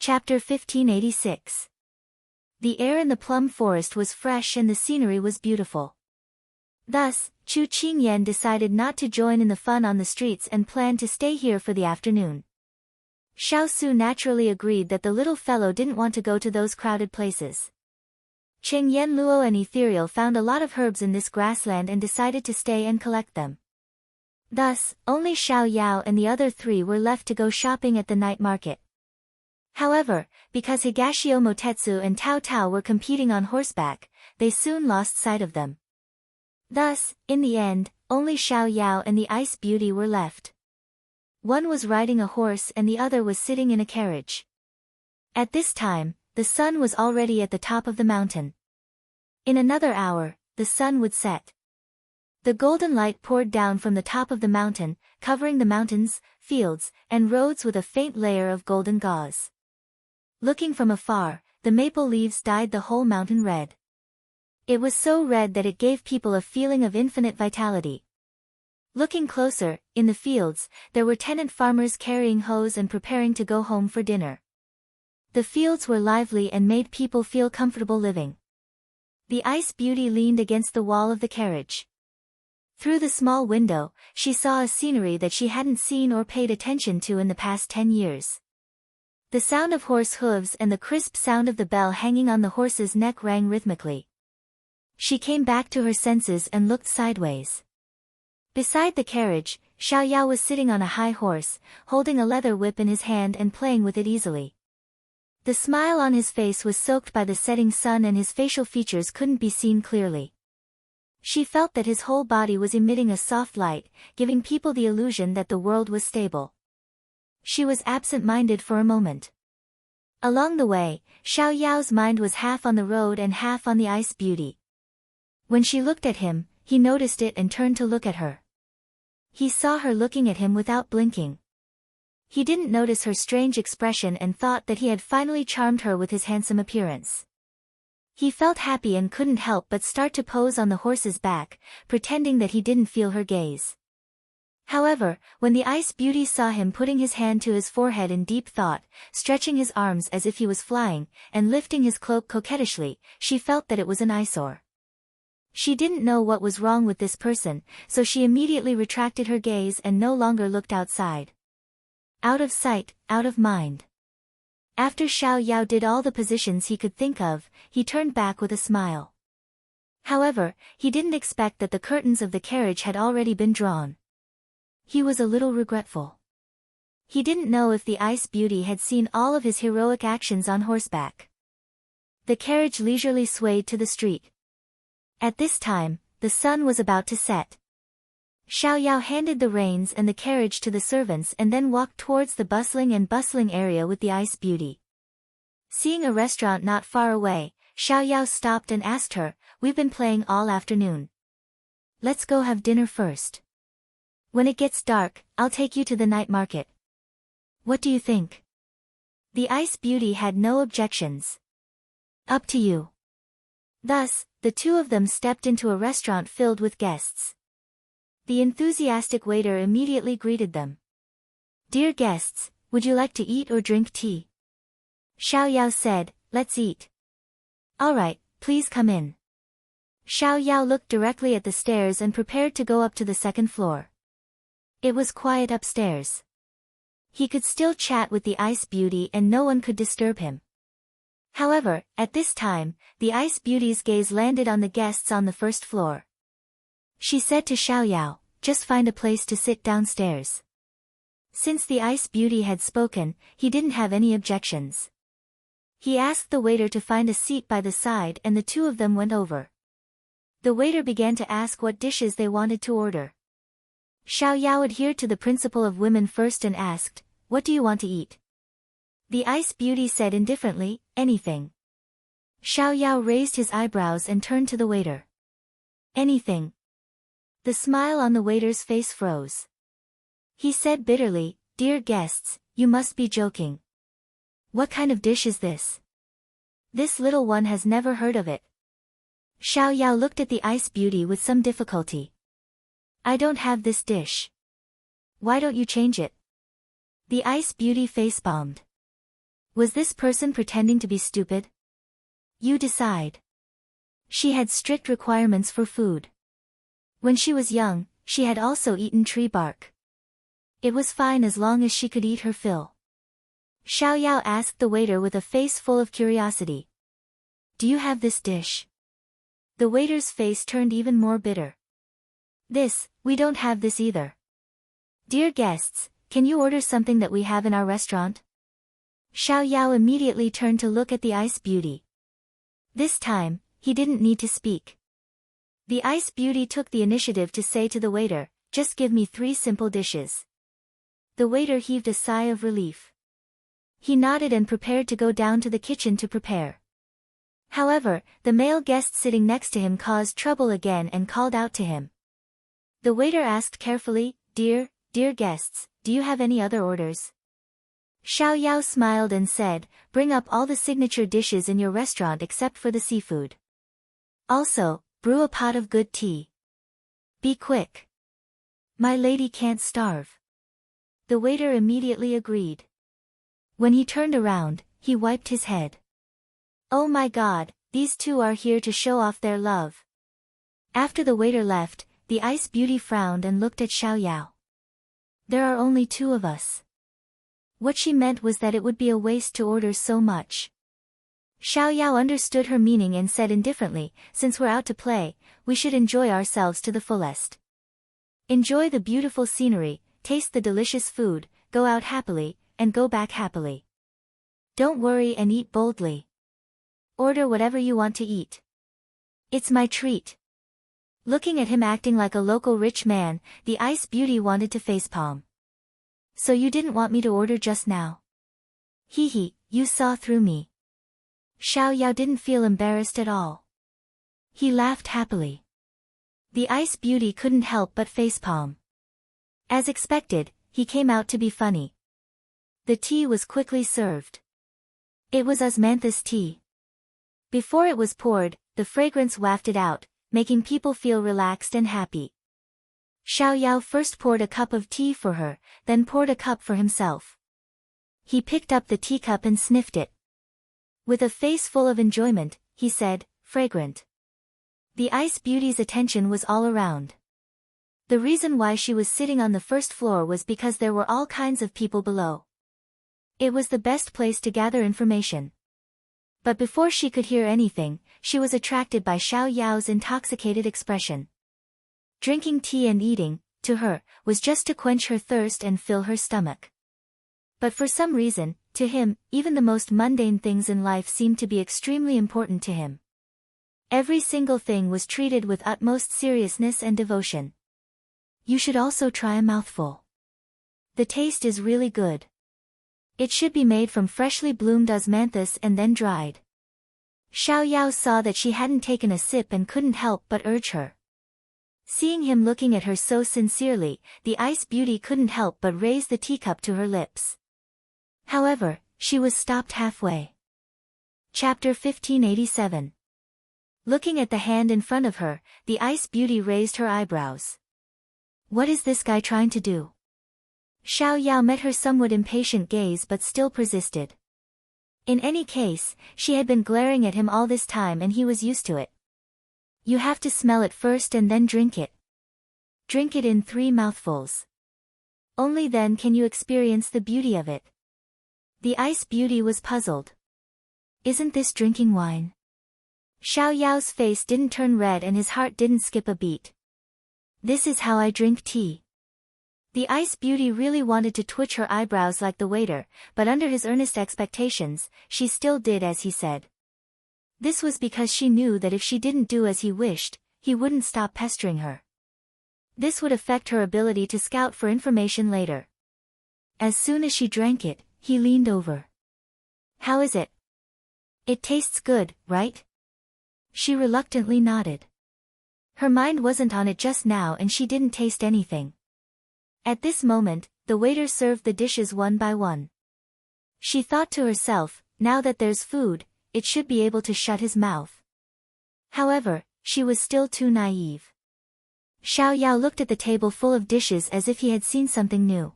Chapter 1586. The air in the plum forest was fresh and the scenery was beautiful. Thus, Chu Qingyan decided not to join in the fun on the streets and planned to stay here for the afternoon. Xiao Su naturally agreed that the little fellow didn't want to go to those crowded places. Cheng Yen Luo and Ethereal found a lot of herbs in this grassland and decided to stay and collect them. Thus, only Xiao Yao and the other three were left to go shopping at the night market. However, because Higashio Motetsu and Tao Tao were competing on horseback, they soon lost sight of them. Thus, in the end, only Xiao Yao and the Ice Beauty were left. One was riding a horse and the other was sitting in a carriage. At this time, the sun was already at the top of the mountain. In another hour, the sun would set. The golden light poured down from the top of the mountain, covering the mountains, fields, and roads with a faint layer of golden gauze. Looking from afar, the maple leaves dyed the whole mountain red. It was so red that it gave people a feeling of infinite vitality. Looking closer, in the fields, there were tenant farmers carrying hoes and preparing to go home for dinner. The fields were lively and made people feel comfortable living. The Ice Beauty leaned against the wall of the carriage. Through the small window, she saw a scenery that she hadn't seen or paid attention to in the past 10 years. The sound of horse hooves and the crisp sound of the bell hanging on the horse's neck rang rhythmically. She came back to her senses and looked sideways. Beside the carriage, Xiao Yao was sitting on a high horse, holding a leather whip in his hand and playing with it easily. The smile on his face was soaked by the setting sun and his facial features couldn't be seen clearly. She felt that his whole body was emitting a soft light, giving people the illusion that the world was stable. She was absent-minded for a moment. Along the way, Xiao Yao's mind was half on the road and half on the Ice Beauty. When she looked at him, he noticed it and turned to look at her. He saw her looking at him without blinking. He didn't notice her strange expression and thought that he had finally charmed her with his handsome appearance. He felt happy and couldn't help but start to pose on the horse's back, pretending that he didn't feel her gaze. However, when the Ice Beauty saw him putting his hand to his forehead in deep thought, stretching his arms as if he was flying, and lifting his cloak coquettishly, she felt that it was an eyesore. She didn't know what was wrong with this person, so she immediately retracted her gaze and no longer looked outside. Out of sight, out of mind. After Xiao Yao did all the positions he could think of, he turned back with a smile. However, he didn't expect that the curtains of the carriage had already been drawn. He was a little regretful. He didn't know if the Ice Beauty had seen all of his heroic actions on horseback. The carriage leisurely swayed to the street. At this time, the sun was about to set. Xiao Yao handed the reins and the carriage to the servants and then walked towards the bustling area with the Ice Beauty. Seeing a restaurant not far away, Xiao Yao stopped and asked her, "We've been playing all afternoon. Let's go have dinner first. When it gets dark, I'll take you to the night market. What do you think?" The Ice Beauty had no objections. "Up to you." Thus, the two of them stepped into a restaurant filled with guests. The enthusiastic waiter immediately greeted them. "Dear guests, would you like to eat or drink tea?" Xiao Yao said, "Let's eat." "All right, please come in." Xiao Yao looked directly at the stairs and prepared to go up to the second floor. It was quiet upstairs. He could still chat with the Ice Beauty and no one could disturb him. However, at this time, the Ice Beauty's gaze landed on the guests on the first floor. She said to Xiao Yao, "Just find a place to sit downstairs." Since the Ice Beauty had spoken, he didn't have any objections. He asked the waiter to find a seat by the side and the two of them went over. The waiter began to ask what dishes they wanted to order. Xiao Yao adhered to the principle of women first and asked, "What do you want to eat?" The Ice Beauty said indifferently, "Anything." Xiao Yao raised his eyebrows and turned to the waiter. "Anything." The smile on the waiter's face froze. He said bitterly, "Dear guests, you must be joking. What kind of dish is this? This little one has never heard of it." Xiao Yao looked at the Ice Beauty with some difficulty. "I don't have this dish. Why don't you change it?" The Ice Beauty face-palmed. Was this person pretending to be stupid? You decide. She had strict requirements for food. When she was young, she had also eaten tree bark. It was fine as long as she could eat her fill. Xiao Yao asked the waiter with a face full of curiosity. Do you have this dish? The waiter's face turned even more bitter. We don't have this either. Dear guests, can you order something that we have in our restaurant? Xiao Yao immediately turned to look at the ice beauty. This time, he didn't need to speak. The ice beauty took the initiative to say to the waiter, just give me 3 simple dishes. The waiter heaved a sigh of relief. He nodded and prepared to go down to the kitchen to prepare. However, the male guest sitting next to him caused trouble again and called out to him. The waiter asked carefully, dear guests, do you have any other orders? Xiao Yao smiled and said, bring up all the signature dishes in your restaurant except for the seafood. Also, brew a pot of good tea. Be quick. My lady can't starve. The waiter immediately agreed. When he turned around, he wiped his head. Oh my God, these two are here to show off their love. After the waiter left, the ice beauty frowned and looked at Xiao Yao. There are only 2 of us. What she meant was that it would be a waste to order so much. Xiao Yao understood her meaning and said indifferently, since we're out to play, we should enjoy ourselves to the fullest. Enjoy the beautiful scenery, taste the delicious food, go out happily, and go back happily. Don't worry and eat boldly. Order whatever you want to eat. It's my treat. Looking at him acting like a local rich man, the ice beauty wanted to facepalm. So you didn't want me to order just now? Hee, you saw through me. Xiao Yao didn't feel embarrassed at all. He laughed happily. The ice beauty couldn't help but facepalm. As expected, he came out to be funny. The tea was quickly served. It was osmanthus tea. Before it was poured, the fragrance wafted out, making people feel relaxed and happy. Xiao Yao first poured a cup of tea for her, then poured a cup for himself. He picked up the teacup and sniffed it. With a face full of enjoyment, he said, fragrant. The ice beauty's attention was all around. The reason why she was sitting on the first floor was because there were all kinds of people below. It was the best place to gather information. But before she could hear anything, she was attracted by Xiao Yao's intoxicated expression. Drinking tea and eating, to her, was just to quench her thirst and fill her stomach. But for some reason, to him, even the most mundane things in life seemed to be extremely important to him. Every single thing was treated with utmost seriousness and devotion. You should also try a mouthful. The taste is really good. It should be made from freshly bloomed osmanthus and then dried. Xiao Yao saw that she hadn't taken a sip and couldn't help but urge her. Seeing him looking at her so sincerely, the ice beauty couldn't help but raise the teacup to her lips. However, she was stopped halfway. Chapter 1587. Looking at the hand in front of her, the ice beauty raised her eyebrows. What is this guy trying to do? Xiao Yao met her somewhat impatient gaze but still persisted. In any case, she had been glaring at him all this time and he was used to it. You have to smell it first and then drink it. Drink it in 3 mouthfuls. Only then can you experience the beauty of it. The ice beauty was puzzled. Isn't this drinking wine? Xiao Yao's face didn't turn red and his heart didn't skip a beat. This is how I drink tea. The ice beauty really wanted to twitch her eyebrows like the waiter, but under his earnest expectations, she still did as he said. This was because she knew that if she didn't do as he wished, he wouldn't stop pestering her. This would affect her ability to scout for information later. As soon as she drank it, he leaned over. How is it? It tastes good, right? She reluctantly nodded. Her mind wasn't on it just now and she didn't taste anything. At this moment, the waiter served the dishes one by one. She thought to herself, now that there's food, it should be able to shut his mouth. However, she was still too naive. Xiao Yao looked at the table full of dishes as if he had seen something new.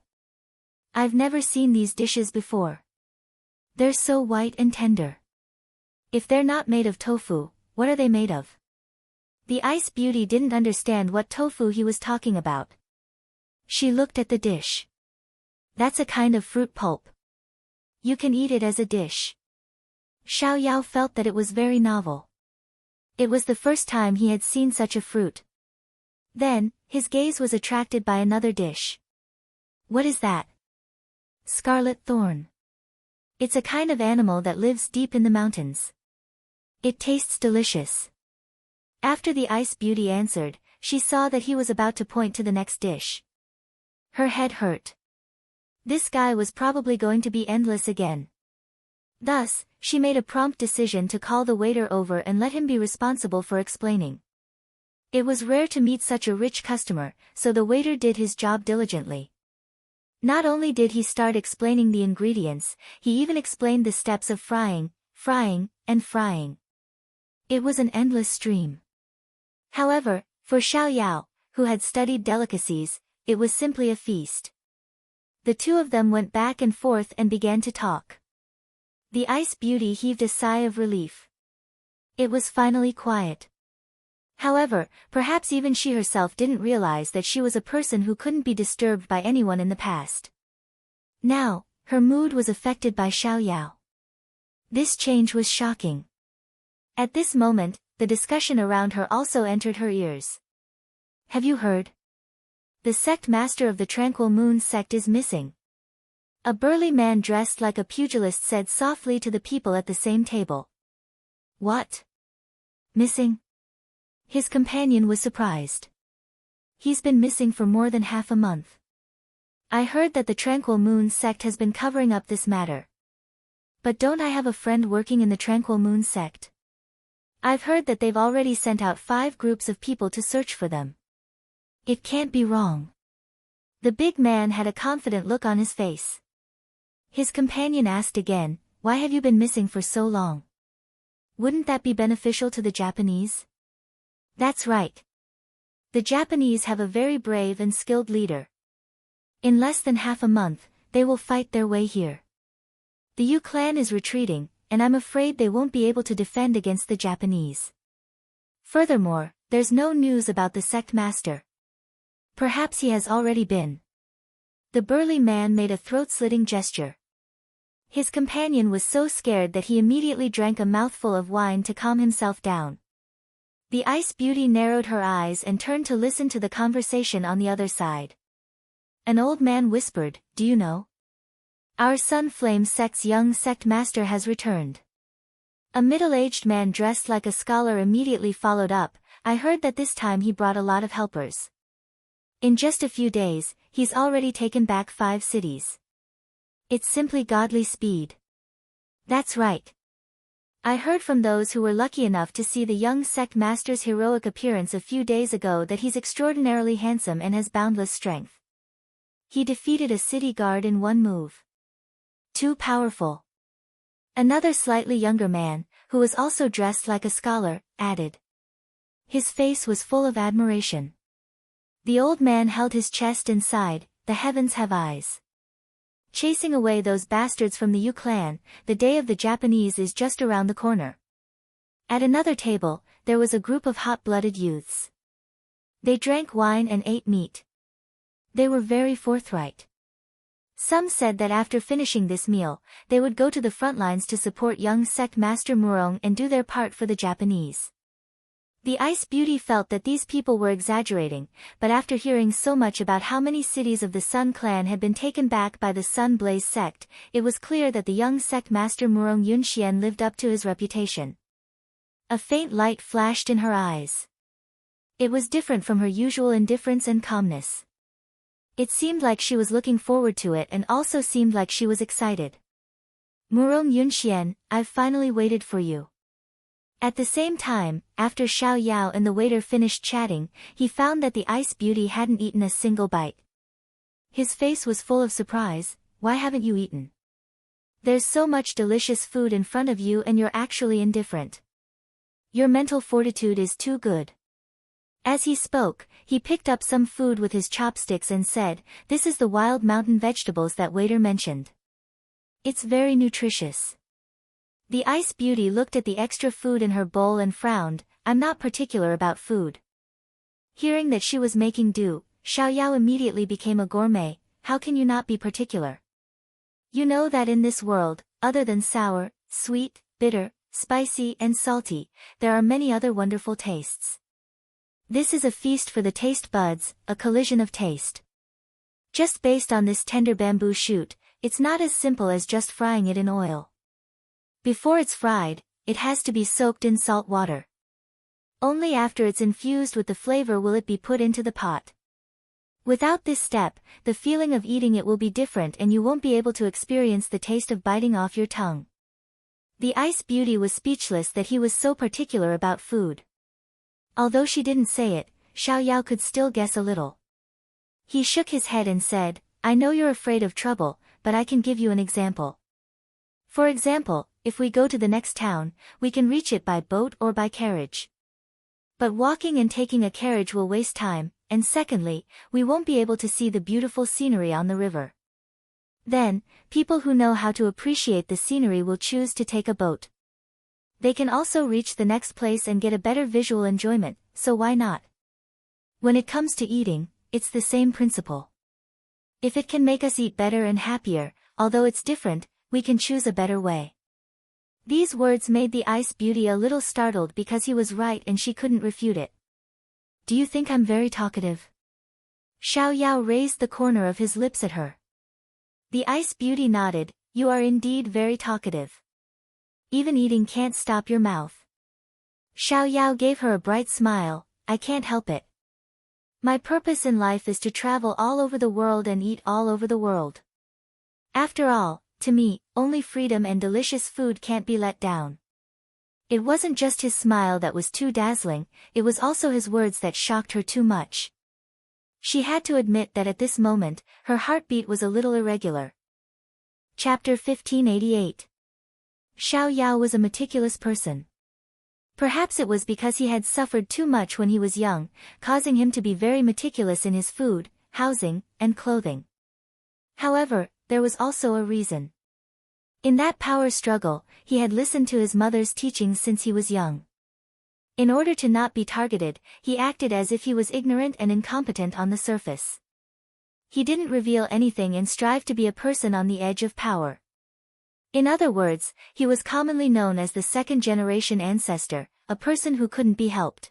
I've never seen these dishes before. They're so white and tender. If they're not made of tofu, what are they made of? The ice beauty didn't understand what tofu he was talking about. She looked at the dish. That's a kind of fruit pulp. You can eat it as a dish. Xiao Yao felt that it was very novel. It was the first time he had seen such a fruit. Then, his gaze was attracted by another dish. What is that? Scarlet thorn. It's a kind of animal that lives deep in the mountains. It tastes delicious. After the ice beauty answered, she saw that he was about to point to the next dish. Her head hurt. This guy was probably going to be endless again. Thus, she made a prompt decision to call the waiter over and let him be responsible for explaining. It was rare to meet such a rich customer, so the waiter did his job diligently. Not only did he start explaining the ingredients, he even explained the steps of frying, and frying. It was an endless stream. However, for Xiao Yao, who had studied delicacies, it was simply a feast. The two of them went back and forth and began to talk. The ice beauty heaved a sigh of relief. It was finally quiet. However, perhaps even she herself didn't realize that she was a person who couldn't be disturbed by anyone in the past. Now, her mood was affected by Xiao Yao. This change was shocking. At this moment, the discussion around her also entered her ears. Have you heard? The sect master of the Tranquil Moon sect is missing. A burly man dressed like a pugilist said softly to the people at the same table. What? Missing? His companion was surprised. He's been missing for more than half a month. I heard that the Tranquil Moon sect has been covering up this matter. But don't I have a friend working in the Tranquil Moon sect? I've heard that they've already sent out 5 groups of people to search for them. It can't be wrong. The big man had a confident look on his face. His companion asked again, why have you been missing for so long? Wouldn't that be beneficial to the Japanese? That's right. The Japanese have a very brave and skilled leader. In less than half a month, they will fight their way here. The Yu clan is retreating, and I'm afraid they won't be able to defend against the Japanese. Furthermore, there's no news about the sect master. Perhaps he has already been. The burly man made a throat-slitting gesture. His companion was so scared that he immediately drank a mouthful of wine to calm himself down. The ice beauty narrowed her eyes and turned to listen to the conversation on the other side. An old man whispered, do you know? Our Sun Flame sect's young sect master has returned. A middle-aged man dressed like a scholar immediately followed up, I heard that this time he brought a lot of helpers. In just a few days, he's already taken back 5 cities. It's simply godly speed. That's right. I heard from those who were lucky enough to see the young sect master's heroic appearance a few days ago that he's extraordinarily handsome and has boundless strength. He defeated a city guard in one move. Too powerful. Another slightly younger man, who was also dressed like a scholar, added. His face was full of admiration. The old man held his chest and sighed, the heavens have eyes. Chasing away those bastards from the Yu clan, the day of the Japanese is just around the corner. At another table, there was a group of hot-blooded youths. They drank wine and ate meat. They were very forthright. Some said that after finishing this meal, they would go to the front lines to support young sect master Murong and do their part for the Japanese. The ice beauty felt that these people were exaggerating, but after hearing so much about how many cities of the Sun clan had been taken back by the Sun Blaze sect, it was clear that the young sect master Murong Yunxian lived up to his reputation. A faint light flashed in her eyes. It was different from her usual indifference and calmness. It seemed like she was looking forward to it and also seemed like she was excited. Murong Yunxian, I've finally waited for you. At the same time, after Xiao Yao and the waiter finished chatting, he found that the ice beauty hadn't eaten a single bite. His face was full of surprise. Why haven't you eaten? There's so much delicious food in front of you and you're actually indifferent. Your mental fortitude is too good. As he spoke, he picked up some food with his chopsticks and said, "This is the wild mountain vegetables that waiter mentioned. It's very nutritious. The Ice Beauty looked at the extra food in her bowl and frowned. I'm not particular about food. Hearing that she was making do, Xiaoyao immediately became a gourmet. How can you not be particular? You know that in this world, other than sour, sweet, bitter, spicy and salty, there are many other wonderful tastes. This is a feast for the taste buds, a collision of taste. Just based on this tender bamboo shoot, it's not as simple as just frying it in oil. Before it's fried, it has to be soaked in salt water. Only after it's infused with the flavor will it be put into the pot. Without this step, the feeling of eating it will be different and you won't be able to experience the taste of biting off your tongue. The Ice Beauty was speechless that he was so particular about food. Although she didn't say it, Xiaoyao could still guess a little. He shook his head and said, I know you're afraid of trouble, but I can give you an example. For example, if we go to the next town, we can reach it by boat or by carriage. But walking and taking a carriage will waste time, and secondly, we won't be able to see the beautiful scenery on the river. Then, people who know how to appreciate the scenery will choose to take a boat. They can also reach the next place and get a better visual enjoyment, so why not? When it comes to eating, it's the same principle. If it can make us eat better and happier, although it's different, we can choose a better way. These words made the Ice Beauty a little startled because he was right and she couldn't refute it. Do you think I'm very talkative? Xiaoyao raised the corner of his lips at her. The Ice Beauty nodded. You are indeed very talkative. Even eating can't stop your mouth. Xiaoyao gave her a bright smile. I can't help it. My purpose in life is to travel all over the world and eat all over the world. After all, to me, only freedom and delicious food can't be let down. It wasn't just his smile that was too dazzling, it was also his words that shocked her too much. She had to admit that at this moment, her heartbeat was a little irregular. Chapter 1588. Xiaoyao was a meticulous person. Perhaps it was because he had suffered too much when he was young, causing him to be very meticulous in his food, housing, and clothing. However, there was also a reason. In that power struggle, he had listened to his mother's teachings since he was young. In order to not be targeted, he acted as if he was ignorant and incompetent on the surface. He didn't reveal anything and strive to be a person on the edge of power. In other words, he was commonly known as the second-generation ancestor, a person who couldn't be helped.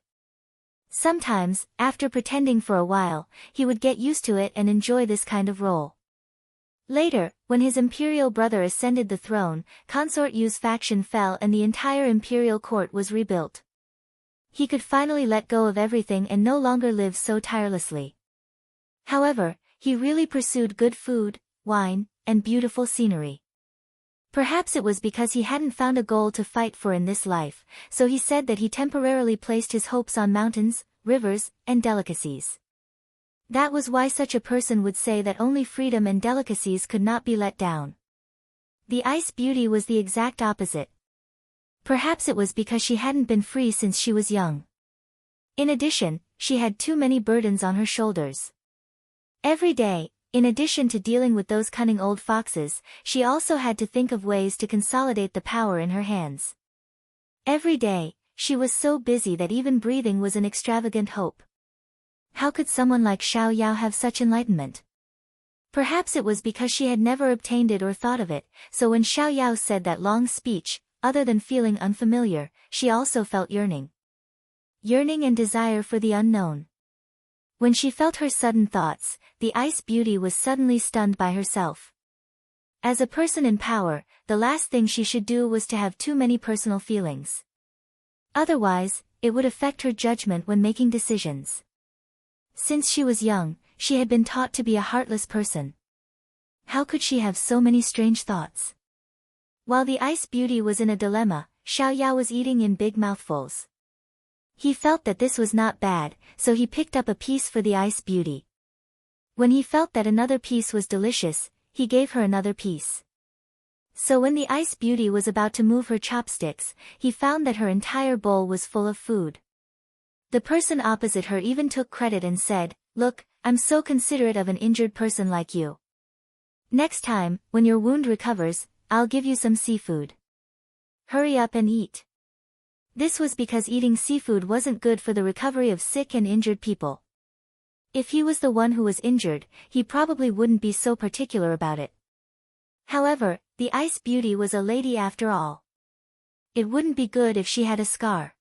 Sometimes, after pretending for a while, he would get used to it and enjoy this kind of role. Later, when his imperial brother ascended the throne, Consort Yu's faction fell and the entire imperial court was rebuilt. He could finally let go of everything and no longer live so tirelessly. However, he really pursued good food, wine, and beautiful scenery. Perhaps it was because he hadn't found a goal to fight for in this life, so he said that he temporarily placed his hopes on mountains, rivers, and delicacies. That was why such a person would say that only freedom and delicacies could not be let down. The Ice Beauty was the exact opposite. Perhaps it was because she hadn't been free since she was young. In addition, she had too many burdens on her shoulders. Every day, in addition to dealing with those cunning old foxes, she also had to think of ways to consolidate the power in her hands. Every day, she was so busy that even breathing was an extravagant hope. How could someone like Xiaoyao have such enlightenment? Perhaps it was because she had never obtained it or thought of it, so when Xiaoyao said that long speech, other than feeling unfamiliar, she also felt yearning. Yearning and desire for the unknown. When she felt her sudden thoughts, the Ice Beauty was suddenly stunned by herself. As a person in power, the last thing she should do was to have too many personal feelings. Otherwise, it would affect her judgment when making decisions. Since she was young, she had been taught to be a heartless person. How could she have so many strange thoughts? While the Ice Beauty was in a dilemma, Xiaoyao was eating in big mouthfuls. He felt that this was not bad, so he picked up a piece for the Ice Beauty. When he felt that another piece was delicious, he gave her another piece. So when the Ice Beauty was about to move her chopsticks, he found that her entire bowl was full of food. The person opposite her even took credit and said, "Look, I'm so considerate of an injured person like you. Next time, when your wound recovers, I'll give you some seafood. Hurry up and eat. This was because eating seafood wasn't good for the recovery of sick and injured people. If he was the one who was injured, he probably wouldn't be so particular about it. However, the Ice Beauty was a lady after all. It wouldn't be good if she had a scar.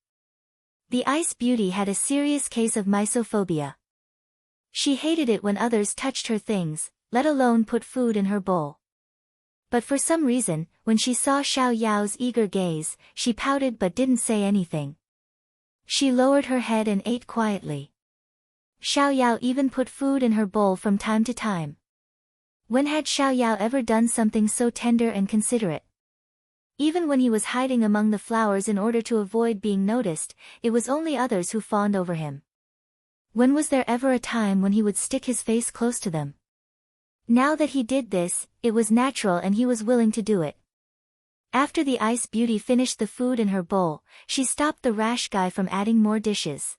The Ice Beauty had a serious case of mysophobia. She hated it when others touched her things, let alone put food in her bowl. But for some reason, when she saw Xiao Yao's eager gaze, she pouted but didn't say anything. She lowered her head and ate quietly. Xiao Yao even put food in her bowl from time to time. When had Xiao Yao ever done something so tender and considerate? Even when he was hiding among the flowers in order to avoid being noticed, it was only others who fawned over him. When was there ever a time when he would stick his face close to them? Now that he did this, it was natural and he was willing to do it. After the Ice Beauty finished the food in her bowl, she stopped the rash guy from adding more dishes.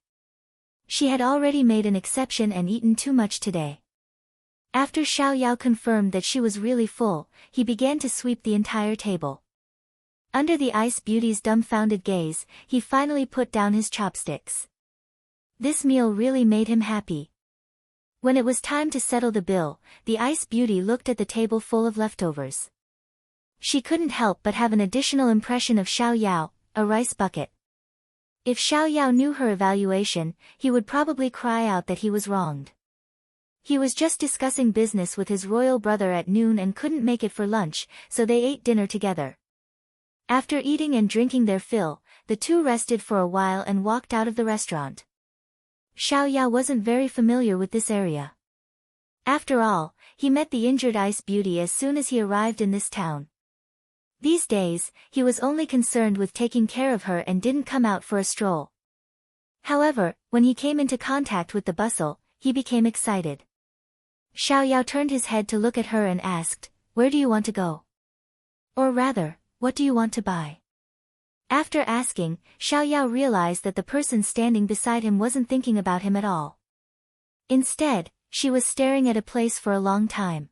She had already made an exception and eaten too much today. After Xiao Yao confirmed that she was really full, he began to sweep the entire table. Under the Ice Beauty's dumbfounded gaze, he finally put down his chopsticks. This meal really made him happy. When it was time to settle the bill, the Ice Beauty looked at the table full of leftovers. She couldn't help but have an additional impression of Xiao Yao, a rice bucket. If Xiao Yao knew her evaluation, he would probably cry out that he was wronged. He was just discussing business with his royal brother at noon and couldn't make it for lunch, so they ate dinner together. After eating and drinking their fill, the two rested for a while and walked out of the restaurant. Xiao Yao wasn't very familiar with this area. After all, he met the injured Ice Beauty as soon as he arrived in this town. These days, he was only concerned with taking care of her and didn't come out for a stroll. However, when he came into contact with the bustle, he became excited. Xiao Yao turned his head to look at her and asked, "Where do you want to go? Or rather, what do you want to buy?" After asking, Xiao Yao realized that the person standing beside him wasn't thinking about him at all. Instead, she was staring at a place for a long time.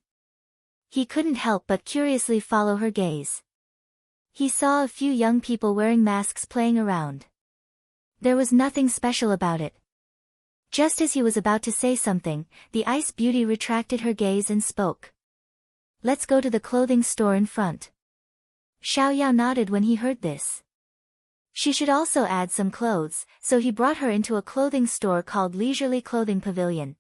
He couldn't help but curiously follow her gaze. He saw a few young people wearing masks playing around. There was nothing special about it. Just as he was about to say something, the Ice Beauty retracted her gaze and spoke. "Let's go to the clothing store in front." Xiao Yao nodded when he heard this. She should also add some clothes, so he brought her into a clothing store called Leisurely Clothing Pavilion.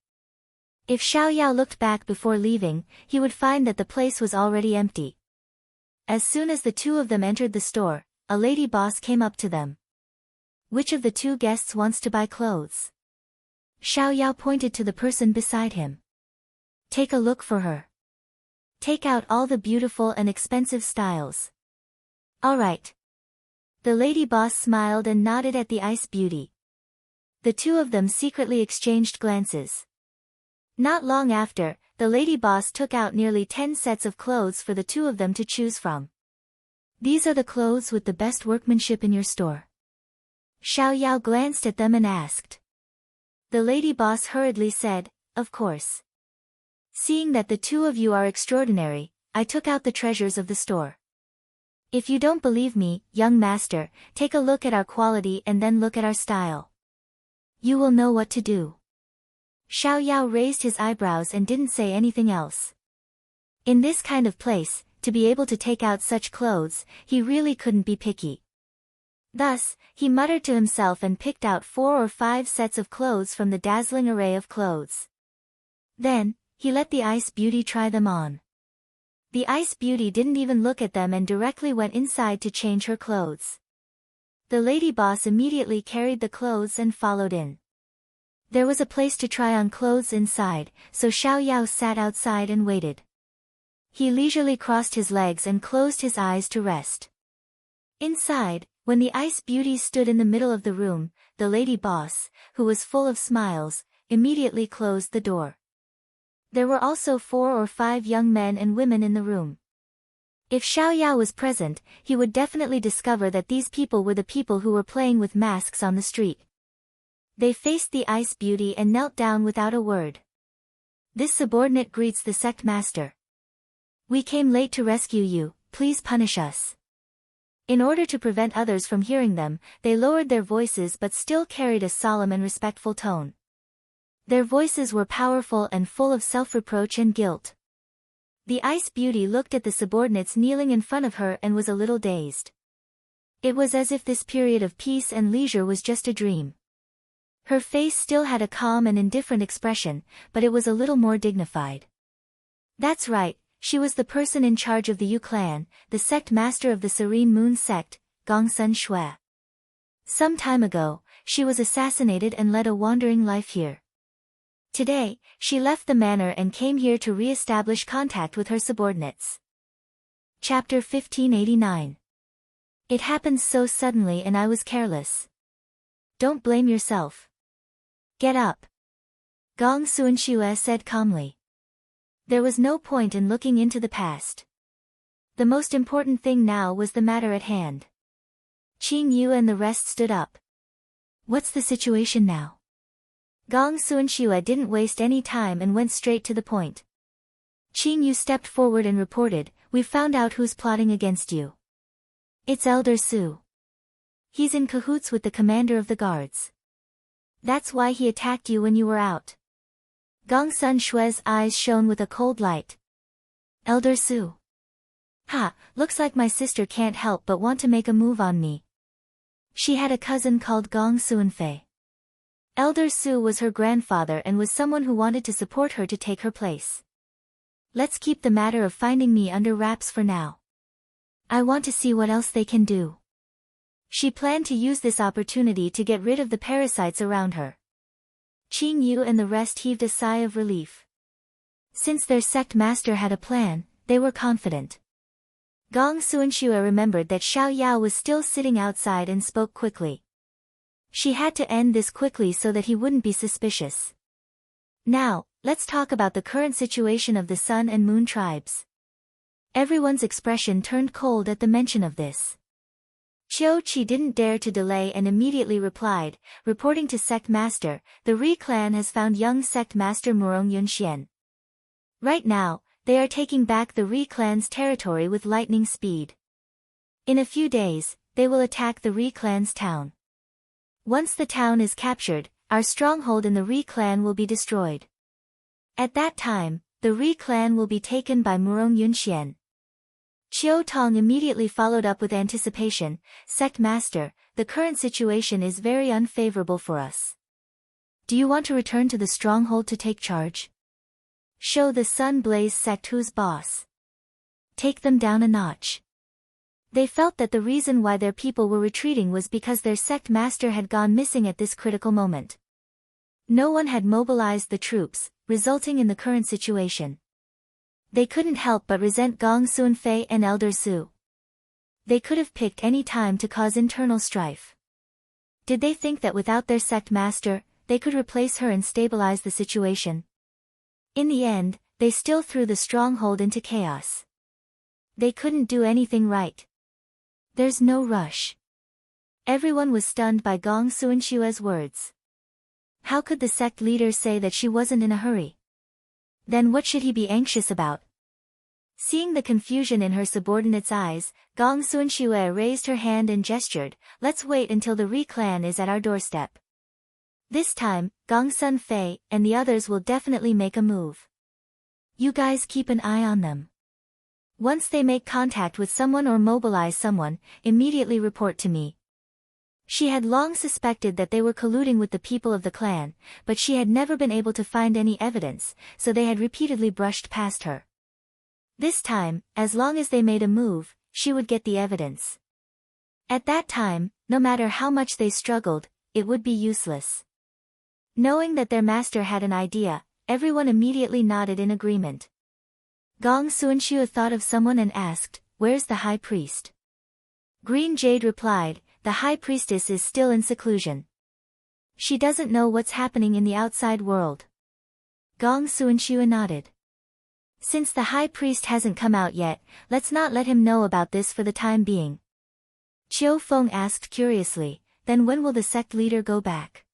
If Xiao Yao looked back before leaving, he would find that the place was already empty. As soon as the two of them entered the store, a lady boss came up to them. "Which of the two guests wants to buy clothes?" Xiao Yao pointed to the person beside him. "Take a look for her. Take out all the beautiful and expensive styles." "All right." The lady boss smiled and nodded at the Ice Beauty. The two of them secretly exchanged glances. Not long after, the lady boss took out nearly 10 sets of clothes for the two of them to choose from. "These are the clothes with the best workmanship in your store." Xiao Yao glanced at them and asked. The lady boss hurriedly said, "Of course. Seeing that the two of you are extraordinary, I took out the treasures of the store. If you don't believe me, young master, take a look at our quality and then look at our style. You will know what to do." Xiao Yao raised his eyebrows and didn't say anything else. In this kind of place, to be able to take out such clothes, he really couldn't be picky. Thus, he muttered to himself and picked out 4 or 5 sets of clothes from the dazzling array of clothes. Then, he let the Ice Beauty try them on. The Ice Beauty didn't even look at them and directly went inside to change her clothes. The lady boss immediately carried the clothes and followed in. There was a place to try on clothes inside, so Xiao Yao sat outside and waited. He leisurely crossed his legs and closed his eyes to rest. Inside, when the Ice Beauty stood in the middle of the room, the lady boss, who was full of smiles, immediately closed the door. There were also 4 or 5 young men and women in the room. If Xiao Yao was present, he would definitely discover that these people were the people who were playing with masks on the street. They faced the Ice Beauty and knelt down without a word. "This subordinate greets the sect master. We came late to rescue you, please punish us." In order to prevent others from hearing them, they lowered their voices but still carried a solemn and respectful tone. Their voices were powerful and full of self-reproach and guilt. The Ice Beauty looked at the subordinates kneeling in front of her and was a little dazed. It was as if this period of peace and leisure was just a dream. Her face still had a calm and indifferent expression, but it was a little more dignified. That's right, she was the person in charge of the Yu clan, the sect master of the Serene Moon sect, Gongsun Shui. Some time ago, she was assassinated and led a wandering life here. Today, she left the manor and came here to re-establish contact with her subordinates. Chapter 1589. It happened so suddenly and I was careless. Don't blame yourself. Get up. Gong Sunshui said calmly. There was no point in looking into the past. The most important thing now was the matter at hand. Qing Yu and the rest stood up. What's the situation now? Gong Sunshui didn't waste any time and went straight to the point. Qing Yu stepped forward and reported, "We've found out who's plotting against you. It's Elder Su. He's in cahoots with the commander of the guards. That's why he attacked you when you were out." Gongsun Shui's eyes shone with a cold light. Elder Su. Ha, looks like my sister can't help but want to make a move on me. She had a cousin called Gong Suanfei. Elder Su was her grandfather and was someone who wanted to support her to take her place. Let's keep the matter of finding me under wraps for now. I want to see what else they can do. She planned to use this opportunity to get rid of the parasites around her. Qing Yu and the rest heaved a sigh of relief. Since their sect master had a plan, they were confident. Gong Sunshui remembered that Xiao Yao was still sitting outside and spoke quickly. She had to end this quickly so that he wouldn't be suspicious. Now, let's talk about the current situation of the Sun and Moon tribes. Everyone's expression turned cold at the mention of this. Qiu Qi didn't dare to delay and immediately replied, reporting to Sect Master, "The Ri clan has found young Sect Master Murong Yunxian. Right now, they are taking back the Ri clan's territory with lightning speed. In a few days, they will attack the Ri clan's town. Once the town is captured, our stronghold in the Ri clan will be destroyed. At that time, the Ri clan will be taken by Murong Yunxian." Qiu Tong immediately followed up with anticipation, "Sect Master, the current situation is very unfavorable for us. Do you want to return to the stronghold to take charge? Show the Sun Blaze sect who's boss. Take them down a notch." They felt that the reason why their people were retreating was because their sect master had gone missing at this critical moment. No one had mobilized the troops, resulting in the current situation. They couldn't help but resent Gong Sunfei and Elder Su. They could have picked any time to cause internal strife. Did they think that without their sect master, they could replace her and stabilize the situation? In the end, they still threw the stronghold into chaos. They couldn't do anything right. There's no rush. Everyone was stunned by Gong Sunshui's words. How could the sect leader say that she wasn't in a hurry? Then what should he be anxious about? Seeing the confusion in her subordinate's eyes, Gong Sunshui raised her hand and gestured, "Let's wait until the Ri clan is at our doorstep. This time, Gong Sun Fei and the others will definitely make a move. You guys keep an eye on them. Once they make contact with someone or mobilize someone, immediately report to me." She had long suspected that they were colluding with the people of the clan, but she had never been able to find any evidence, so they had repeatedly brushed past her. This time, as long as they made a move, she would get the evidence. At that time, no matter how much they struggled, it would be useless. Knowing that their master had an idea, everyone immediately nodded in agreement. Gong Sunshu thought of someone and asked, "Where's the high priest?" Green Jade replied, "The high priestess is still in seclusion. She doesn't know what's happening in the outside world." Gong Sunshu nodded. "Since the high priest hasn't come out yet, let's not let him know about this for the time being." Qiu Feng asked curiously, "Then when will the sect leader go back?"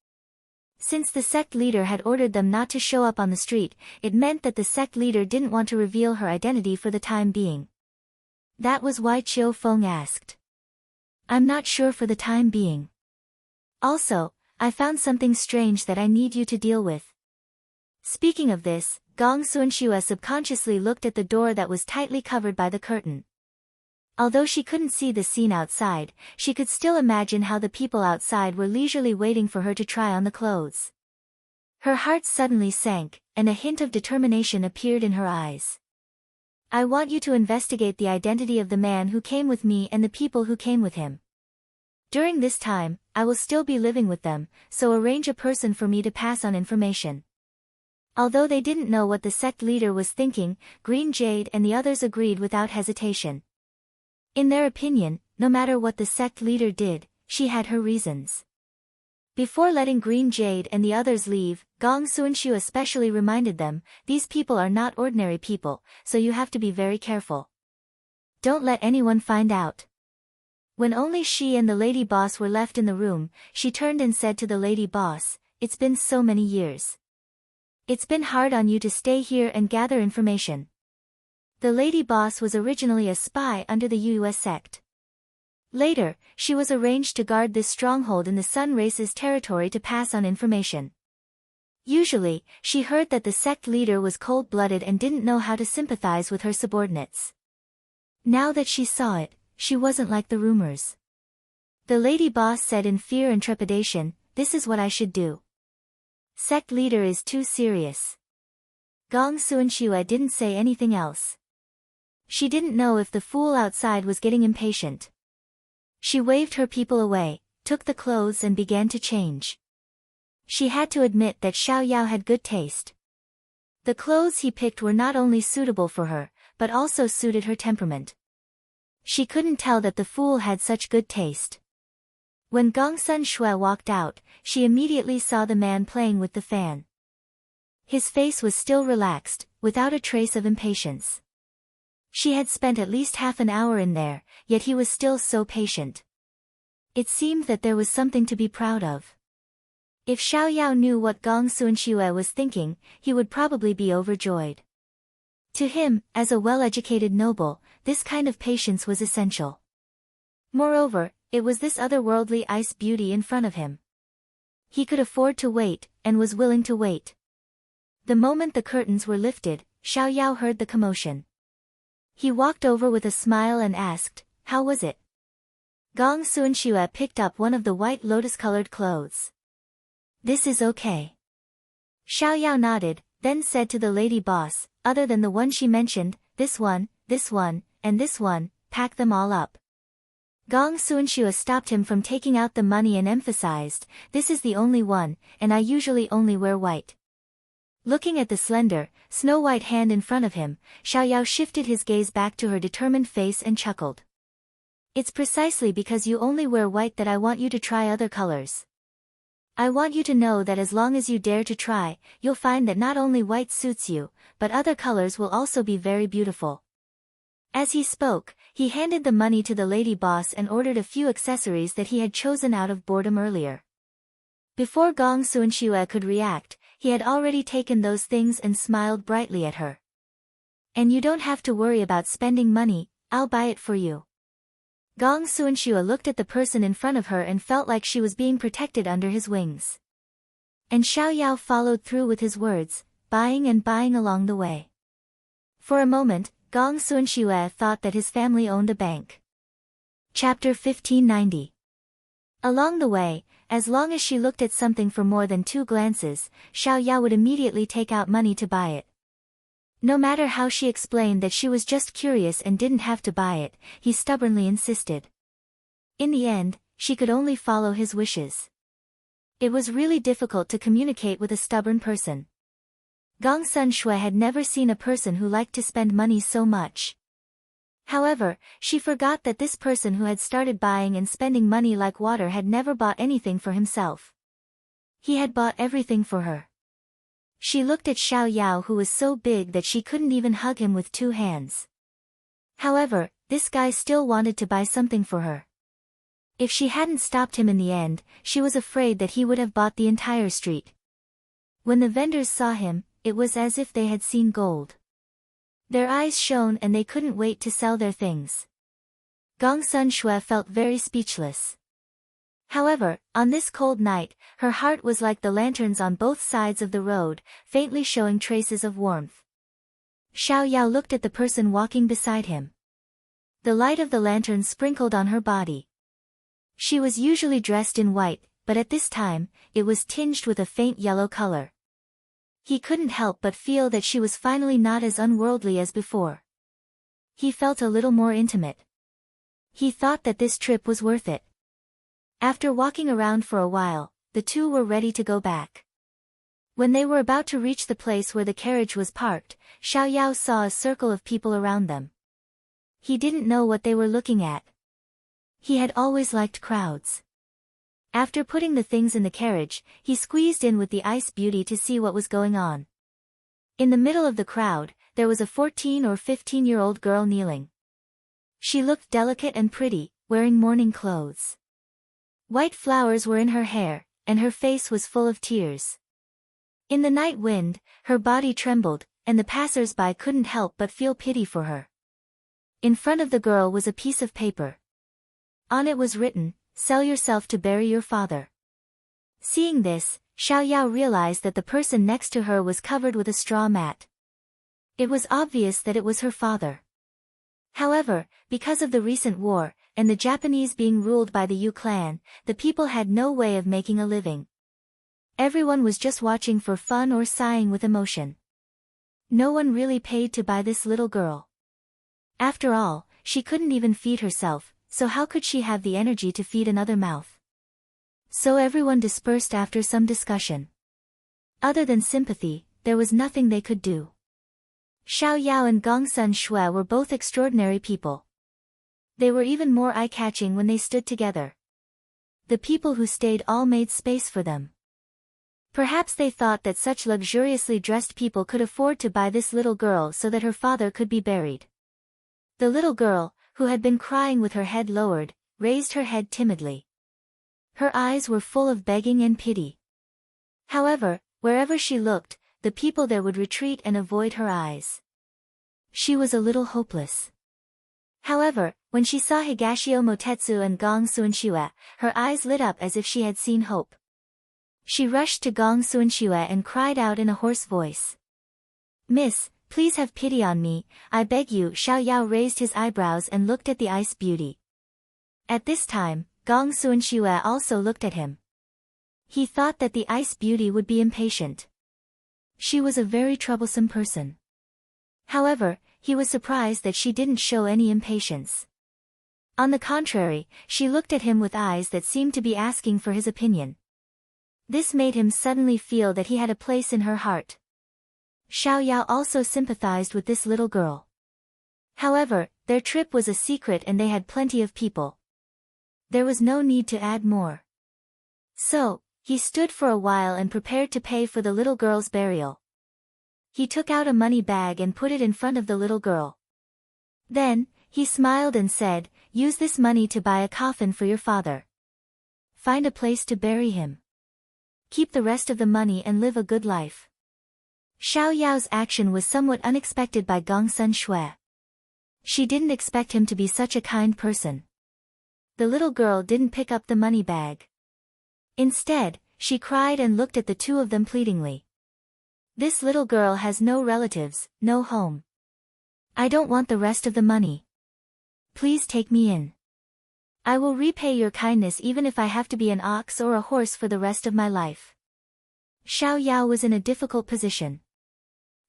Since the sect leader had ordered them not to show up on the street, it meant that the sect leader didn't want to reveal her identity for the time being. That was why Chiu Feng asked. I'm not sure for the time being. Also, I found something strange that I need you to deal with. Speaking of this, Gong Sunshue subconsciously looked at the door that was tightly covered by the curtain. Although she couldn't see the scene outside, she could still imagine how the people outside were leisurely waiting for her to try on the clothes. Her heart suddenly sank, and a hint of determination appeared in her eyes. I want you to investigate the identity of the man who came with me and the people who came with him. During this time, I will still be living with them, so arrange a person for me to pass on information. Although they didn't know what the sect leader was thinking, Green Jade and the others agreed without hesitation. In their opinion, no matter what the sect leader did, she had her reasons. Before letting Green Jade and the others leave, Gong Sunshu especially reminded them, these people are not ordinary people, so you have to be very careful. Don't let anyone find out. When only she and the lady boss were left in the room, she turned and said to the lady boss, it's been so many years. It's been hard on you to stay here and gather information. The lady boss was originally a spy under the US sect. Later, she was arranged to guard this stronghold in the Sun Race's territory to pass on information. Usually, she heard that the sect leader was cold-blooded and didn't know how to sympathize with her subordinates. Now that she saw it, she wasn't like the rumors. The lady boss said in fear and trepidation, this is what I should do. Sect leader is too serious. Gong Sunshu didn't say anything else. She didn't know if the fool outside was getting impatient. She waved her people away, took the clothes and began to change. She had to admit that Xiao Yao had good taste. The clothes he picked were not only suitable for her, but also suited her temperament. She couldn't tell that the fool had such good taste. When Gong Sunshui walked out, she immediately saw the man playing with the fan. His face was still relaxed, without a trace of impatience. She had spent at least half an hour in there, yet he was still so patient. It seemed that there was something to be proud of. If Xiao Yao knew what Gong Sunshui was thinking, he would probably be overjoyed. To him, as a well-educated noble, this kind of patience was essential. Moreover, it was this otherworldly ice beauty in front of him. He could afford to wait, and was willing to wait. The moment the curtains were lifted, Xiao Yao heard the commotion. He walked over with a smile and asked, how was it? Gong Sunshu picked up one of the white lotus-colored clothes. This is okay. Xiao Yao nodded, then said to the lady boss, other than the one she mentioned, this one, and this one, pack them all up. Gong Sunshu stopped him from taking out the money and emphasized, this is the only one, and I usually only wear white. Looking at the slender, snow-white hand in front of him, Xiao Yao shifted his gaze back to her determined face and chuckled. It's precisely because you only wear white that I want you to try other colors. I want you to know that as long as you dare to try, you'll find that not only white suits you, but other colors will also be very beautiful. As he spoke, he handed the money to the lady boss and ordered a few accessories that he had chosen out of boredom earlier. Before Gong Sunshu could react, he had already taken those things and smiled brightly at her. And you don't have to worry about spending money, I'll buy it for you. Gong Sunshu looked at the person in front of her and felt like she was being protected under his wings. And Xiao Yao followed through with his words, buying and buying along the way. For a moment, Gong Sunshu thought that his family owned a bank. Chapter 1590. Along the way, as long as she looked at something for more than 2 glances, Xiao Yao would immediately take out money to buy it. No matter how she explained that she was just curious and didn't have to buy it, he stubbornly insisted. In the end, she could only follow his wishes. It was really difficult to communicate with a stubborn person. Gong Sunshui had never seen a person who liked to spend money so much. However, she forgot that this person who had started buying and spending money like water had never bought anything for himself. He had bought everything for her. She looked at Xiao Yao, who was so big that she couldn't even hug him with 2 hands. However, this guy still wanted to buy something for her. If she hadn't stopped him in the end, she was afraid that he would have bought the entire street. When the vendors saw him, it was as if they had seen gold. Their eyes shone and they couldn't wait to sell their things. Gong Sun Shui felt very speechless. However, on this cold night, her heart was like the lanterns on both sides of the road, faintly showing traces of warmth. Xiao Yao looked at the person walking beside him. The light of the lantern sprinkled on her body. She was usually dressed in white, but at this time, it was tinged with a faint yellow color. He couldn't help but feel that she was finally not as unworldly as before. He felt a little more intimate. He thought that this trip was worth it. After walking around for a while, the two were ready to go back. When they were about to reach the place where the carriage was parked, Xiao Yao saw a circle of people around them. He didn't know what they were looking at. He had always liked crowds. After putting the things in the carriage, he squeezed in with the ice beauty to see what was going on. In the middle of the crowd, there was a 14 or 15-year-old girl kneeling. She looked delicate and pretty, wearing mourning clothes. White flowers were in her hair, and her face was full of tears. In the night wind, her body trembled, and the passers-by couldn't help but feel pity for her. In front of the girl was a piece of paper. On it was written, "Sell yourself to bury your father." Seeing this, Xiao Yao realized that the person next to her was covered with a straw mat. It was obvious that it was her father. However, because of the recent war, and the Japanese being ruled by the Yu clan, the people had no way of making a living. Everyone was just watching for fun or sighing with emotion. No one really paid to buy this little girl. After all, she couldn't even feed herself, so how could she have the energy to feed another mouth? So everyone dispersed after some discussion. Other than sympathy, there was nothing they could do. Xiao Yao and Gong Sun Shui were both extraordinary people. They were even more eye-catching when they stood together. The people who stayed all made space for them. Perhaps they thought that such luxuriously dressed people could afford to buy this little girl so that her father could be buried. The little girl, who had been crying with her head lowered, raised her head timidly. Her eyes were full of begging and pity. However, wherever she looked, the people there would retreat and avoid her eyes. She was a little hopeless. However, when she saw Higashio Motetsu and Gong Sunshiue, her eyes lit up as if she had seen hope. She rushed to Gong Sunshiue and cried out in a hoarse voice. "Miss, please have pity on me, I beg you." Xiao Yao raised his eyebrows and looked at the ice beauty. At this time, Gong Sunshiue also looked at him. He thought that the ice beauty would be impatient. She was a very troublesome person. However, he was surprised that she didn't show any impatience. On the contrary, she looked at him with eyes that seemed to be asking for his opinion. This made him suddenly feel that he had a place in her heart. Xiao Yao also sympathized with this little girl. However, their trip was a secret and they had plenty of people. There was no need to add more. So, he stood for a while and prepared to pay for the little girl's burial. He took out a money bag and put it in front of the little girl. Then, he smiled and said, "Use this money to buy a coffin for your father. Find a place to bury him. Keep the rest of the money and live a good life." Xiao Yao's action was somewhat unexpected by Gong Sun Shui. She didn't expect him to be such a kind person. The little girl didn't pick up the money bag. Instead, she cried and looked at the two of them pleadingly. "This little girl has no relatives, no home. I don't want the rest of the money. Please take me in. I will repay your kindness even if I have to be an ox or a horse for the rest of my life." Xiao Yao was in a difficult position.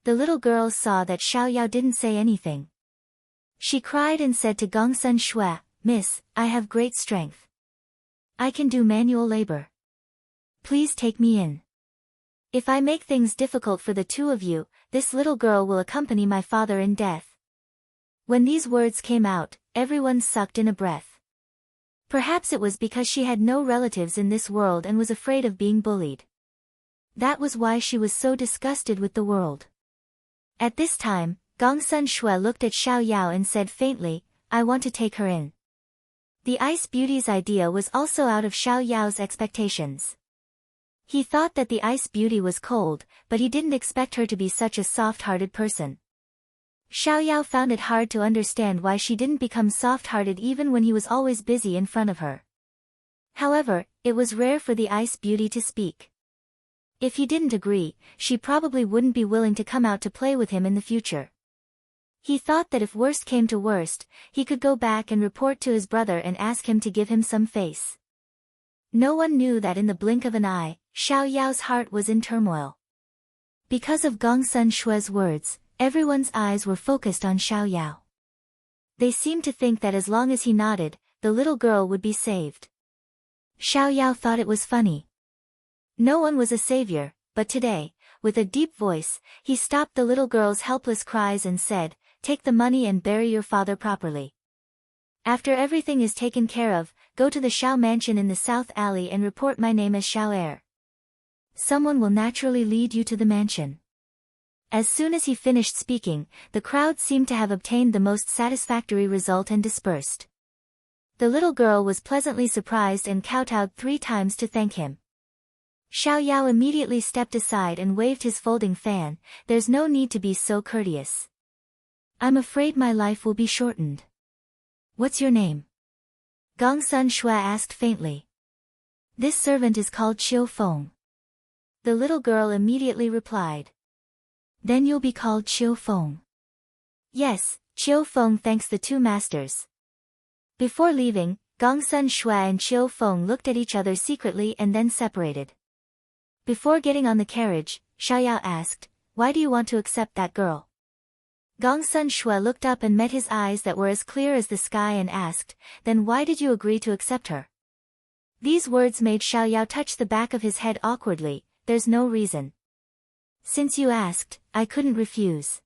The little girl saw that Xiao Yao didn't say anything. She cried and said to Gong Sun Shui, "Miss, I have great strength. I can do manual labor. Please take me in. If I make things difficult for the two of you, this little girl will accompany my father in death." When these words came out, everyone sucked in a breath. Perhaps it was because she had no relatives in this world and was afraid of being bullied. That was why she was so disgusted with the world. At this time, Gong Sun Shui looked at Xiao Yao and said faintly, "I want to take her in." The ice beauty's idea was also out of Xiao Yao's expectations. He thought that the ice beauty was cold, but he didn't expect her to be such a soft-hearted person. Xiao Yao found it hard to understand why she didn't become soft-hearted even when he was always busy in front of her. However, it was rare for the ice beauty to speak. If he didn't agree, she probably wouldn't be willing to come out to play with him in the future. He thought that if worst came to worst, he could go back and report to his brother and ask him to give him some face. No one knew that in the blink of an eye, Xiao Yao's heart was in turmoil. Because of Gongsun Shue's words, everyone's eyes were focused on Xiao Yao. They seemed to think that as long as he nodded, the little girl would be saved. Xiao Yao thought it was funny. No one was a savior, but today, with a deep voice, he stopped the little girl's helpless cries and said, "Take the money and bury your father properly. After everything is taken care of, go to the Xiao mansion in the South Alley and report my name as Xiao Heir. Someone will naturally lead you to the mansion." As soon as he finished speaking, the crowd seemed to have obtained the most satisfactory result and dispersed. The little girl was pleasantly surprised and kowtowed 3 times to thank him. Xiao Yao immediately stepped aside and waved his folding fan. "There's no need to be so courteous. I'm afraid my life will be shortened." "What's your name?" Gongsun Shui asked faintly. "This servant is called Qiu Feng." The little girl immediately replied. "Then you'll be called Qiu Feng." "Yes, Qiu Feng thanks the 2 masters." Before leaving, Gongsun Shui and Qiu Feng looked at each other secretly and then separated. Before getting on the carriage, Xiao Yao asked, "Why do you want to accept that girl?" Gongsun Shui looked up and met his eyes that were as clear as the sky and asked, "Then why did you agree to accept her?" These words made Xiao Yao touch the back of his head awkwardly. "There's no reason. Since you asked, I couldn't refuse.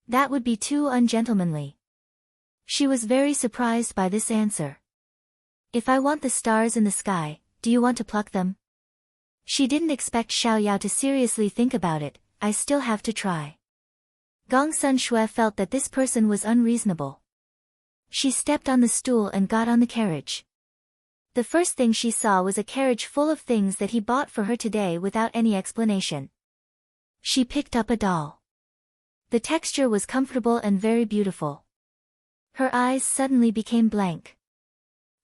That would be too ungentlemanly." She was very surprised by this answer. "If I want the stars in the sky, do you want to pluck them?" She didn't expect Xiao Yao to seriously think about it. "I still have to try." Gongsun Shui felt that this person was unreasonable. She stepped on the stool and got on the carriage. The first thing she saw was a carriage full of things that he bought for her today without any explanation. She picked up a doll. The texture was comfortable and very beautiful. Her eyes suddenly became blank.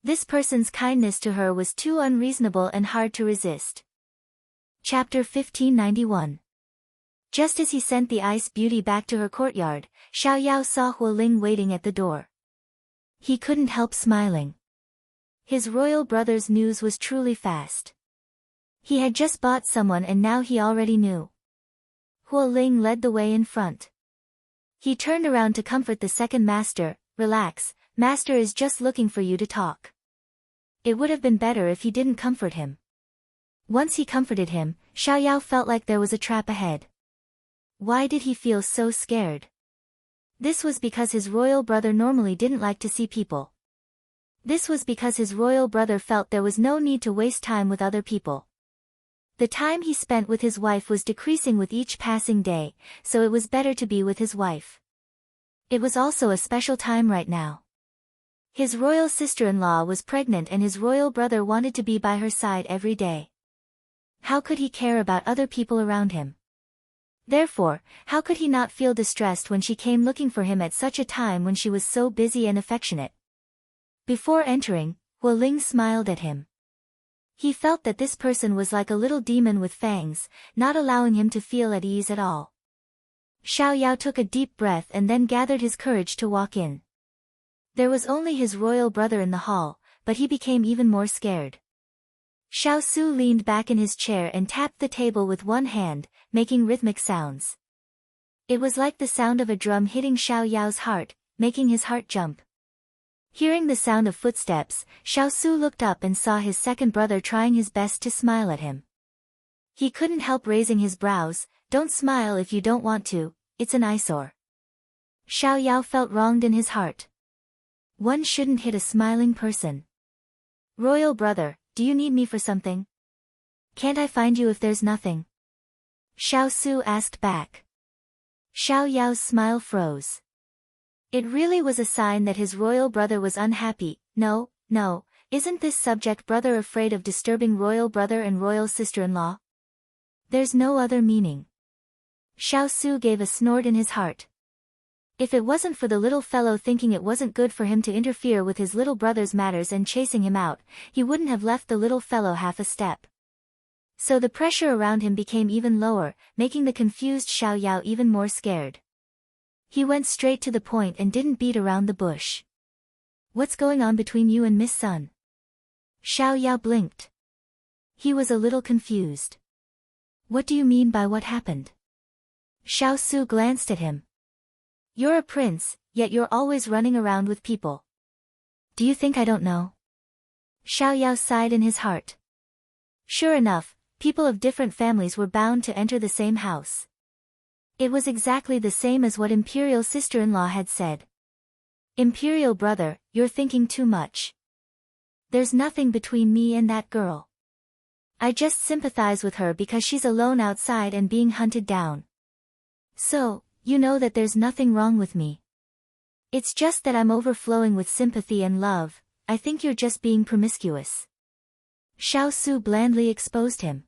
This person's kindness to her was too unreasonable and hard to resist. Chapter 1591. Just as he sent the ice beauty back to her courtyard, Xiao Yao saw Huoling waiting at the door. He couldn't help smiling. His royal brother's news was truly fast. He had just bought someone and now he already knew. Huoling led the way in front. He turned around to comfort the second master. "Relax, master is just looking for you to talk." It would have been better if he didn't comfort him. Once he comforted him, Xiao Yao felt like there was a trap ahead. Why did he feel so scared? This was because his royal brother normally didn't like to see people. This was because his royal brother felt there was no need to waste time with other people. The time he spent with his wife was decreasing with each passing day, so it was better to be with his wife. It was also a special time right now. His royal sister-in-law was pregnant and his royal brother wanted to be by her side every day. How could he care about other people around him? Therefore, how could he not feel distressed when she came looking for him at such a time when she was so busy and affectionate? Before entering, Huoling smiled at him. He felt that this person was like a little demon with fangs, not allowing him to feel at ease at all. Xiao Yao took a deep breath and then gathered his courage to walk in. There was only his royal brother in the hall, but he became even more scared. Xiao Su leaned back in his chair and tapped the table with one hand, making rhythmic sounds. It was like the sound of a drum hitting Xiao Yao's heart, making his heart jump. Hearing the sound of footsteps, Xiao Su looked up and saw his second brother trying his best to smile at him. He couldn't help raising his brows. "Don't smile if you don't want to, it's an eyesore." Xiao Yao felt wronged in his heart. One shouldn't hit a smiling person. "Royal brother, do you need me for something? Can't I find you if there's nothing?" Xiao Su asked back. Xiao Yao's smile froze. It really was a sign that his royal brother was unhappy. No, isn't this subject brother afraid of disturbing royal brother and royal sister-in-law? There's no other meaning. Xiao Su gave a snort in his heart. If it wasn't for the little fellow thinking it wasn't good for him to interfere with his little brother's matters and chasing him out, he wouldn't have left the little fellow half a step. So the pressure around him became even lower, making the confused Xiao Yao even more scared. He went straight to the point and didn't beat around the bush. What's going on between you and Miss Sun? Xiao Yao blinked. He was a little confused. What do you mean by what happened? Xiao Su glanced at him. You're a prince, yet you're always running around with people. Do you think I don't know? Xiao Yao sighed in his heart. Sure enough, people of different families were bound to enter the same house. It was exactly the same as what Imperial sister-in-law had said. Imperial brother, you're thinking too much. There's nothing between me and that girl. I just sympathize with her because she's alone outside and being hunted down. So, you know that there's nothing wrong with me. It's just that I'm overflowing with sympathy and love. I think you're just being promiscuous. Xiao Su blandly exposed him.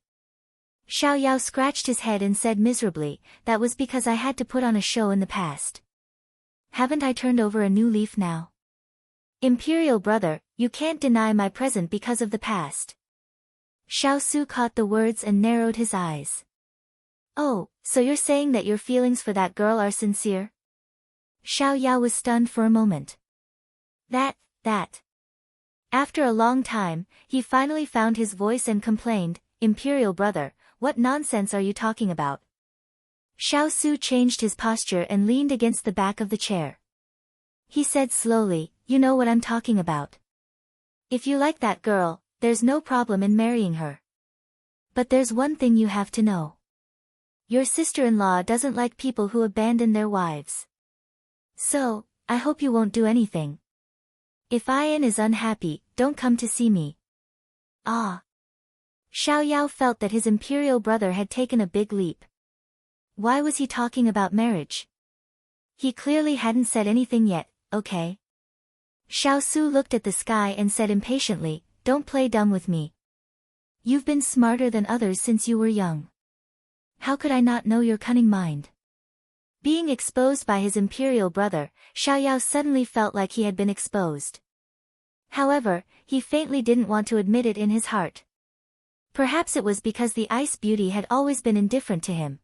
Xiao Yao scratched his head and said miserably, that was because I had to put on a show in the past. Haven't I turned over a new leaf now? Imperial brother, you can't deny my present because of the past. Xiao Su caught the words and narrowed his eyes. Oh, so you're saying that your feelings for that girl are sincere? Xiao Yao was stunned for a moment. That. After a long time, he finally found his voice and complained, Imperial brother, what nonsense are you talking about? Xiao Su changed his posture and leaned against the back of the chair. He said slowly, you know what I'm talking about. If you like that girl, there's no problem in marrying her. But there's one thing you have to know. Your sister-in-law doesn't like people who abandon their wives. So, I hope you won't do anything. If Ian is unhappy, don't come to see me. Ah. Xiao Yao felt that his imperial brother had taken a big leap. Why was he talking about marriage? He clearly hadn't said anything yet, okay? Xiao Su looked at the sky and said impatiently, don't play dumb with me. You've been smarter than others since you were young. How could I not know your cunning mind? Being exposed by his imperial brother, Xiao Yao suddenly felt like he had been exposed. However, he faintly didn't want to admit it in his heart. Perhaps it was because the ice beauty had always been indifferent to him.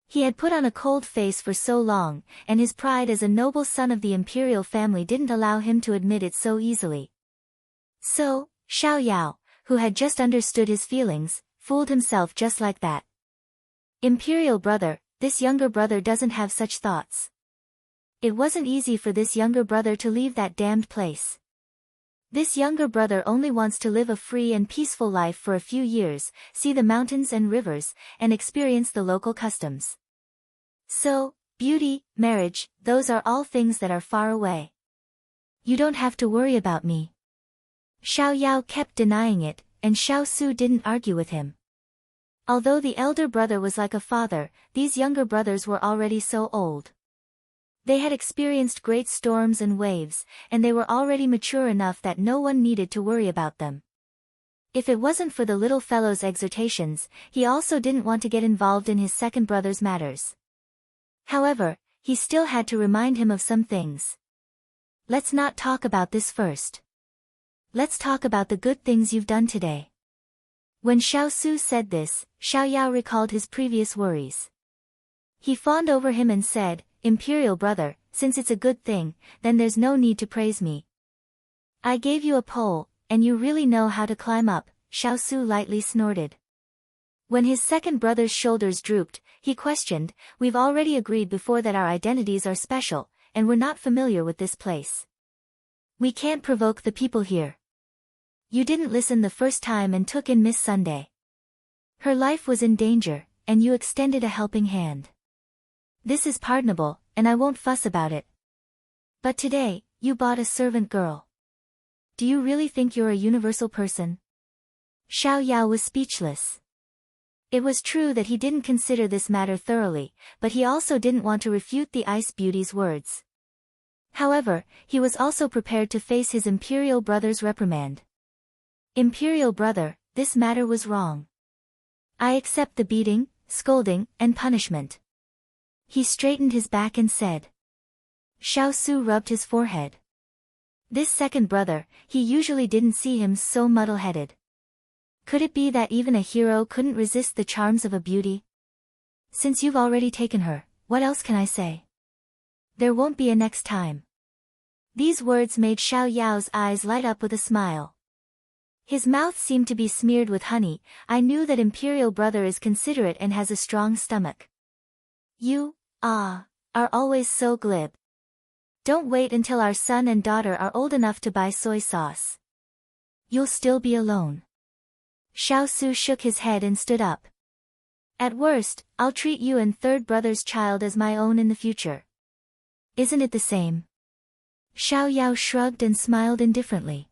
He had put on a cold face for so long, and his pride as a noble son of the imperial family didn't allow him to admit it so easily. So, Xiao Yao, who had just understood his feelings, fooled himself just like that. Imperial brother, this younger brother doesn't have such thoughts. It wasn't easy for this younger brother to leave that damned place. This younger brother only wants to live a free and peaceful life for a few years, see the mountains and rivers, and experience the local customs. So, beauty, marriage, those are all things that are far away. You don't have to worry about me. Xiao Yao kept denying it, and Xiao Su didn't argue with him. Although the elder brother was like a father, these younger brothers were already so old. They had experienced great storms and waves, and they were already mature enough that no one needed to worry about them. If it wasn't for the little fellow's exhortations, he also didn't want to get involved in his second brother's matters. However, he still had to remind him of some things. Let's not talk about this first. Let's talk about the good things you've done today. When Xiao Su said this, Xiao Yao recalled his previous worries. He fawned over him and said, Imperial brother, since it's a good thing, then there's no need to praise me. I gave you a pole, and you really know how to climb up, Xiao Su lightly snorted. When his second brother's shoulders drooped, he questioned, we've already agreed before that our identities are special, and we're not familiar with this place. We can't provoke the people here. You didn't listen the first time and took in Miss Sunday. Her life was in danger, and you extended a helping hand. This is pardonable, and I won't fuss about it. But today, you bought a servant girl. Do you really think you're a universal person? Xiao Yao was speechless. It was true that he didn't consider this matter thoroughly, but he also didn't want to refute the Ice Beauty's words. However, he was also prepared to face his imperial brother's reprimand. Imperial brother, this matter was wrong. I accept the beating, scolding, and punishment. He straightened his back and said. Xiao Su rubbed his forehead. This second brother, he usually didn't see him so muddle-headed. Could it be that even a hero couldn't resist the charms of a beauty? Since you've already taken her, what else can I say? There won't be a next time. These words made Xiao Yao's eyes light up with a smile. His mouth seemed to be smeared with honey. I knew that Imperial brother is considerate and has a strong stomach. You, are always so glib. Don't wait until our son and daughter are old enough to buy soy sauce. You'll still be alone. Xiao Su shook his head and stood up. At worst, I'll treat you and third brother's child as my own in the future. Isn't it the same? Xiao Yao shrugged and smiled indifferently.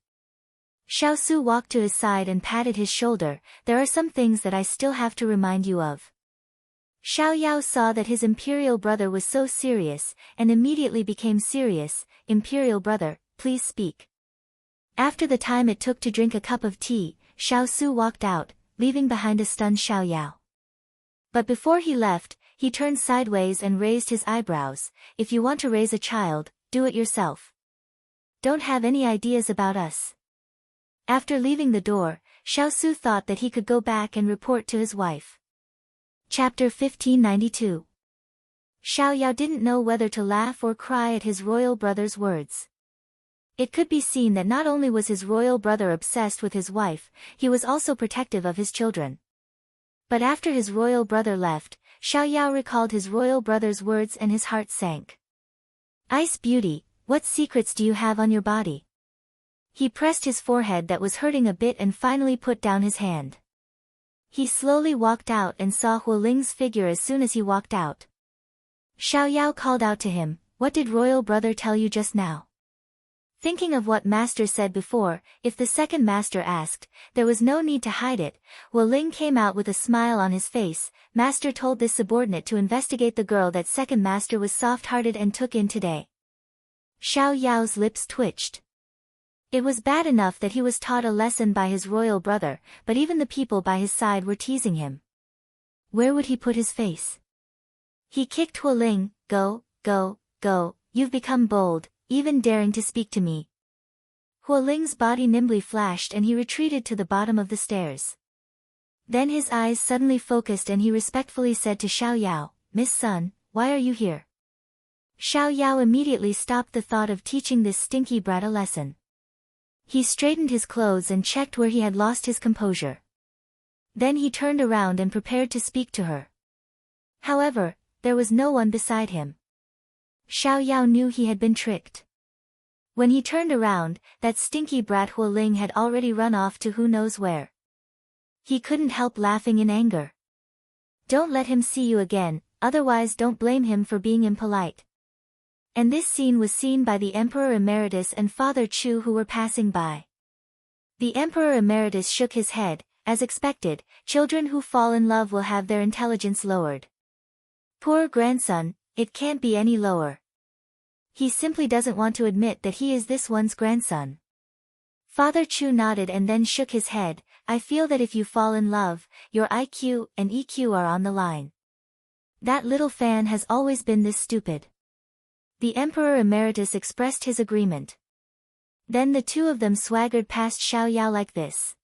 Xiao Su walked to his side and patted his shoulder. There are some things that I still have to remind you of. Xiao Yao saw that his imperial brother was so serious, and immediately became serious. Imperial brother, please speak. After the time it took to drink a cup of tea, Xiao Su walked out, leaving behind a stunned Xiao Yao. But before he left, he turned sideways and raised his eyebrows. If you want to raise a child, do it yourself. Don't have any ideas about us. After leaving the door, Xiao Su thought that he could go back and report to his wife. Chapter 1592. Xiao Yao didn't know whether to laugh or cry at his royal brother's words. It could be seen that not only was his royal brother obsessed with his wife, he was also protective of his children. But after his royal brother left, Xiao Yao recalled his royal brother's words and his heart sank. Ice Beauty, what secrets do you have on your body? He pressed his forehead that was hurting a bit and finally put down his hand. He slowly walked out and saw Huo Ling's figure as soon as he walked out. Xiao Yao called out to him, what did royal brother tell you just now? Thinking of what master said before, if the second master asked, there was no need to hide it. Huo Ling came out with a smile on his face. Master told this subordinate to investigate the girl that second master was soft-hearted and took in today. Xiao Yao's lips twitched. It was bad enough that he was taught a lesson by his royal brother, but even the people by his side were teasing him. Where would he put his face? He kicked Huo Ling. Go, go, go, you've become bold, even daring to speak to me. Huo Ling's body nimbly flashed and he retreated to the bottom of the stairs. Then his eyes suddenly focused and he respectfully said to Xiao Yao, Miss Sun, why are you here? Xiao Yao immediately stopped the thought of teaching this stinky brat a lesson. He straightened his clothes and checked where he had lost his composure. Then he turned around and prepared to speak to her. However, there was no one beside him. Xiao Yao knew he had been tricked. When he turned around, that stinky brat Huo Ling had already run off to who knows where. He couldn't help laughing in anger. Don't let him see you again, otherwise don't blame him for being impolite. And this scene was seen by the Emperor Emeritus and Father Chu who were passing by. The Emperor Emeritus shook his head. As expected, children who fall in love will have their intelligence lowered. Poor grandson, it can't be any lower. He simply doesn't want to admit that he is this one's grandson. Father Chu nodded and then shook his head. I feel that if you fall in love, your IQ and EQ are on the line. That little fan has always been this stupid. The Emperor Emeritus expressed his agreement. Then the two of them swaggered past Xiao Yao like this.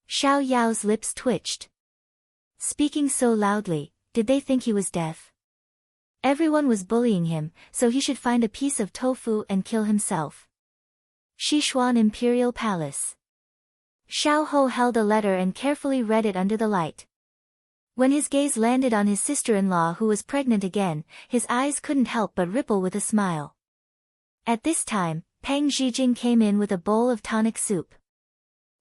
Xiao Yao's lips twitched. Speaking so loudly, did they think he was deaf? Everyone was bullying him, so he should find a piece of tofu and kill himself. Xishuan Imperial Palace. Xiao Ho held a letter and carefully read it under the light. When his gaze landed on his sister-in-law who was pregnant again, his eyes couldn't help but ripple with a smile. At this time, Peng Zhijing came in with a bowl of tonic soup.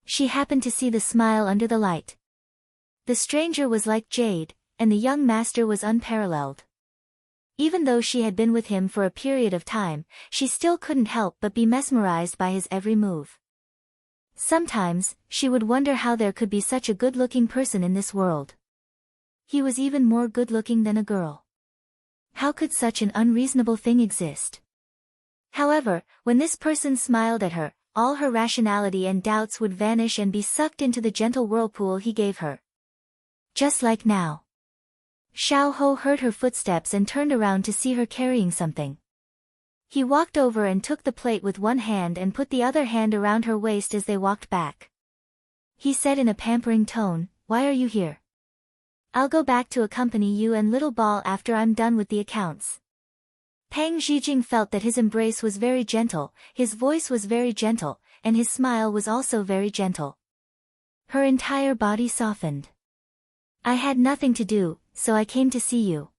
She happened to see the smile under the light. The stranger was like jade, and the young master was unparalleled. Even though she had been with him for a period of time, she still couldn't help but be mesmerized by his every move. Sometimes, she would wonder how there could be such a good-looking person in this world. He was even more good-looking than a girl. How could such an unreasonable thing exist? However, when this person smiled at her, all her rationality and doubts would vanish and be sucked into the gentle whirlpool he gave her. Just like now. Xiao Ho heard her footsteps and turned around to see her carrying something. He walked over and took the plate with one hand and put the other hand around her waist as they walked back. He said in a pampering tone, "Why are you here? I'll go back to accompany you and little Ball after I'm done with the accounts." Pang Zhijing felt that his embrace was very gentle, his voice was very gentle, and his smile was also very gentle. Her entire body softened. "I had nothing to do, so I came to see you.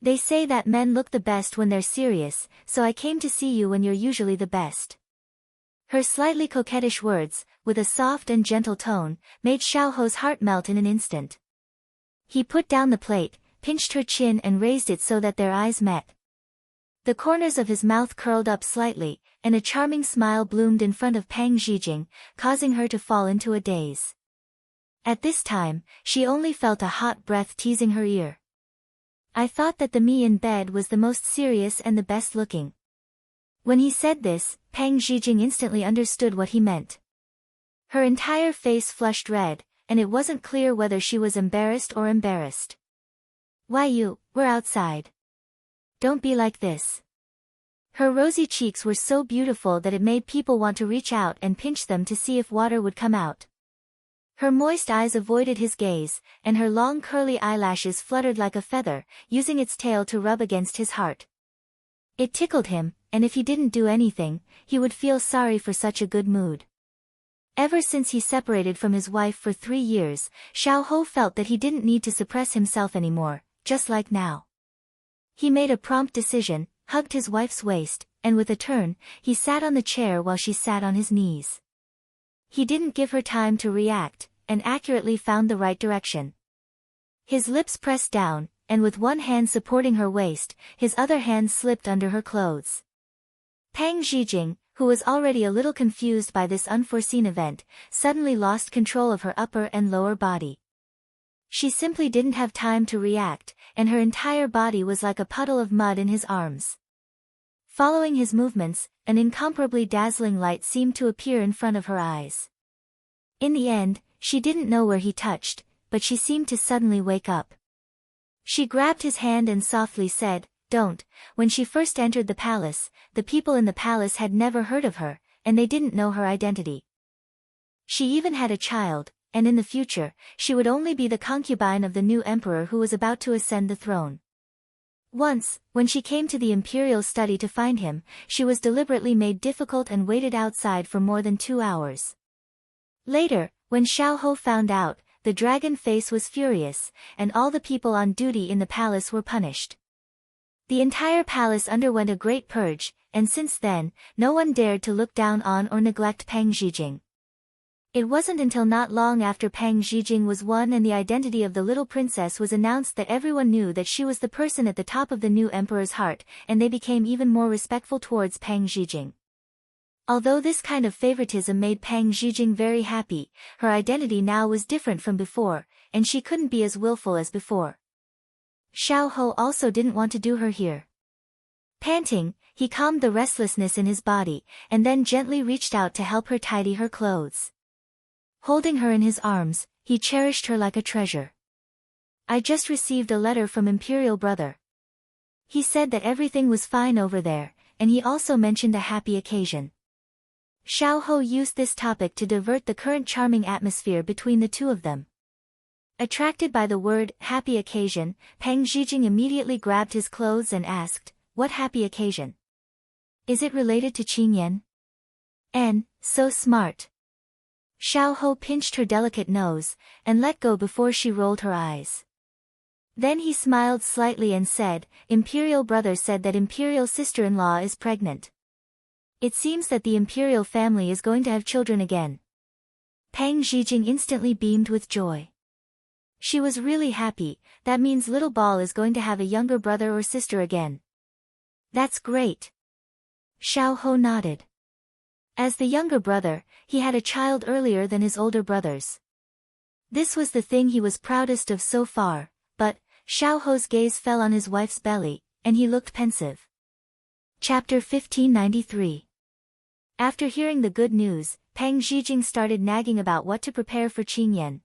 They say that men look the best when they're serious, so I came to see you when you're usually the best." Her slightly coquettish words, with a soft and gentle tone, made Xiaoho's heart melt in an instant. He put down the plate, pinched her chin and raised it so that their eyes met. The corners of his mouth curled up slightly, and a charming smile bloomed in front of Pang Zhijing, causing her to fall into a daze. At this time, she only felt a hot breath teasing her ear. "I thought that the me in bed was the most serious and the best looking." When he said this, Pang Zhijing instantly understood what he meant. Her entire face flushed red, and it wasn't clear whether she was embarrassed or embarrassed. "Why we're outside. Don't be like this." Her rosy cheeks were so beautiful that it made people want to reach out and pinch them to see if water would come out. Her moist eyes avoided his gaze, and her long curly eyelashes fluttered like a feather, using its tail to rub against his heart. It tickled him, and if he didn't do anything, he would feel sorry for such a good mood. Ever since he separated from his wife for 3 years, Xiaoho felt that he didn't need to suppress himself anymore, just like now. He made a prompt decision, hugged his wife's waist, and with a turn, he sat on the chair while she sat on his knees. He didn't give her time to react, and accurately found the right direction. His lips pressed down, and with one hand supporting her waist, his other hand slipped under her clothes. Pang Zhijing, who was already a little confused by this unforeseen event, suddenly lost control of her upper and lower body. She simply didn't have time to react, and her entire body was like a puddle of mud in his arms. Following his movements, an incomparably dazzling light seemed to appear in front of her eyes. In the end, she didn't know where he touched, but she seemed to suddenly wake up. She grabbed his hand and softly said, "Don't." When she first entered the palace, the people in the palace had never heard of her, and they didn't know her identity. She even had a child, and in the future, she would only be the concubine of the new emperor who was about to ascend the throne. Once, when she came to the imperial study to find him, she was deliberately made difficult and waited outside for more than 2 hours. Later, when Xiaoho found out, the dragon face was furious, and all the people on duty in the palace were punished. The entire palace underwent a great purge, and since then, no one dared to look down on or neglect Pang Zhijing. It wasn't until not long after Pang Zhijing was won and the identity of the little princess was announced that everyone knew that she was the person at the top of the new emperor's heart, and they became even more respectful towards Pang Zhijing. Although this kind of favoritism made Pang Zhijing very happy, her identity now was different from before, and she couldn't be as willful as before. Xiaoho also didn't want to do her here. Panting, he calmed the restlessness in his body, and then gently reached out to help her tidy her clothes. Holding her in his arms, he cherished her like a treasure. "I just received a letter from Imperial Brother. He said that everything was fine over there, and he also mentioned a happy occasion." Xiaoho used this topic to divert the current charming atmosphere between the two of them. Attracted by the word happy occasion, Pang Zhijing immediately grabbed his clothes and asked, "What happy occasion? Is it related to Qingyan?" "And, so smart." Xiaoho pinched her delicate nose, and let go before she rolled her eyes. Then he smiled slightly and said, "Imperial Brother said that Imperial sister-in-law is pregnant. It seems that the Imperial family is going to have children again." Pang Zhijing instantly beamed with joy. She was really happy. That means little Ball is going to have a younger brother or sister again. "That's great." Xiaoho nodded. As the younger brother, he had a child earlier than his older brothers. This was the thing he was proudest of so far, but Xiaoho's gaze fell on his wife's belly, and he looked pensive. Chapter 1593. After hearing the good news, Pang Zhijing started nagging about what to prepare for Qingyan.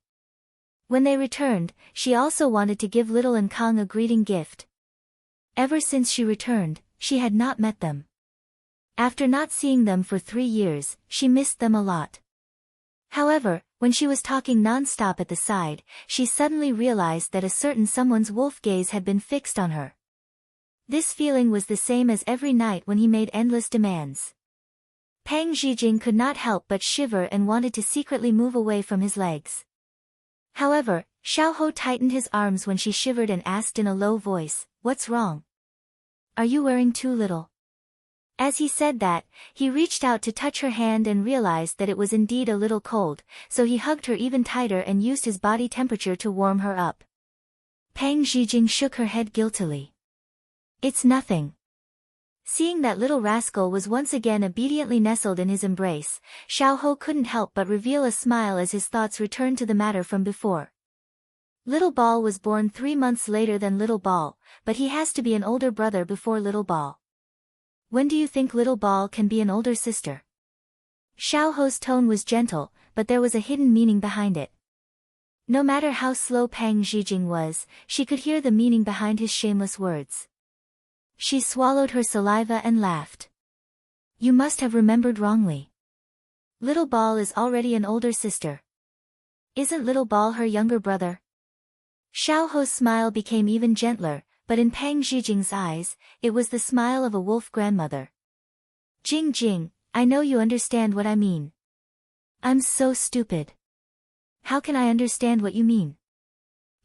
When they returned, she also wanted to give Little and Kong a greeting gift. Ever since she returned, she had not met them. After not seeing them for 3 years, she missed them a lot. However, when she was talking non-stop at the side, she suddenly realized that a certain someone's wolf gaze had been fixed on her. This feeling was the same as every night when he made endless demands. Pang Zhijing could not help but shiver and wanted to secretly move away from his legs. However, Xiaohou tightened his arms when she shivered and asked in a low voice, "What's wrong? Are you wearing too little?" As he said that, he reached out to touch her hand and realized that it was indeed a little cold, so he hugged her even tighter and used his body temperature to warm her up. Pang Zhijing shook her head guiltily. "It's nothing." Seeing that little rascal was once again obediently nestled in his embrace, Xiaohou couldn't help but reveal a smile as his thoughts returned to the matter from before. Little Ball was born 3 months later than Little Ball, but he has to be an older brother before Little Ball. When do you think Little Ball can be an older sister? Xiaohou's tone was gentle, but there was a hidden meaning behind it. No matter how slow Pang Zhijing was, she could hear the meaning behind his shameless words. She swallowed her saliva and laughed. "You must have remembered wrongly. Little Ball is already an older sister. Isn't Little Ball her younger brother?" Xiaohou's smile became even gentler, but in Pang Zhijing's eyes, it was the smile of a wolf grandmother. "Jing Jing, I know you understand what I mean. I'm so stupid. How can I understand what you mean?"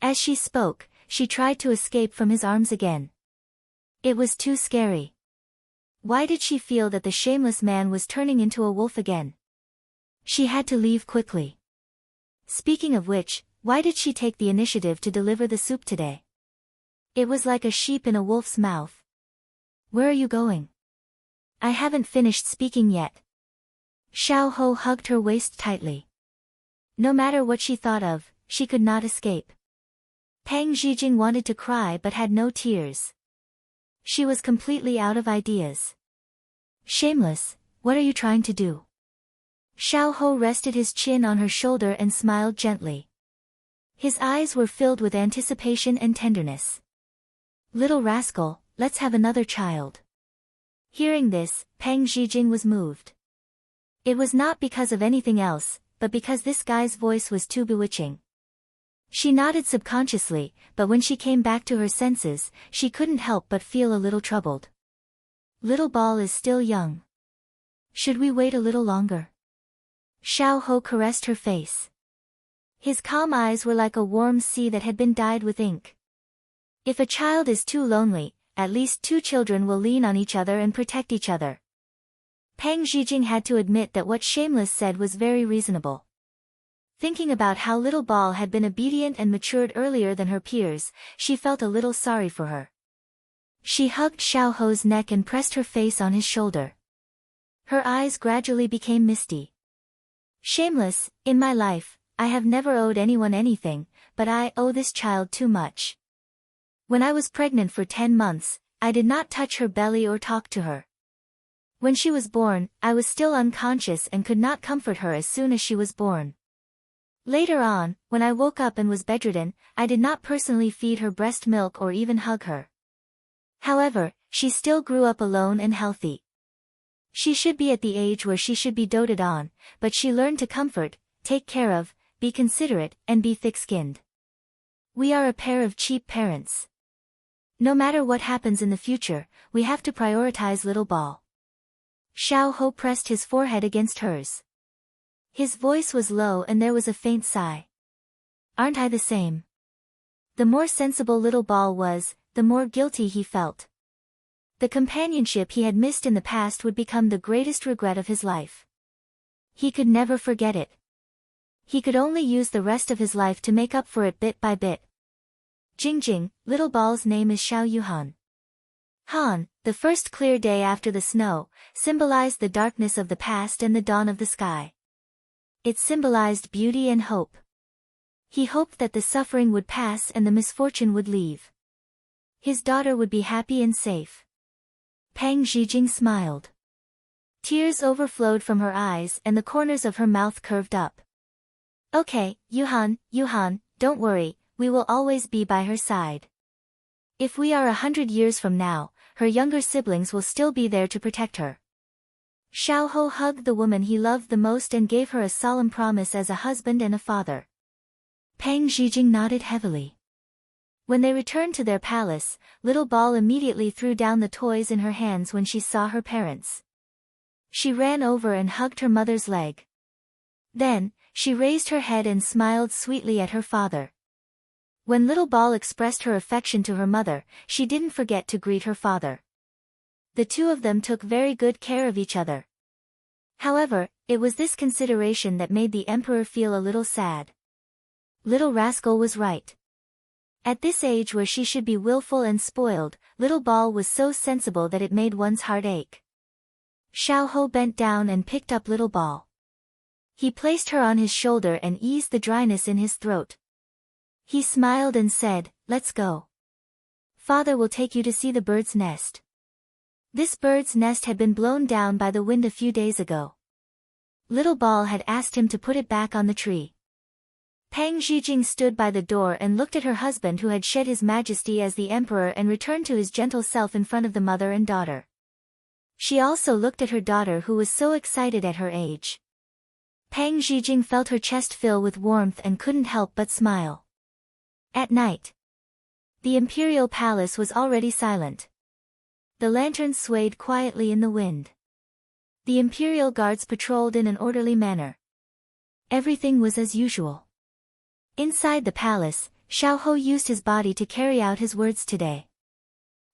As she spoke, she tried to escape from his arms again. It was too scary. Why did she feel that the shameless man was turning into a wolf again? She had to leave quickly. Speaking of which, why did she take the initiative to deliver the soup today? It was like a sheep in a wolf's mouth. "Where are you going?" "I haven't finished speaking yet." Xiaohou hugged her waist tightly. No matter what she thought of, she could not escape. Pang Zhijing wanted to cry but had no tears. She was completely out of ideas. "Shameless, what are you trying to do?" Xiaohou rested his chin on her shoulder and smiled gently. His eyes were filled with anticipation and tenderness. "Little rascal, let's have another child." Hearing this, Pang Zhijing was moved. It was not because of anything else, but because this guy's voice was too bewitching. She nodded subconsciously, but when she came back to her senses, she couldn't help but feel a little troubled. Little Ball is still young. Should we wait a little longer? Xiaohou caressed her face. His calm eyes were like a warm sea that had been dyed with ink. If a child is too lonely, at least 2 children will lean on each other and protect each other. Pang Zhijing had to admit that what Shameless said was very reasonable. Thinking about how Little Ball had been obedient and matured earlier than her peers, she felt a little sorry for her. She hugged Xiaohou's neck and pressed her face on his shoulder. Her eyes gradually became misty. "Shameless, in my life, I have never owed anyone anything, but I owe this child too much. When I was pregnant for 10 months, I did not touch her belly or talk to her. When she was born, I was still unconscious and could not comfort her as soon as she was born. Later on, when I woke up and was bedridden, I did not personally feed her breast milk or even hug her. However, she still grew up alone and healthy. She should be at the age where she should be doted on, but she learned to comfort, take care of, be considerate, and be thick-skinned. We are a pair of cheap parents. No matter what happens in the future, we have to prioritize Little Ball." Xiaohou pressed his forehead against hers. His voice was low and there was a faint sigh. "Aren't I the same?" The more sensible Little Ball was, the more guilty he felt. The companionship he had missed in the past would become the greatest regret of his life. He could never forget it. He could only use the rest of his life to make up for it bit by bit. Jingjing, Little Ball's name is Xiao Yuhan. Han, the first clear day after the snow, symbolized the darkness of the past and the dawn of the sky. It symbolized beauty and hope. He hoped that the suffering would pass and the misfortune would leave. His daughter would be happy and safe. Pang Zhijing smiled. Tears overflowed from her eyes and the corners of her mouth curved up. "Okay, Yuhan, don't worry, we will always be by her side. If we are 100 years from now, her younger siblings will still be there to protect her. Xiaohou hugged the woman he loved the most and gave her a solemn promise as a husband and a father. Pang Zhijing nodded heavily. When they returned to their palace, Little Ball immediately threw down the toys in her hands when she saw her parents. She ran over and hugged her mother's leg. Then, she raised her head and smiled sweetly at her father. When Little Ball expressed her affection to her mother, she didn't forget to greet her father. The two of them took very good care of each other. However, it was this consideration that made the emperor feel a little sad. Little rascal was right. At this age where she should be willful and spoiled, Little Ball was so sensible that it made one's heart ache. Xiaohou bent down and picked up Little Ball. He placed her on his shoulder and eased the dryness in his throat. He smiled and said, "Let's go. Father will take you to see the bird's nest." This bird's nest had been blown down by the wind a few days ago. Little Ball had asked him to put it back on the tree. Pang Zhijing stood by the door and looked at her husband who had shed his majesty as the emperor and returned to his gentle self in front of the mother and daughter. She also looked at her daughter who was so excited at her age. Pang Zhijing felt her chest fill with warmth and couldn't help but smile. At night, the imperial palace was already silent. The lanterns swayed quietly in the wind. The imperial guards patrolled in an orderly manner. Everything was as usual. Inside the palace, Xiaohou used his body to carry out his words today.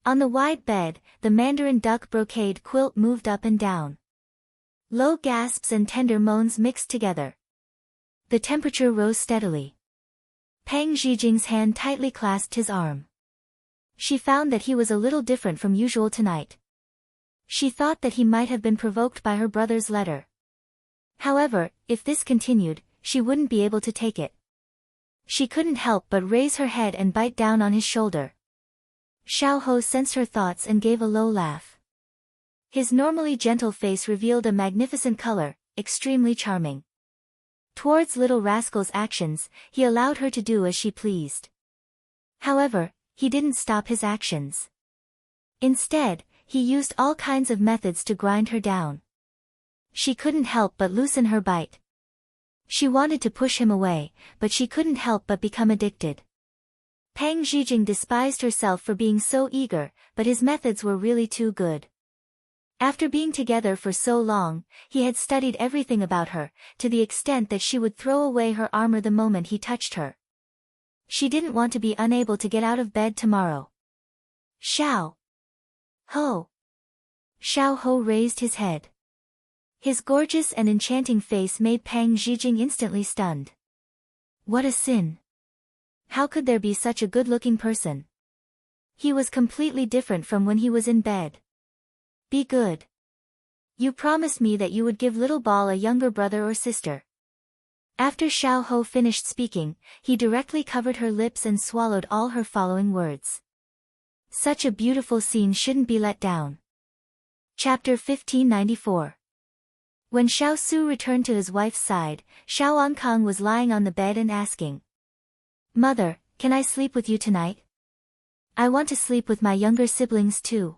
On the wide bed, the mandarin duck brocade quilt moved up and down. Low gasps and tender moans mixed together. The temperature rose steadily. Pang Zhijing's hand tightly clasped his arm. She found that he was a little different from usual tonight. She thought that he might have been provoked by her brother's letter. However, if this continued, she wouldn't be able to take it. She couldn't help but raise her head and bite down on his shoulder. Xiaohou sensed her thoughts and gave a low laugh. His normally gentle face revealed a magnificent color, extremely charming. Towards little rascal's actions, he allowed her to do as she pleased. However, he didn't stop his actions. Instead, he used all kinds of methods to grind her down. She couldn't help but loosen her bite. She wanted to push him away, but she couldn't help but become addicted. Pang Zhijing despised herself for being so eager, but his methods were really too good. After being together for so long, he had studied everything about her, to the extent that she would throw away her armor the moment he touched her. She didn't want to be unable to get out of bed tomorrow. Xiao Ho! Xiaohou raised his head. His gorgeous and enchanting face made Pang Zhijing instantly stunned. What a sin! How could there be such a good-looking person? He was completely different from when he was in bed. Be good. You promised me that you would give Little Ball a younger brother or sister. After Xiaohou finished speaking, he directly covered her lips and swallowed all her following words. Such a beautiful scene shouldn't be let down. Chapter 1594. When Xiao Su returned to his wife's side, Xiao Ankang was lying on the bed and asking, "Mother, can I sleep with you tonight? I want to sleep with my younger siblings too."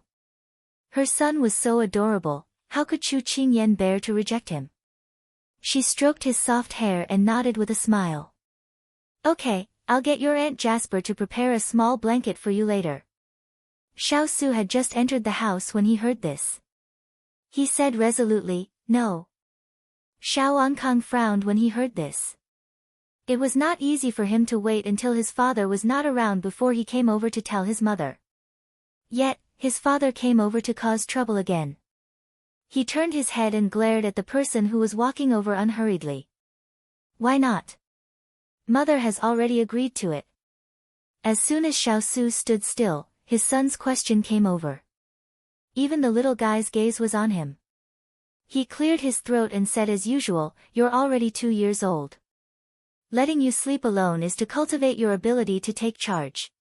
Her son was so adorable, how could Chu Qingyan bear to reject him? She stroked his soft hair and nodded with a smile. "Okay, I'll get your Aunt Jasper to prepare a small blanket for you later." Xiao Su had just entered the house when he heard this. He said resolutely, "No." Xiao Ankang frowned when he heard this. It was not easy for him to wait until his father was not around before he came over to tell his mother. Yet, his father came over to cause trouble again. He turned his head and glared at the person who was walking over unhurriedly. "Why not? Mother has already agreed to it." As soon as Xiao Su stood still, his son's question came over. Even the little guy's gaze was on him. He cleared his throat and said as usual, "You're already 2 years old. Letting you sleep alone is to cultivate your ability to take charge.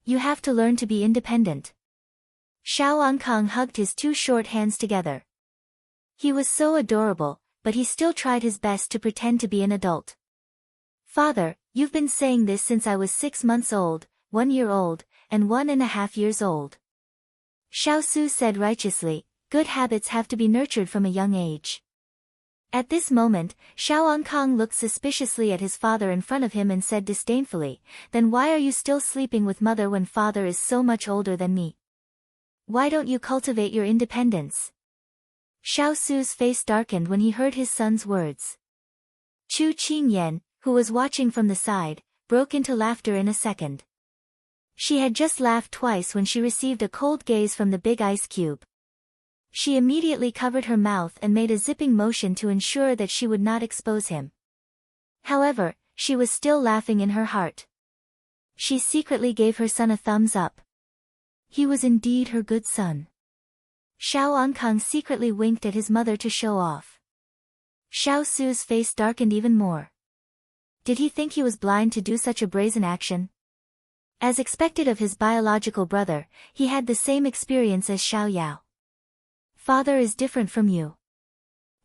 You have to learn to be independent." Xiao Ankang hugged his 2 short hands together. He was so adorable, but he still tried his best to pretend to be an adult. "Father, you've been saying this since I was 6 months old, 1 year old, and 1.5 years old." Xiao Su said righteously, Good habits have to be nurtured from a young age. At this moment, Xiao Kong looked suspiciously at his father in front of him and said disdainfully, "Then why are you still sleeping with mother when father is so much older than me? Why don't you cultivate your independence?" Xiao Su's face darkened when he heard his son's words. Chu Qingyan, who was watching from the side, broke into laughter in a second. She had just laughed twice when she received a cold gaze from the big ice cube. She immediately covered her mouth and made a zipping motion to ensure that she would not expose him. However, she was still laughing in her heart. She secretly gave her son a thumbs up. He was indeed her good son. Xiao Kong secretly winked at his mother to show off. Xiao Su's face darkened even more. Did he think he was blind to do such a brazen action? As expected of his biological brother, he had the same experience as Xiao Yao. "Father is different from you."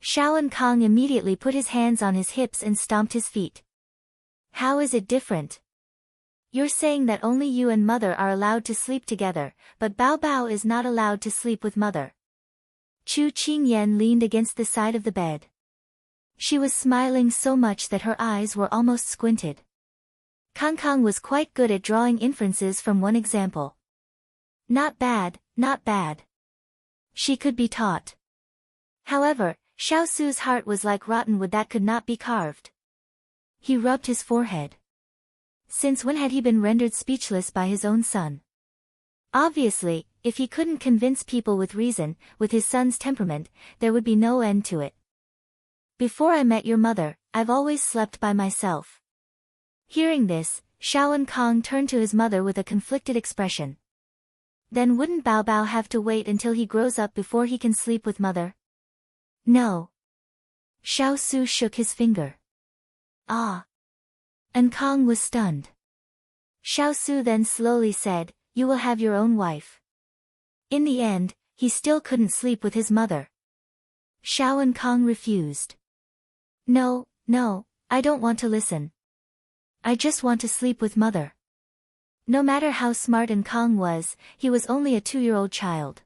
Xiao Kong immediately put his hands on his hips and stomped his feet. "How is it different? You're saying that only you and mother are allowed to sleep together, but Bao Bao is not allowed to sleep with mother." Chu Qingyan leaned against the side of the bed. She was smiling so much that her eyes were almost squinted. Kong was quite good at drawing inferences from one example. Not bad, not bad. She could be taught. However, Xiao Su's heart was like rotten wood that could not be carved. He rubbed his forehead. Since when had he been rendered speechless by his own son? Obviously, if he couldn't convince people with reason, with his son's temperament, there would be no end to it. "Before I met your mother, I've always slept by myself." Hearing this, Xiao Kong turned to his mother with a conflicted expression. "Then wouldn't Bao Bao have to wait until he grows up before he can sleep with mother?" "No." Xiao Su shook his finger. "Ah." Kong was stunned. Xiao Su then slowly said, "You will have your own wife." In the end, he still couldn't sleep with his mother. Xiao Kong refused. No, I don't want to listen. I just want to sleep with mother." No matter how smart Kong was, he was only a 2-year-old child.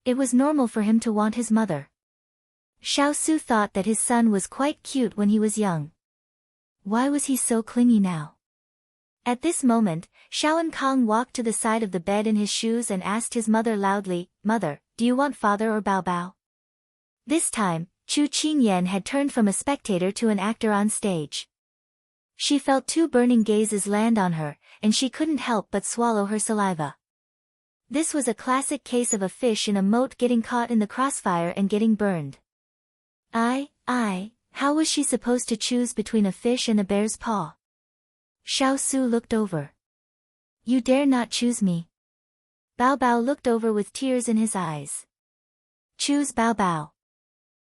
It was normal for him to want his mother. Xiao Su thought that his son was quite cute when he was young. Why was he so clingy now? At this moment, Xiao Kong walked to the side of the bed in his shoes and asked his mother loudly, "Mother, do you want father or Bao Bao?" This time, Chu Qingyan had turned from a spectator to an actor on stage. She felt 2 burning gazes land on her, and she couldn't help but swallow her saliva. This was a classic case of a fish in a moat getting caught in the crossfire and getting burned. How was she supposed to choose between a fish and a bear's paw? Xiao Su looked over. "You dare not choose me." Bao Bao looked over with tears in his eyes. "Choose Bao Bao."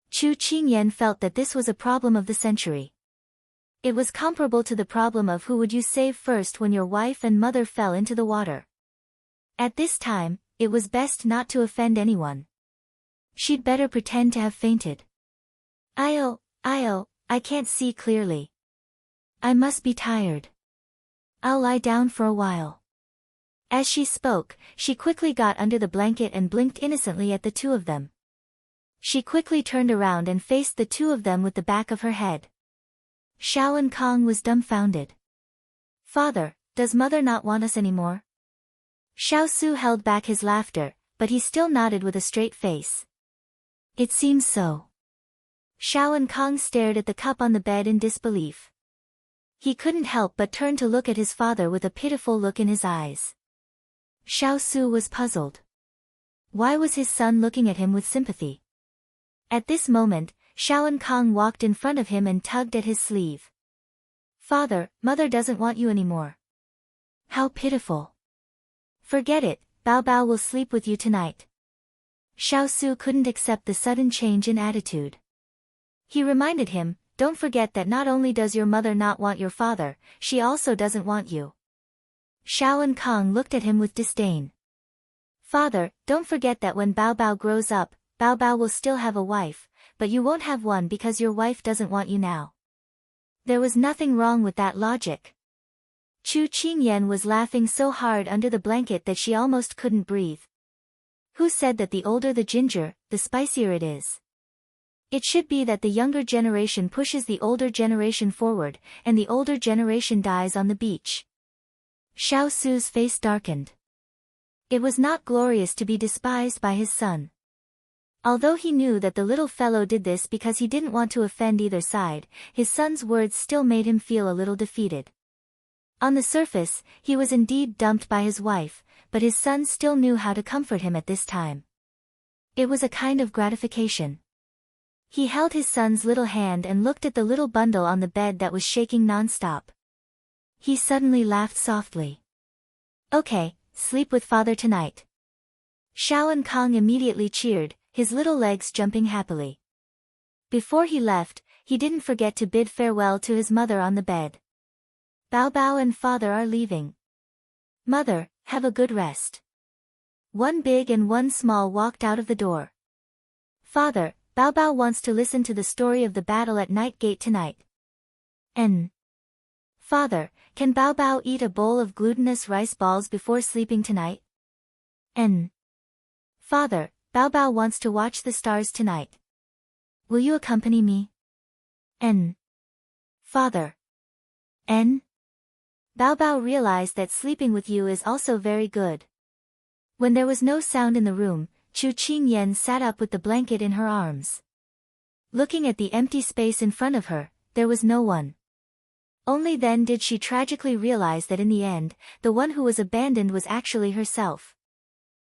Chu Qingyan felt that this was a problem of the century. It was comparable to the problem of who would you save first when your wife and mother fell into the water. At this time, it was best not to offend anyone. She'd better pretend to have fainted. I can't see clearly. I must be tired. I'll lie down for a while." As she spoke, she quickly got under the blanket and blinked innocently at the 2 of them. She quickly turned around and faced the 2 of them with the back of her head. Xiao Kong was dumbfounded. "Father, does mother not want us anymore?" Xiao Su held back his laughter, but he still nodded with a straight face. "It seems so." Xiao Kong stared at the cup on the bed in disbelief. He couldn't help but turn to look at his father with a pitiful look in his eyes. Xiao Su was puzzled. Why was his son looking at him with sympathy? At this moment, Xiao Kong walked in front of him and tugged at his sleeve. "Father, mother doesn't want you anymore." "How pitiful." "Forget it, Bao Bao will sleep with you tonight." Xiao Su couldn't accept the sudden change in attitude. He reminded him, "Don't forget that not only does your mother not want your father, she also doesn't want you." Xiao Kong looked at him with disdain. "Father, don't forget that when Bao Bao grows up, Bao Bao will still have a wife, but you won't have one because your wife doesn't want you now." There was nothing wrong with that logic. Chu Qingyan was laughing so hard under the blanket that she almost couldn't breathe. Who said that the older the ginger, the spicier it is? It should be that the younger generation pushes the older generation forward, and the older generation dies on the beach. Xiao Su's face darkened. It was not glorious to be despised by his son. Although he knew that the little fellow did this because he didn't want to offend either side, his son's words still made him feel a little defeated. On the surface, he was indeed dumped by his wife, but his son still knew how to comfort him at this time. It was a kind of gratification. He held his son's little hand and looked at the little bundle on the bed that was shaking non-stop. He suddenly laughed softly. Okay, sleep with father tonight. Xiao and Kong immediately cheered, his little legs jumping happily. Before he left, he didn't forget to bid farewell to his mother on the bed. Bao Bao and father are leaving. Mother, have a good rest. One big and one small walked out of the door. Father, Bao Bao wants to listen to the story of the battle at Night Gate tonight. Father, can Bao Bao eat a bowl of glutinous rice balls before sleeping tonight? Father, Bao Bao wants to watch the stars tonight. Will you accompany me? Father. Bao Bao realized that sleeping with you is also very good. When there was no sound in the room, Chu Qingyan sat up with the blanket in her arms. Looking at the empty space in front of her, there was no one. Only then did she tragically realize that in the end, the one who was abandoned was actually herself.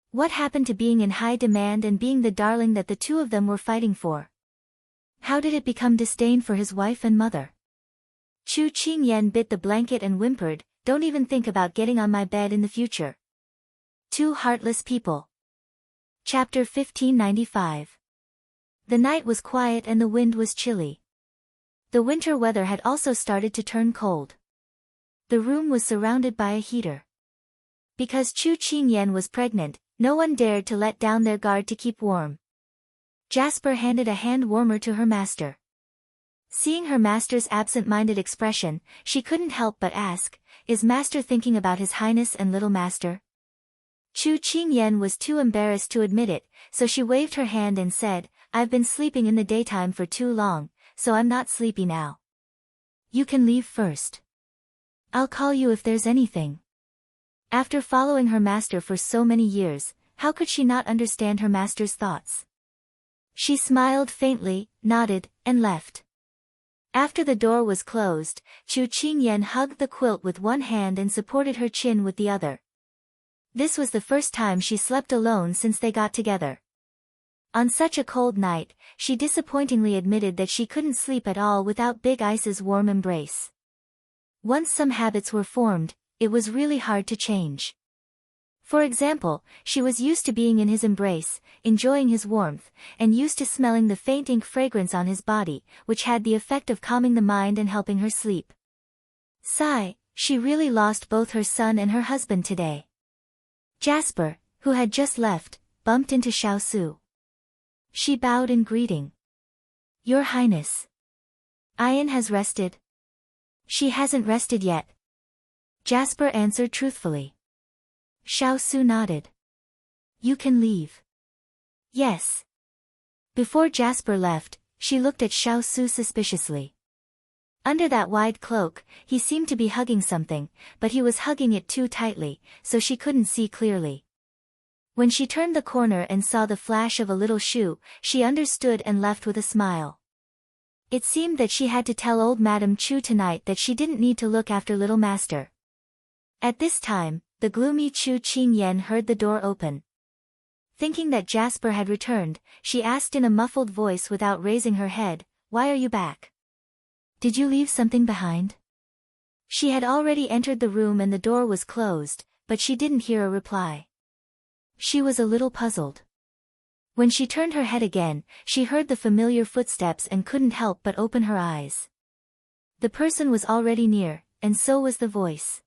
What happened to being in high demand and being the darling that the two of them were fighting for? How did it become disdain for his wife and mother? Chu Qingyan bit the blanket and whimpered, "Don't even think about getting on my bed in the future." Two heartless people. Chapter 1595. The night was quiet and the wind was chilly. The winter weather had also started to turn cold. The room was surrounded by a heater. Because Chu Qingyan was pregnant, no one dared to let down their guard to keep warm. Jasper handed a hand warmer to her master. Seeing her master's absent-minded expression, she couldn't help but ask, "Is master thinking about his highness and little master?" Chu Qingyan was too embarrassed to admit it, so she waved her hand and said, "I've been sleeping in the daytime for too long, so I'm not sleepy now. You can leave first. I'll call you if there's anything." After following her master for so many years, how could she not understand her master's thoughts? She smiled faintly, nodded, and left. After the door was closed, Chu Qingyan hugged the quilt with one hand and supported her chin with the other. This was the first time she slept alone since they got together. On such a cold night, she disappointingly admitted that she couldn't sleep at all without Big Ice's warm embrace. Once some habits were formed, it was really hard to change. For example, she was used to being in his embrace, enjoying his warmth, and used to smelling the faint ink fragrance on his body, which had the effect of calming the mind and helping her sleep. Sigh, she really lost both her son and her husband today. Jasper, who had just left, bumped into Xiao Su. She bowed in greeting. "Your Highness. Ayan has rested." "She hasn't rested yet," Jasper answered truthfully. Xiao Su nodded. "You can leave." "Yes." Before Jasper left, she looked at Xiao Su suspiciously. Under that wide cloak, he seemed to be hugging something, but he was hugging it too tightly, so she couldn't see clearly. When she turned the corner and saw the flash of a little shoe, she understood and left with a smile. It seemed that she had to tell old Madame Chu tonight that she didn't need to look after little master. At this time, the gloomy Chu Qingyan heard the door open. Thinking that Jasper had returned, she asked in a muffled voice without raising her head, "Why are you back? Did you leave something behind?" She had already entered the room and the door was closed, but she didn't hear a reply. She was a little puzzled. When she turned her head again, she heard the familiar footsteps and couldn't help but open her eyes. The person was already near, and so was the voice.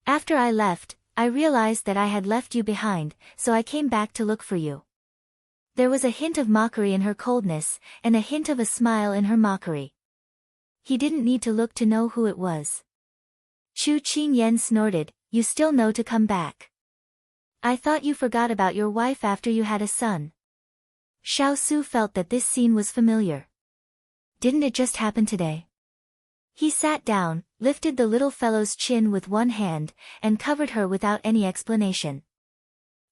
"After I left, I realized that I had left you behind, so I came back to look for you." There was a hint of mockery in her coldness, and a hint of a smile in her mockery. He didn't need to look to know who it was. Chu Qingyan snorted, "You still know to come back." I thought you forgot about your wife after you had a son. Xiao Su felt that this scene was familiar. Didn't it just happen today? He sat down, lifted the little fellow's chin with one hand, and covered her without any explanation.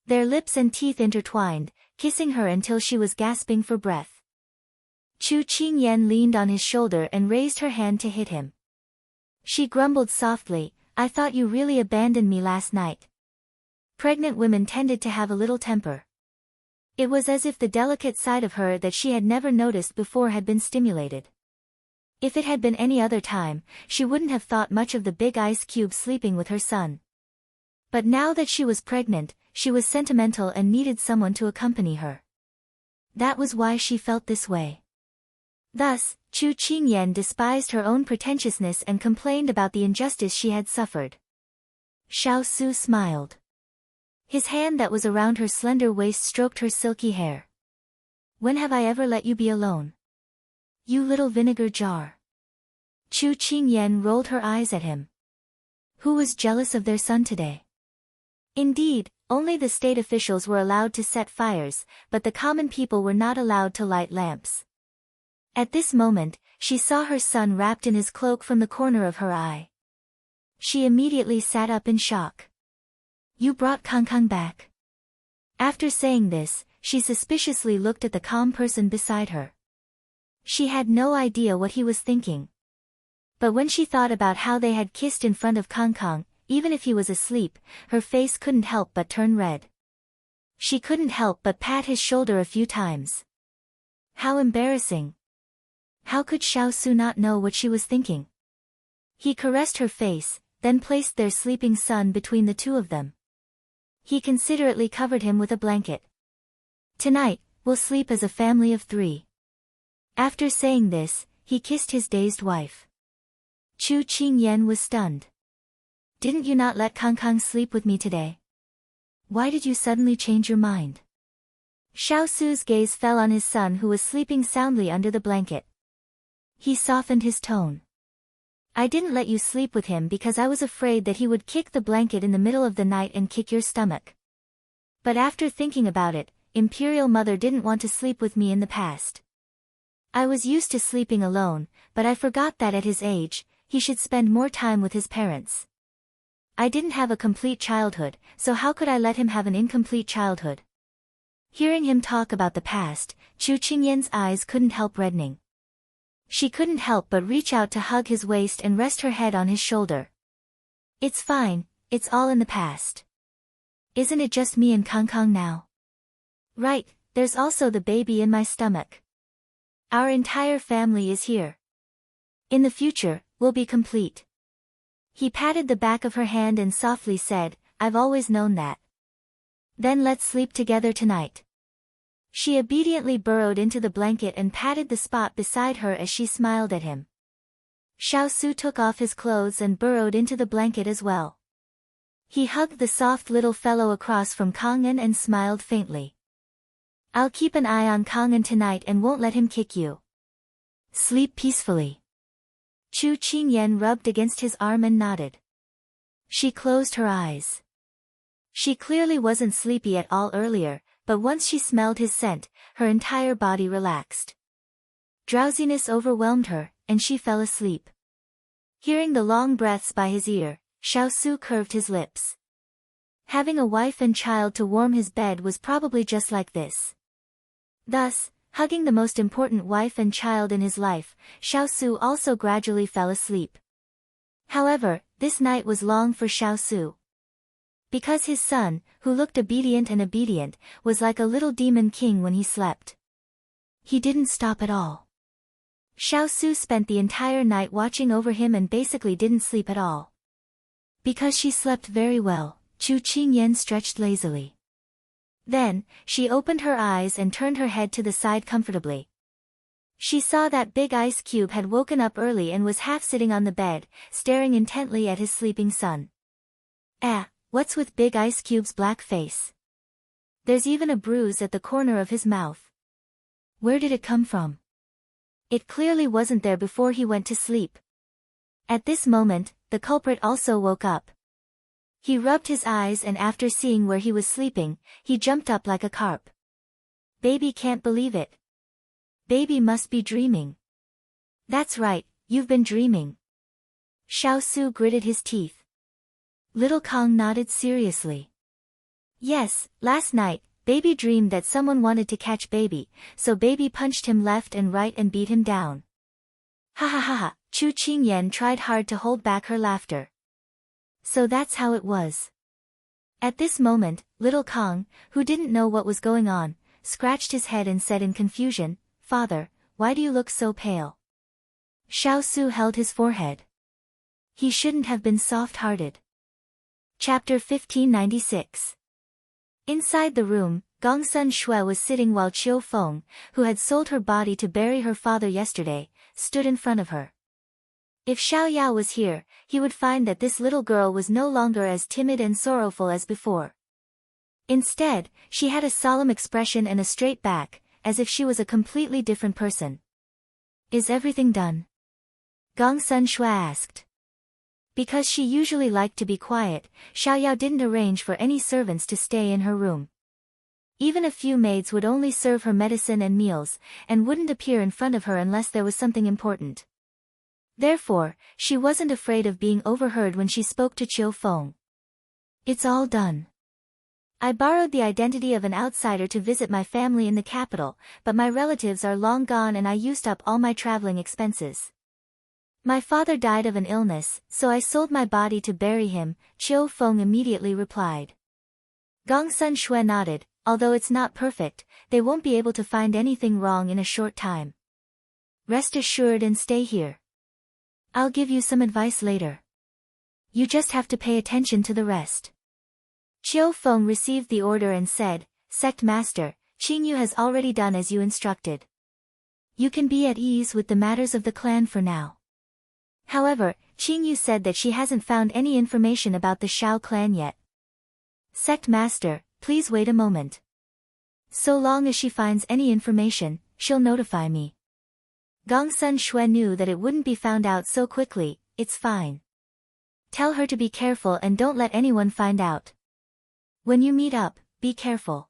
Their lips and teeth intertwined, kissing her until she was gasping for breath. Chu Qingyan leaned on his shoulder and raised her hand to hit him. She grumbled softly, I thought you really abandoned me last night. Pregnant women tended to have a little temper. It was as if the delicate side of her that she had never noticed before had been stimulated. If it had been any other time, she wouldn't have thought much of the big ice cube sleeping with her son. But now that she was pregnant, she was sentimental and needed someone to accompany her. That was why she felt this way. Thus, Chu Qingyan despised her own pretentiousness and complained about the injustice she had suffered. Xiao Su smiled. His hand that was around her slender waist stroked her silky hair. When have I ever let you be alone? You little vinegar jar. Chu Qingyan rolled her eyes at him. Who was jealous of their son today? Indeed, only the state officials were allowed to set fires, but the common people were not allowed to light lamps. At this moment, she saw her son wrapped in his cloak from the corner of her eye. She immediately sat up in shock. You brought Kangkang back. After saying this, she suspiciously looked at the calm person beside her. She had no idea what he was thinking. But when she thought about how they had kissed in front of Kangkang, even if he was asleep, her face couldn't help but turn red. She couldn't help but pat his shoulder a few times. How embarrassing. How could Xiao Su not know what she was thinking? He caressed her face, then placed their sleeping son between the two of them. He considerately covered him with a blanket. Tonight, we'll sleep as a family of 3. After saying this, he kissed his dazed wife. Chu Qingyan was stunned. Didn't you not let Kangkang sleep with me today? Why did you suddenly change your mind? Xiao Su's gaze fell on his son who was sleeping soundly under the blanket. He softened his tone. I didn't let you sleep with him because I was afraid that he would kick the blanket in the middle of the night and kick your stomach. But after thinking about it, Imperial Mother didn't want to sleep with me in the past. I was used to sleeping alone, but I forgot that at his age, he should spend more time with his parents. I didn't have a complete childhood, so how could I let him have an incomplete childhood? Hearing him talk about the past, Chu Qingyan's eyes couldn't help reddening. She couldn't help but reach out to hug his waist and rest her head on his shoulder. It's fine, it's all in the past. Isn't it just me and Kangkang now? Right, there's also the baby in my stomach. Our entire family is here. In the future, we'll be complete. He patted the back of her hand and softly said, I've always known that. Then let's sleep together tonight. She obediently burrowed into the blanket and patted the spot beside her as she smiled at him. Xiao Su took off his clothes and burrowed into the blanket as well. He hugged the soft little fellow across from Kang'an and smiled faintly. I'll keep an eye on Kang'an tonight and won't let him kick you. Sleep peacefully. Chu Qingyan rubbed against his arm and nodded. She closed her eyes. She clearly wasn't sleepy at all earlier, but once she smelled his scent, her entire body relaxed. Drowsiness overwhelmed her, and she fell asleep. Hearing the long breaths by his ear, Xiao Su curved his lips. Having a wife and child to warm his bed was probably just like this. Thus, hugging the most important wife and child in his life, Xiao Su also gradually fell asleep. However, this night was long for Xiao Su. Because his son, who looked obedient, was like a little demon king when he slept. He didn't stop at all. Xiao Su spent the entire night watching over him and basically didn't sleep at all. Because she slept very well, Chu Qingyan stretched lazily. Then, she opened her eyes and turned her head to the side comfortably. She saw that big ice cube had woken up early and was half sitting on the bed, staring intently at his sleeping son. What's with Big Ice Cube's black face? There's even a bruise at the corner of his mouth. Where did it come from? It clearly wasn't there before he went to sleep. At this moment, the culprit also woke up. He rubbed his eyes and after seeing where he was sleeping, he jumped up like a carp. Baby can't believe it. Baby must be dreaming. That's right, you've been dreaming. Xiao Su gritted his teeth. Little Kong nodded seriously. Yes, last night, Baby dreamed that someone wanted to catch Baby, so Baby punched him left and right and beat him down. Ha ha ha ha, Chu Qingyan tried hard to hold back her laughter. So that's how it was. At this moment, little Kong, who didn't know what was going on, scratched his head and said in confusion, Father, why do you look so pale? Xiao Su held his forehead. He shouldn't have been soft-hearted. Chapter 1596. Inside the room, Gongsun Shui was sitting while Qiu Feng, who had sold her body to bury her father yesterday, stood in front of her. If Xiao Yao was here, he would find that this little girl was no longer as timid and sorrowful as before. Instead, she had a solemn expression and a straight back, as if she was a completely different person. Is everything done? Gongsun Shui asked. Because she usually liked to be quiet, Xiao Yao didn't arrange for any servants to stay in her room. Even a few maids would only serve her medicine and meals, and wouldn't appear in front of her unless there was something important. Therefore, she wasn't afraid of being overheard when she spoke to Qiu Feng. It's all done. I borrowed the identity of an outsider to visit my family in the capital, but my relatives are long gone and I used up all my traveling expenses. My father died of an illness, so I sold my body to bury him, Qiu Feng immediately replied. Gongsun Shui nodded, although it's not perfect, they won't be able to find anything wrong in a short time. Rest assured and stay here. I'll give you some advice later. You just have to pay attention to the rest. Qiu Feng received the order and said, Sect Master, Qingyu has already done as you instructed. You can be at ease with the matters of the clan for now. However, Qingyu said that she hasn't found any information about the Shao clan yet. Sect Master, please wait a moment. So long as she finds any information, she'll notify me. Gongsun Shui knew that it wouldn't be found out so quickly. It's fine. Tell her to be careful and don't let anyone find out. When you meet up, be careful.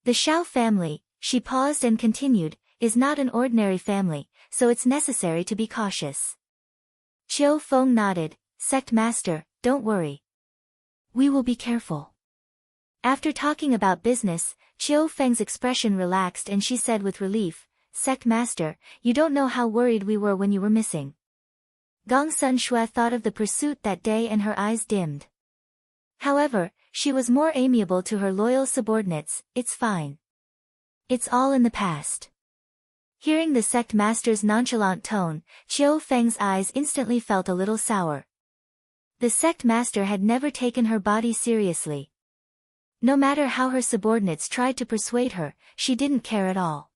The Shao family, she paused and continued, is not an ordinary family, so it's necessary to be cautious. Qiu Feng nodded, Sect Master, don't worry. We will be careful. After talking about business, Qiu Feng's expression relaxed and she said with relief, Sect Master, you don't know how worried we were when you were missing. Gongsun Shui thought of the pursuit that day and her eyes dimmed. However, she was more amiable to her loyal subordinates. It's fine. It's all in the past. Hearing the sect master's nonchalant tone, Qiu Feng's eyes instantly felt a little sour. The sect master had never taken her body seriously. No matter how her subordinates tried to persuade her, she didn't care at all.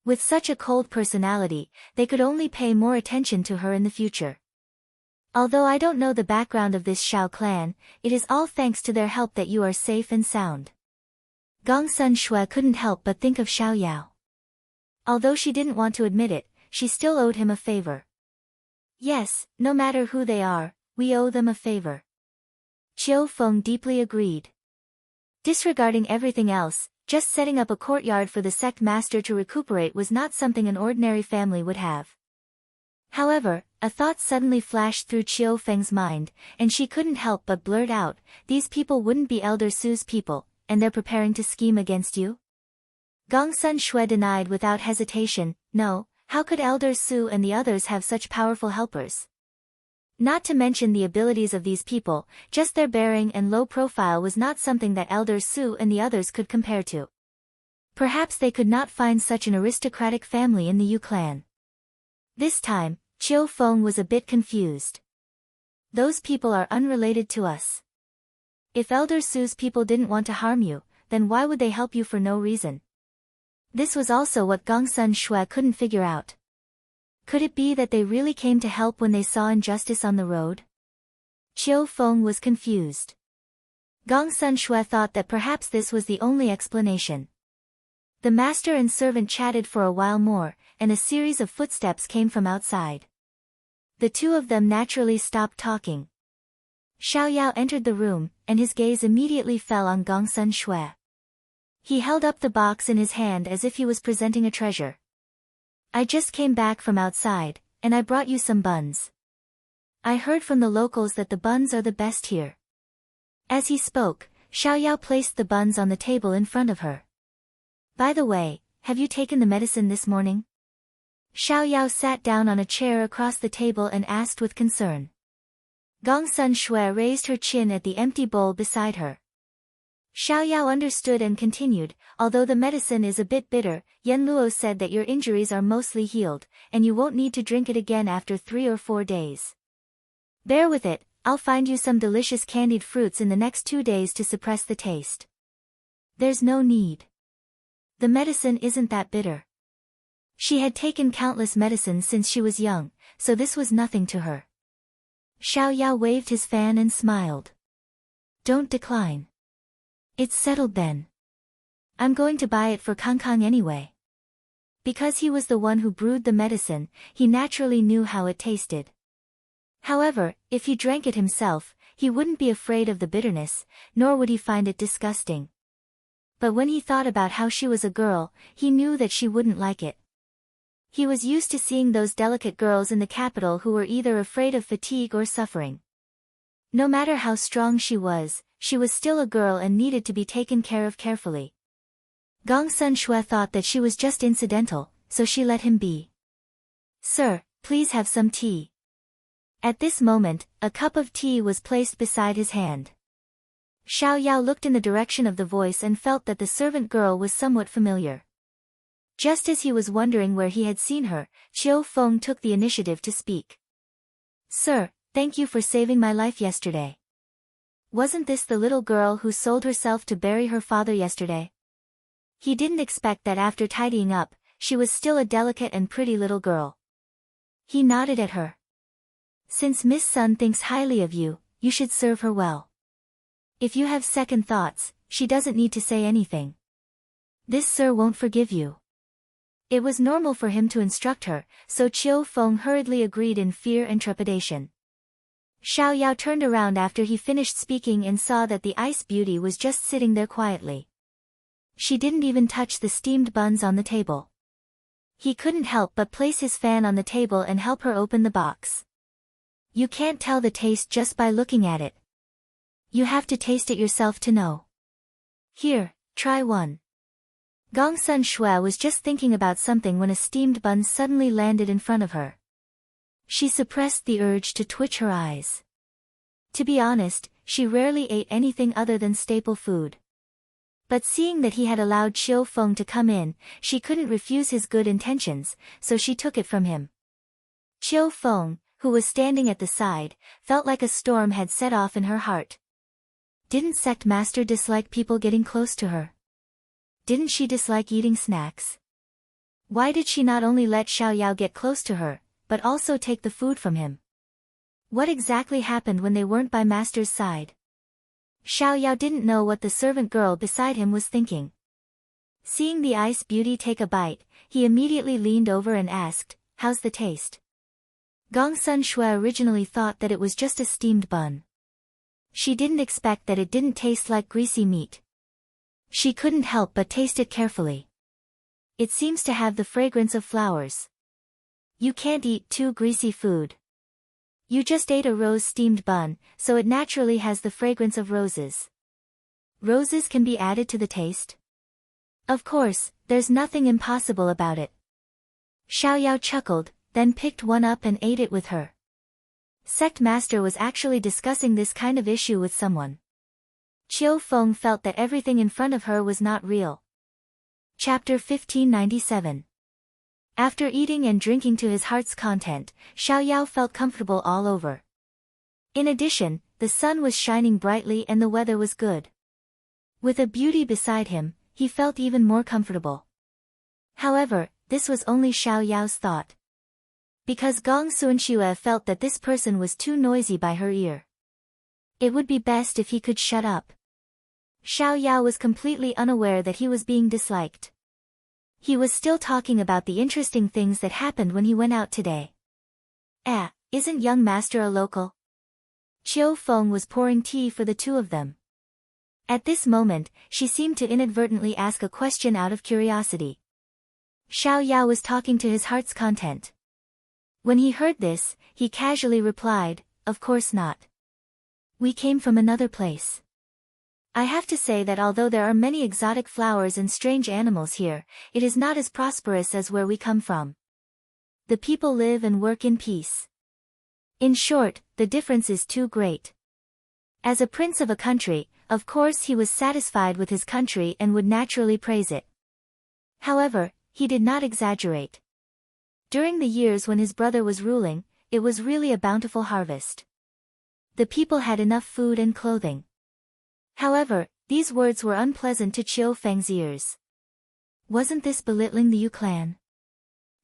With such a cold personality, they could only pay more attention to her in the future. Although I don't know the background of this Shao clan, it is all thanks to their help that you are safe and sound. Gongsun Shui couldn't help but think of Xiao Yao. Although she didn't want to admit it, she still owed him a favor. Yes, no matter who they are, we owe them a favor. Qiu Feng deeply agreed. Disregarding everything else, just setting up a courtyard for the sect master to recuperate was not something an ordinary family would have. However, a thought suddenly flashed through Qiu Feng's mind, and she couldn't help but blurt out, these people wouldn't be Elder Su's people, and they're preparing to scheme against you? Gongsun Shui denied without hesitation, no, how could Elder Su and the others have such powerful helpers? Not to mention the abilities of these people, just their bearing and low profile was not something that Elder Su and the others could compare to. Perhaps they could not find such an aristocratic family in the Yu clan. This time, Qiu Feng was a bit confused. Those people are unrelated to us. If Elder Su's people didn't want to harm you, then why would they help you for no reason? This was also what Gongsun Shui couldn't figure out. Could it be that they really came to help when they saw injustice on the road? Qiu Feng was confused. Gongsun Shui thought that perhaps this was the only explanation. The master and servant chatted for a while more, and a series of footsteps came from outside. The two of them naturally stopped talking. Xiaoyao entered the room, and his gaze immediately fell on Gongsun Shui. He held up the box in his hand as if he was presenting a treasure. I just came back from outside, and I brought you some buns. I heard from the locals that the buns are the best here. As he spoke, Xiaoyao placed the buns on the table in front of her. By the way, have you taken the medicine this morning? Xiaoyao sat down on a chair across the table and asked with concern. Gongsun Shui raised her chin at the empty bowl beside her. Xiaoyao understood and continued, although the medicine is a bit bitter, Yan Luo said that your injuries are mostly healed, and you won't need to drink it again after 3 or 4 days. Bear with it, I'll find you some delicious candied fruits in the next 2 days to suppress the taste. There's no need. The medicine isn't that bitter. She had taken countless medicines since she was young, so this was nothing to her. Xiaoyao waved his fan and smiled. Don't decline. It's settled then. I'm going to buy it for Kangkang anyway. Because he was the one who brewed the medicine, he naturally knew how it tasted. However, if he drank it himself, he wouldn't be afraid of the bitterness, nor would he find it disgusting. But when he thought about how she was a girl, he knew that she wouldn't like it. He was used to seeing those delicate girls in the capital who were either afraid of fatigue or suffering. No matter how strong she was still a girl and needed to be taken care of carefully. Gongsun Shui thought that she was just incidental, so she let him be. Sir, please have some tea. At this moment, a cup of tea was placed beside his hand. Xiaoyao looked in the direction of the voice and felt that the servant girl was somewhat familiar. Just as he was wondering where he had seen her, Qiu Feng took the initiative to speak. Sir, thank you for saving my life yesterday. Wasn't this the little girl who sold herself to bury her father yesterday? He didn't expect that after tidying up, she was still a delicate and pretty little girl. He nodded at her. Since Miss Sun thinks highly of you, you should serve her well. If you have second thoughts, she doesn't need to say anything. This sir won't forgive you. It was normal for him to instruct her, so Qiu Feng hurriedly agreed in fear and trepidation. Xiaoyao turned around after he finished speaking and saw that the ice beauty was just sitting there quietly. She didn't even touch the steamed buns on the table. He couldn't help but place his fan on the table and help her open the box. You can't tell the taste just by looking at it. You have to taste it yourself to know. Here, try one. Gongsun Shui was just thinking about something when a steamed bun suddenly landed in front of her. She suppressed the urge to twitch her eyes. To be honest, she rarely ate anything other than staple food. But seeing that he had allowed Qiu Feng to come in, she couldn't refuse his good intentions, so she took it from him. Qiu Feng, who was standing at the side, felt like a storm had set off in her heart. Didn't Sect Master dislike people getting close to her? Didn't she dislike eating snacks? Why did she not only let Xiaoyao get close to her, but also take the food from him? What exactly happened when they weren't by Master's side? Xiaoyao didn't know what the servant girl beside him was thinking. Seeing the ice beauty take a bite, he immediately leaned over and asked, "How's the taste?" Gongsun Shui originally thought that it was just a steamed bun. She didn't expect that it didn't taste like greasy meat. She couldn't help but taste it carefully. It seems to have the fragrance of flowers. You can't eat too greasy food. You just ate a rose steamed bun, so it naturally has the fragrance of roses. Roses can be added to the taste? Of course, there's nothing impossible about it. Xiaoyao chuckled, then picked one up and ate it with her. Sect Master was actually discussing this kind of issue with someone. Qiu Feng felt that everything in front of her was not real. Chapter 1597. After eating and drinking to his heart's content, Xiaoyao felt comfortable all over. In addition, the sun was shining brightly and the weather was good. With a beauty beside him, he felt even more comfortable. However, this was only Xiaoyao's thought. Because Gongsun Shui felt that this person was too noisy by her ear. It would be best if he could shut up. Xiaoyao was completely unaware that he was being disliked. He was still talking about the interesting things that happened when he went out today. Isn't young master a local? Chiu Feng was pouring tea for the two of them. At this moment, she seemed to inadvertently ask a question out of curiosity. Xiao Yao was talking to his heart's content. When he heard this, he casually replied, "Of course not. We came from another place. I have to say that although there are many exotic flowers and strange animals here, it is not as prosperous as where we come from. The people live and work in peace. In short, the difference is too great." As a prince of a country, of course he was satisfied with his country and would naturally praise it. However, he did not exaggerate. During the years when his brother was ruling, it was really a bountiful harvest. The people had enough food and clothing. However, these words were unpleasant to Chiu Feng's ears. Wasn't this belittling the Yu clan?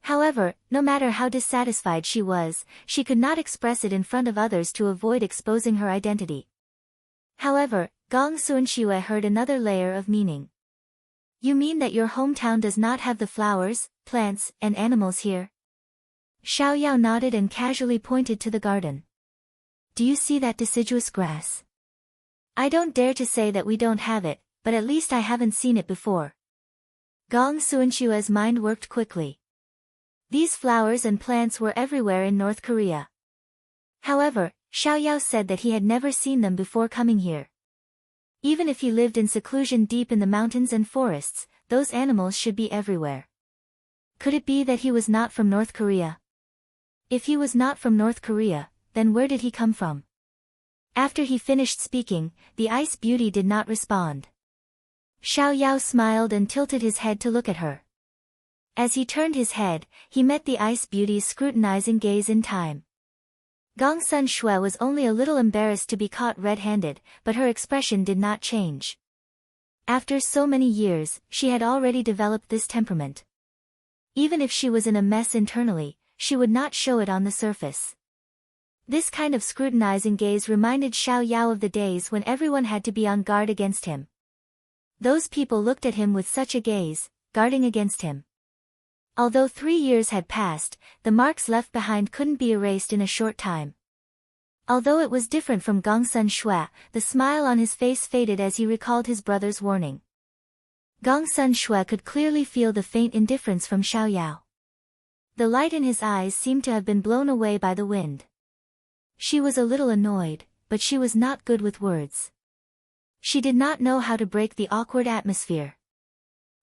However, no matter how dissatisfied she was, she could not express it in front of others to avoid exposing her identity. However, Gong Suanxue heard another layer of meaning. You mean that your hometown does not have the flowers, plants, and animals here? Xiao Yao nodded and casually pointed to the garden. Do you see that deciduous grass? I don't dare to say that we don't have it, but at least I haven't seen it before. Gong Suanxue's mind worked quickly. These flowers and plants were everywhere in North Korea. However, Xiao Yao said that he had never seen them before coming here. Even if he lived in seclusion deep in the mountains and forests, those animals should be everywhere. Could it be that he was not from North Korea? If he was not from North Korea, then where did he come from? After he finished speaking, the ice beauty did not respond. Xiao Yao smiled and tilted his head to look at her. As he turned his head, he met the ice beauty's scrutinizing gaze in time. Gong Sun Shui was only a little embarrassed to be caught red-handed, but her expression did not change. After so many years, she had already developed this temperament. Even if she was in a mess internally, she would not show it on the surface. This kind of scrutinizing gaze reminded Xiao Yao of the days when everyone had to be on guard against him. Those people looked at him with such a gaze, guarding against him. Although 3 years had passed, the marks left behind couldn't be erased in a short time. Although it was different from Gong Sun Shui, the smile on his face faded as he recalled his brother's warning. Gong Sun Shui could clearly feel the faint indifference from Xiao Yao. The light in his eyes seemed to have been blown away by the wind. She was a little annoyed, but she was not good with words. She did not know how to break the awkward atmosphere.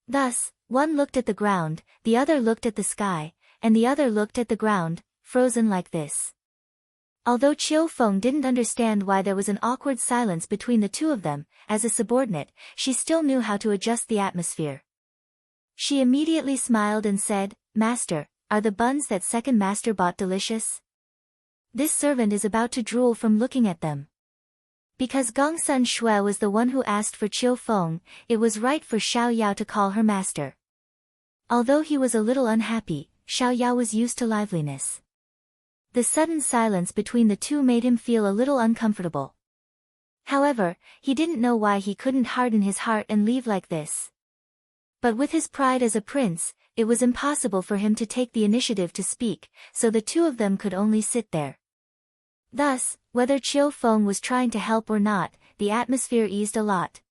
Thus, one looked at the ground, the other looked at the sky, and the other looked at the ground, frozen like this. Although Chiu Feng didn't understand why there was an awkward silence between the two of them, as a subordinate, she still knew how to adjust the atmosphere. She immediately smiled and said, "Master, are the buns that second master bought delicious? This servant is about to drool from looking at them." Because Gong Sun Shui was the one who asked for Chiu Feng, it was right for Xiao Yao to call her master. Although he was a little unhappy, Xiao Yao was used to liveliness. The sudden silence between the two made him feel a little uncomfortable. However, he didn't know why he couldn't harden his heart and leave like this. But with his pride as a prince, it was impossible for him to take the initiative to speak, so the two of them could only sit there. Thus, whether Chiu Feng was trying to help or not, the atmosphere eased a lot.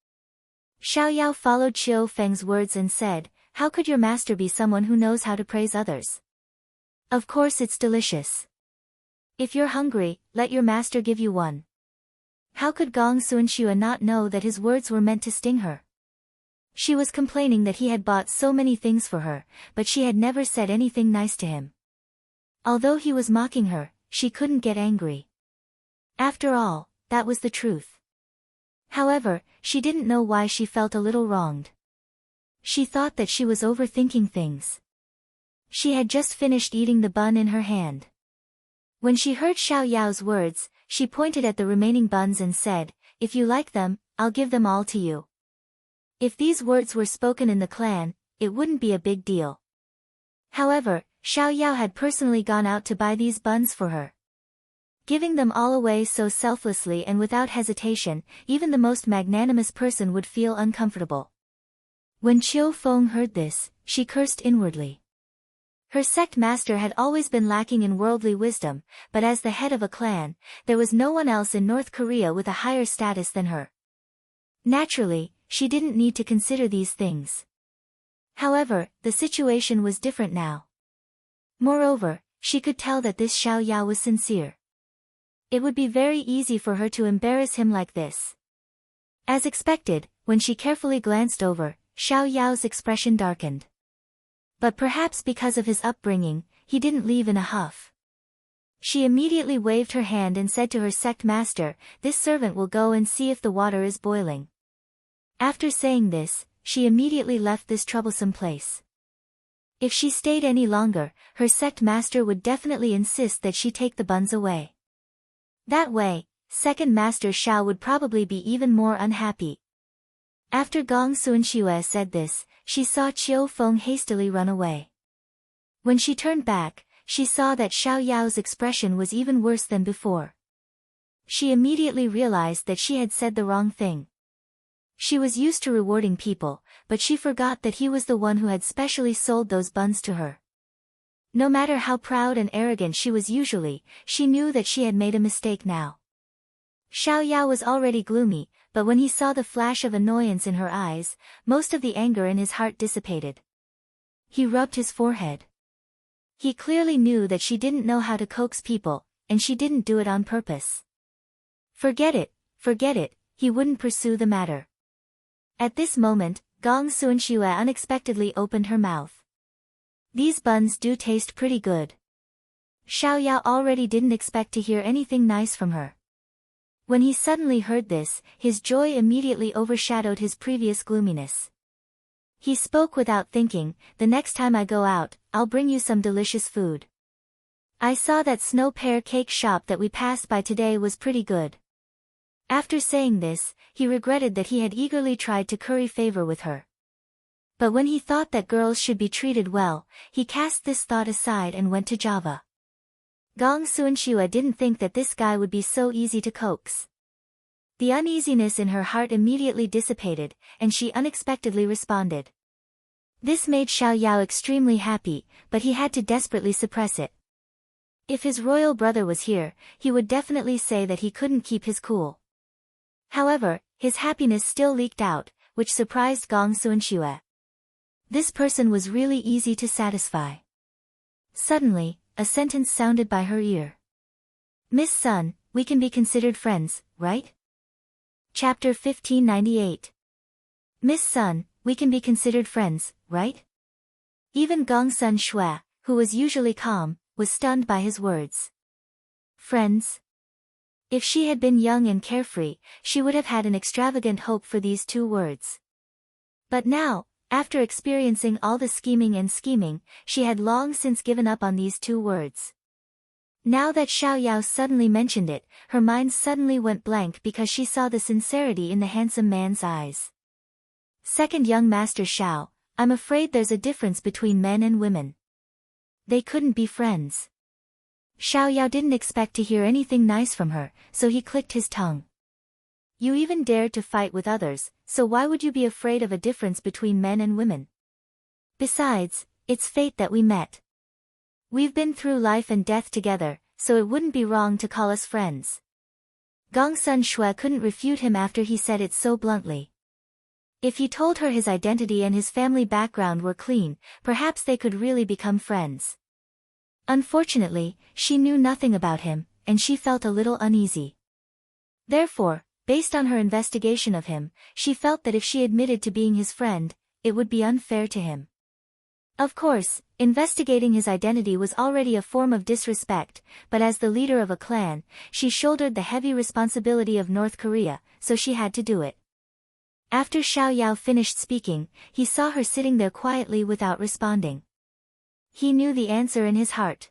Xiao Yao followed Chiu Feng's words and said, "How could your master be someone who knows how to praise others? Of course it's delicious. If you're hungry, let your master give you one." How could Gong Suanxue not know that his words were meant to sting her? She was complaining that he had bought so many things for her, but she had never said anything nice to him. Although he was mocking her, she couldn't get angry. After all, that was the truth. However, she didn't know why she felt a little wronged. She thought that she was overthinking things. She had just finished eating the bun in her hand. When she heard Xiao Yao's words, she pointed at the remaining buns and said, "If you like them, I'll give them all to you." If these words were spoken in the clan, it wouldn't be a big deal. However, Xiao Yao had personally gone out to buy these buns for her. Giving them all away so selflessly and without hesitation, even the most magnanimous person would feel uncomfortable. When Chiu Feng heard this, she cursed inwardly. Her sect master had always been lacking in worldly wisdom, but as the head of a clan, there was no one else in North Korea with a higher status than her. Naturally, she didn't need to consider these things. However, the situation was different now. Moreover, she could tell that this Xiao Yao was sincere. It would be very easy for her to embarrass him like this. As expected, when she carefully glanced over, Xiao Yao's expression darkened. But perhaps because of his upbringing, he didn't leave in a huff. She immediately waved her hand and said to her sect master, "This servant will go and see if the water is boiling." After saying this, she immediately left this troublesome place. If she stayed any longer, her sect master would definitely insist that she take the buns away. That way, second master Xiao would probably be even more unhappy. After Gong Suanxue said this, she saw Qiu Feng hastily run away. When she turned back, she saw that Xiao Yao's expression was even worse than before. She immediately realized that she had said the wrong thing. She was used to rewarding people, but she forgot that he was the one who had specially sold those buns to her. No matter how proud and arrogant she was usually, she knew that she had made a mistake now. Xiao Yao was already gloomy, but when he saw the flash of annoyance in her eyes, most of the anger in his heart dissipated. He rubbed his forehead. He clearly knew that she didn't know how to coax people, and she didn't do it on purpose. Forget it, he wouldn't pursue the matter. At this moment, Gong Suanxue unexpectedly opened her mouth. "These buns do taste pretty good." Xiao Yao already didn't expect to hear anything nice from her. When he suddenly heard this, his joy immediately overshadowed his previous gloominess. He spoke without thinking, "The next time I go out, I'll bring you some delicious food. I saw that snow pear cake shop that we passed by today was pretty good." After saying this, he regretted that he had eagerly tried to curry favor with her. But when he thought that girls should be treated well, he cast this thought aside and went to Java. Gong Suanxue didn't think that this guy would be so easy to coax. The uneasiness in her heart immediately dissipated, and she unexpectedly responded. This made Xiao Yao extremely happy, but he had to desperately suppress it. If his royal brother was here, he would definitely say that he couldn't keep his cool. However, his happiness still leaked out, which surprised Gong Suanxue. This person was really easy to satisfy. Suddenly, a sentence sounded by her ear. "Miss Sun, we can be considered friends, right?" Chapter 1598. Miss Sun, we can be considered friends, right? Even Gong Sun Shui, who was usually calm, was stunned by his words. Friends? If she had been young and carefree, she would have had an extravagant hope for these two words. But now, after experiencing all the scheming, she had long since given up on these two words. Now that Xiao Yao suddenly mentioned it, her mind suddenly went blank because she saw the sincerity in the handsome man's eyes. Second young master Xiao, I'm afraid there's a difference between men and women. They couldn't be friends. Xiao Yao didn't expect to hear anything nice from her, so he clicked his tongue. You even dared to fight with others, so why would you be afraid of a difference between men and women? Besides, it's fate that we met. We've been through life and death together, so it wouldn't be wrong to call us friends. Gong Sun Shui couldn't refute him after he said it so bluntly. If he told her his identity and his family background were clean, perhaps they could really become friends. Unfortunately, she knew nothing about him, and she felt a little uneasy. Therefore, based on her investigation of him, she felt that if she admitted to being his friend, it would be unfair to him. Of course, investigating his identity was already a form of disrespect, but as the leader of a clan, she shouldered the heavy responsibility of North Korea, so she had to do it. After Xiao Yao finished speaking, he saw her sitting there quietly without responding. He knew the answer in his heart.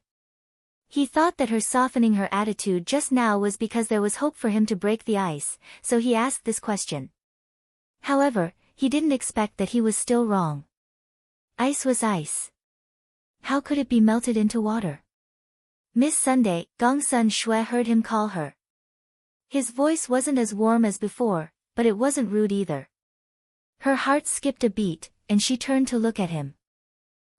He thought that her softening her attitude just now was because there was hope for him to break the ice, so he asked this question. However, he didn't expect that he was still wrong. Ice was ice. How could it be melted into water? Miss Sunday, Gong Sun Shui heard him call her. His voice wasn't as warm as before, but it wasn't rude either. Her heart skipped a beat, and she turned to look at him.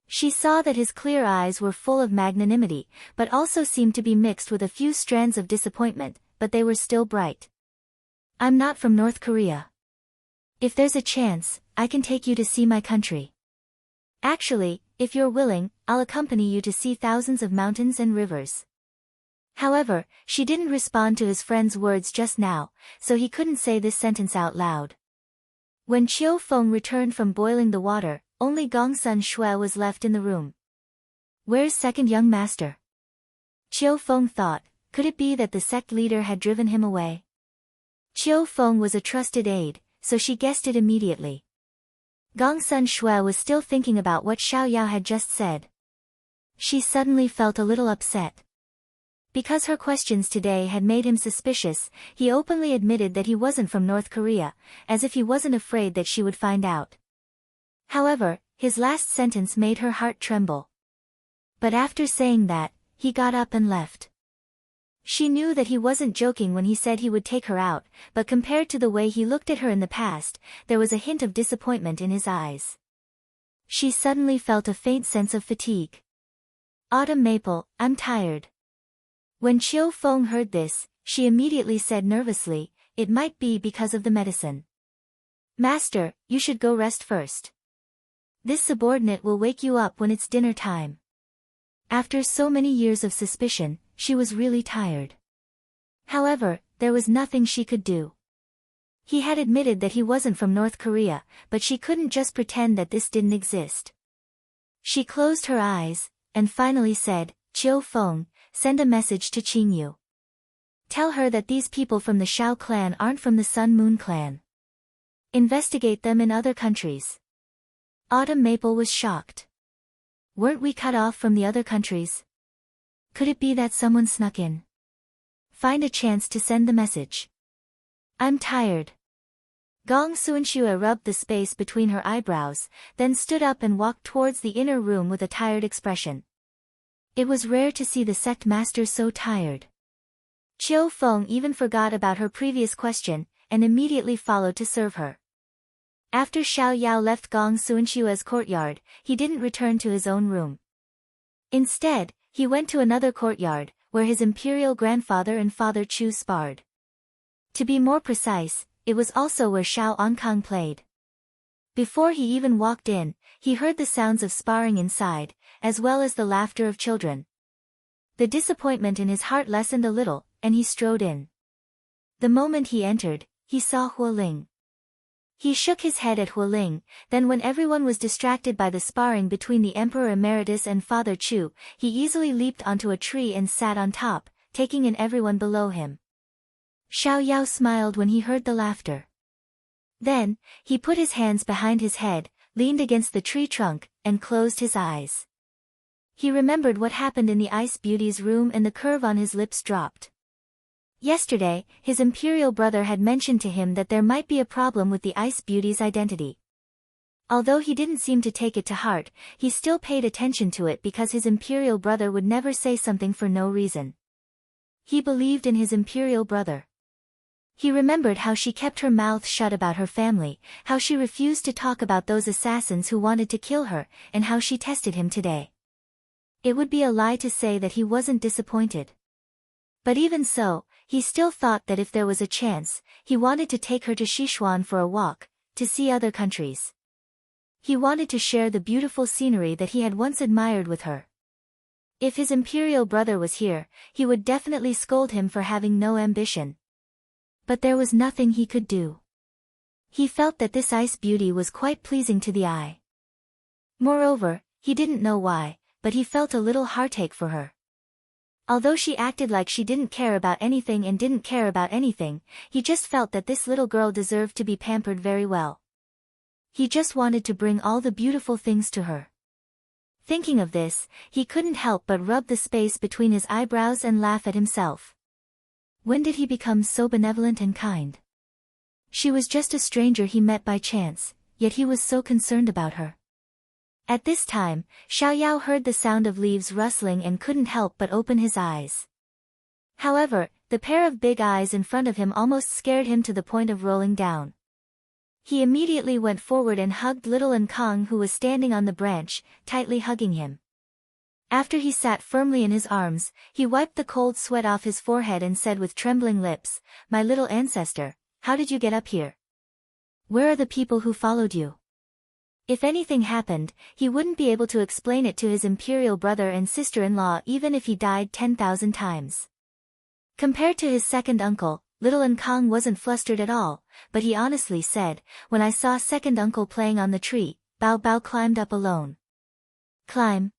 She saw that his clear eyes were full of magnanimity, but also seemed to be mixed with a few strands of disappointment, but they were still bright. I'm not from North Korea. If there's a chance, I can take you to see my country. Actually, if you're willing, I'll accompany you to see thousands of mountains and rivers. However, she didn't respond to his friend's words just now, so he couldn't say this sentence out loud. When Chiu Feng returned from boiling the water, only Gongsun Shui was left in the room. Where's second young master? Chiu Feng thought, could it be that the sect leader had driven him away? Chiu Feng was a trusted aide, so she guessed it immediately. Gongsun Shui was still thinking about what Xiao Yao had just said. She suddenly felt a little upset. Because her questions today had made him suspicious, he openly admitted that he wasn't from North Korea, as if he wasn't afraid that she would find out. However, his last sentence made her heart tremble. But after saying that, he got up and left. She knew that he wasn't joking when he said he would take her out, but compared to the way he looked at her in the past, there was a hint of disappointment in his eyes. She suddenly felt a faint sense of fatigue. Autumn Maple, I'm tired. When Chiu Feng heard this, she immediately said nervously, it might be because of the medicine. Master, you should go rest first. This subordinate will wake you up when it's dinner time. After so many years of suspicion, she was really tired. However, there was nothing she could do. He had admitted that he wasn't from North Korea, but she couldn't just pretend that this didn't exist. She closed her eyes, and finally said, Chiu Feng, send a message to Qingyu. Tell her that these people from the Shao clan aren't from the Sun Moon clan. Investigate them in other countries. Autumn Maple was shocked. Weren't we cut off from the other countries? Could it be that someone snuck in? Find a chance to send the message. I'm tired. Gong Suanxue rubbed the space between her eyebrows, then stood up and walked towards the inner room with a tired expression. It was rare to see the sect master so tired. Chiu Feng even forgot about her previous question, and immediately followed to serve her. After Xiao Yao left Gong Suanxue's courtyard, he didn't return to his own room. Instead, he went to another courtyard, where his imperial grandfather and father Chu sparred. To be more precise, it was also where Xiao Onkang played. Before he even walked in, he heard the sounds of sparring inside, as well as the laughter of children. The disappointment in his heart lessened a little, and he strode in. The moment he entered, he saw Hualing. He shook his head at Hualing, then when everyone was distracted by the sparring between the Emperor Emeritus and Father Chu, he easily leaped onto a tree and sat on top, taking in everyone below him. Xiao Yao smiled when he heard the laughter. Then, he put his hands behind his head, leaned against the tree trunk, and closed his eyes. He remembered what happened in the Ice Beauty's room and the curve on his lips dropped. Yesterday, his imperial brother had mentioned to him that there might be a problem with the Ice Beauty's identity. Although he didn't seem to take it to heart, he still paid attention to it because his imperial brother would never say something for no reason. He believed in his imperial brother. He remembered how she kept her mouth shut about her family, how she refused to talk about those assassins who wanted to kill her, and how she tested him today. It would be a lie to say that he wasn't disappointed. But even so, he still thought that if there was a chance, he wanted to take her to Sichuan for a walk, to see other countries. He wanted to share the beautiful scenery that he had once admired with her. If his imperial brother was here, he would definitely scold him for having no ambition. But there was nothing he could do. He felt that this Ice Beauty was quite pleasing to the eye. Moreover, he didn't know why, but he felt a little heartache for her. Although she acted like she didn't care about anything and didn't care about anything, he just felt that this little girl deserved to be pampered very well. He just wanted to bring all the beautiful things to her. Thinking of this, he couldn't help but rub the space between his eyebrows and laugh at himself. When did he become so benevolent and kind? She was just a stranger he met by chance, yet he was so concerned about her. At this time, Xiao Yao heard the sound of leaves rustling and couldn't help but open his eyes. However, the pair of big eyes in front of him almost scared him to the point of rolling down. He immediately went forward and hugged little Kong, who was standing on the branch, tightly hugging him. After he sat firmly in his arms, he wiped the cold sweat off his forehead and said with trembling lips, "My little ancestor, how did you get up here? Where are the people who followed you?" If anything happened, he wouldn't be able to explain it to his imperial brother and sister-in-law even if he died 10,000 times. Compared to his second uncle, little Kong wasn't flustered at all, but he honestly said, "When I saw second uncle playing on the tree, Bao Bao climbed up alone." Climb?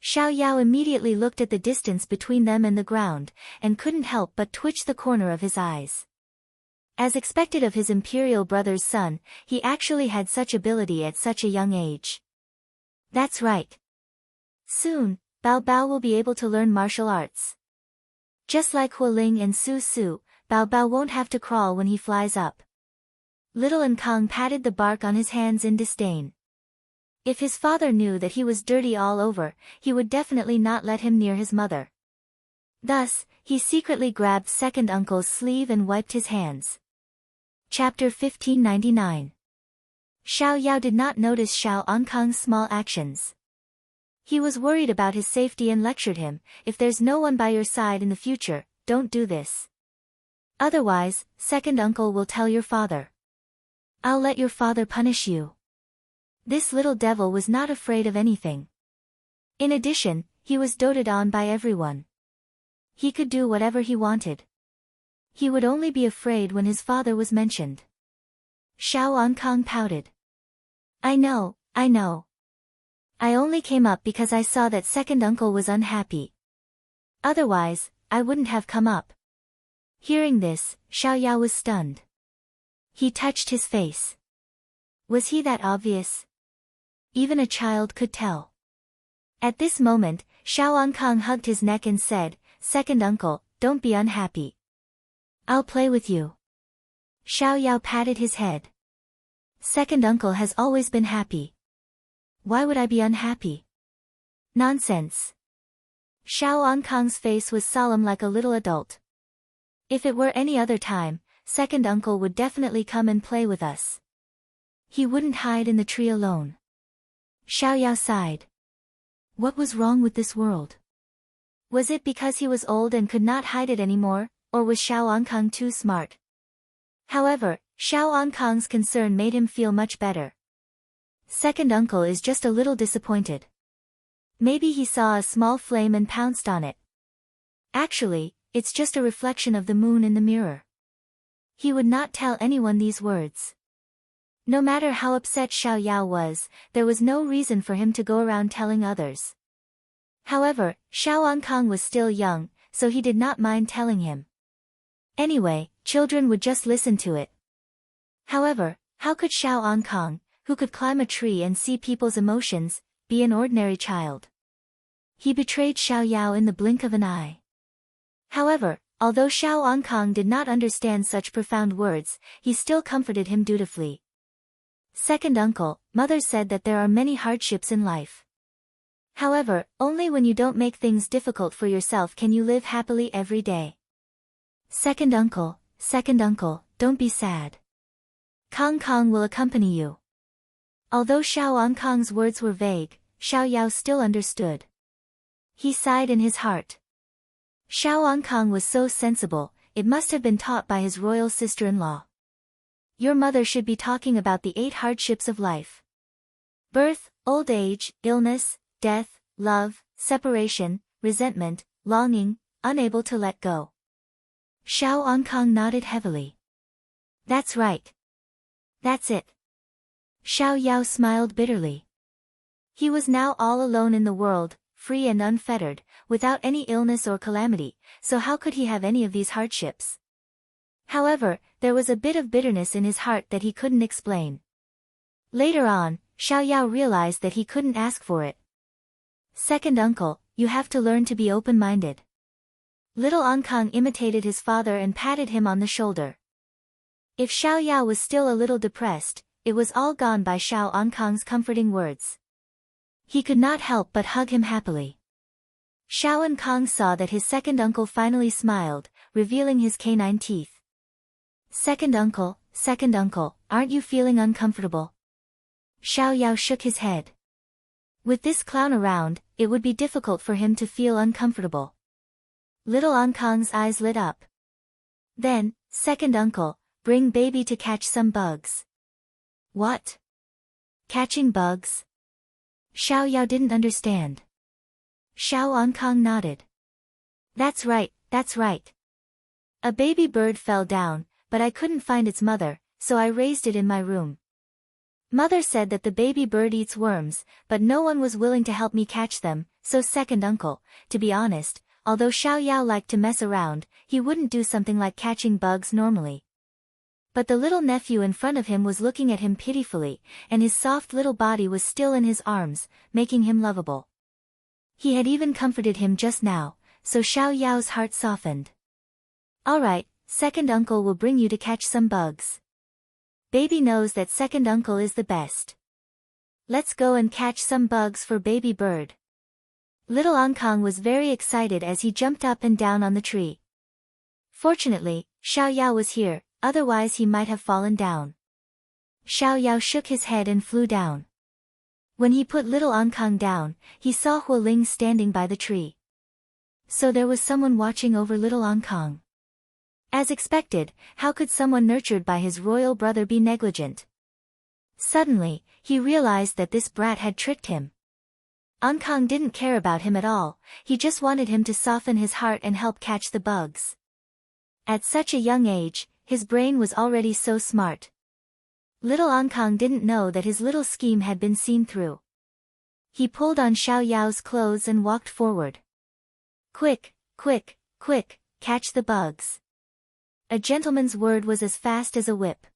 Xiao Yao immediately looked at the distance between them and the ground, and couldn't help but twitch the corner of his eyes. As expected of his imperial brother's son, he actually had such ability at such a young age. That's right. Soon, Bao Bao will be able to learn martial arts. Just like Hualing and Su Su, Bao Bao won't have to crawl when he flies up. Little Kong patted the bark on his hands in disdain. If his father knew that he was dirty all over, he would definitely not let him near his mother. Thus, he secretly grabbed second uncle's sleeve and wiped his hands. Chapter 1599. Xiao Yao did not notice Xiao Ankang's small actions. He was worried about his safety and lectured him, "If there's no one by your side in the future, don't do this. Otherwise, second uncle will tell your father. I'll let your father punish you." This little devil was not afraid of anything. In addition, he was doted on by everyone. He could do whatever he wanted. He would only be afraid when his father was mentioned. Xiao Ankang pouted. I know. I only came up because I saw that second uncle was unhappy. Otherwise, I wouldn't have come up." Hearing this, Xiao Yao was stunned. He touched his face. Was he that obvious? Even a child could tell. At this moment, Xiao Ankang hugged his neck and said, "Second uncle, don't be unhappy. I'll play with you." Xiao Yao patted his head. "Second uncle has always been happy. Why would I be unhappy?" "Nonsense." Xiao Ankang's face was solemn like a little adult. "If it were any other time, second uncle would definitely come and play with us. He wouldn't hide in the tree alone." Xiao Yao sighed. What was wrong with this world? Was it because he was old and could not hide it anymore, or was Xiao Ankang too smart? However, Xiao Ankang's concern made him feel much better. Second uncle is just a little disappointed. Maybe he saw a small flame and pounced on it. Actually, it's just a reflection of the moon in the mirror. He would not tell anyone these words. No matter how upset Xiao Yao was, there was no reason for him to go around telling others. However, Xiao Ankang was still young, so he did not mind telling him. Anyway, children would just listen to it. However, how could Xiao Ankang, who could climb a tree and see people's emotions, be an ordinary child? He betrayed Xiao Yao in the blink of an eye. However, although Xiao Ankang did not understand such profound words, he still comforted him dutifully. "Second uncle, mother said that there are many hardships in life. However, only when you don't make things difficult for yourself can you live happily every day. Second uncle, don't be sad. Kong Kong will accompany you." Although Xiao Ankang's words were vague, Xiao Yao still understood. He sighed in his heart. Xiao Ankang was so sensible, it must have been taught by his royal sister-in-law. Your mother should be talking about the 8 hardships of life. Birth, old age, illness, death, love, separation, resentment, longing, unable to let go. Xiao Ankang nodded heavily. That's right. That's it. Xiao Yao smiled bitterly. He was now all alone in the world, free and unfettered, without any illness or calamity, so how could he have any of these hardships? However, there was a bit of bitterness in his heart that he couldn't explain. Later on, Xiao Yao realized that he couldn't ask for it. Second uncle, you have to learn to be open-minded. Little Ankang imitated his father and patted him on the shoulder. If Xiao Yao was still a little depressed, it was all gone by Xiao Ankang's comforting words. He could not help but hug him happily. Xiao Ankang saw that his second uncle finally smiled, revealing his canine teeth. Second uncle, second uncle, aren't you feeling uncomfortable? Xiao Yao shook his head. With this clown around, it would be difficult for him to feel uncomfortable. Little Ankang's eyes lit up. Then, second uncle, bring baby to catch some bugs. What? Catching bugs? Xiao Yao didn't understand. Xiao Ankang nodded. That's right, that's right. A baby bird fell down, but I couldn't find its mother, so I raised it in my room. Mother said that the baby bird eats worms, but no one was willing to help me catch them, so second uncle, to be honest, although Xiao Yao liked to mess around, he wouldn't do something like catching bugs normally. But the little nephew in front of him was looking at him pitifully, and his soft little body was still in his arms, making him lovable. He had even comforted him just now, so Xiao Yao's heart softened. Alright, second uncle will bring you to catch some bugs. Baby knows that second uncle is the best. Let's go and catch some bugs for baby bird. Little Ankang was very excited as he jumped up and down on the tree. Fortunately, Xiao Yao was here, otherwise he might have fallen down. Xiao Yao shook his head and flew down. When he put little Ankang down, he saw Huo Ling standing by the tree. So there was someone watching over little Ankang. As expected, how could someone nurtured by his royal brother be negligent? Suddenly, he realized that this brat had tricked him. Ankang didn't care about him at all, he just wanted him to soften his heart and help catch the bugs. At such a young age, his brain was already so smart. Little Ankang didn't know that his little scheme had been seen through. He pulled on Xiao Yao's clothes and walked forward. Quick, quick, quick, catch the bugs. A gentleman's word was as fast as a whip.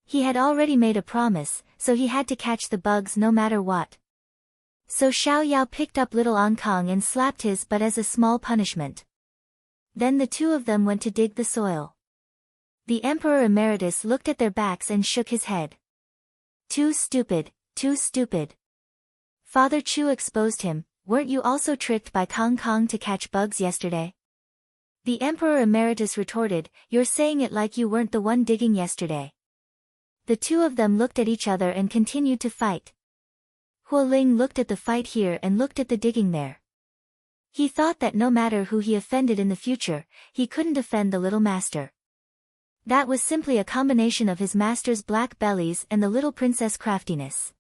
He had already made a promise, so he had to catch the bugs no matter what. So Xiao Yao picked up little Ankang and slapped his butt as a small punishment. Then the two of them went to dig the soil. The Emperor Emeritus looked at their backs and shook his head. Too stupid, too stupid. Father Chu exposed him, weren't you also tricked by Kong Kong to catch bugs yesterday? The Emperor Emeritus retorted, you're saying it like you weren't the one digging yesterday. The two of them looked at each other and continued to fight. Huo Ling looked at the fight here and looked at the digging there. He thought that no matter who he offended in the future, he couldn't offend the little master. That was simply a combination of his master's black bellies and the little princess craftiness.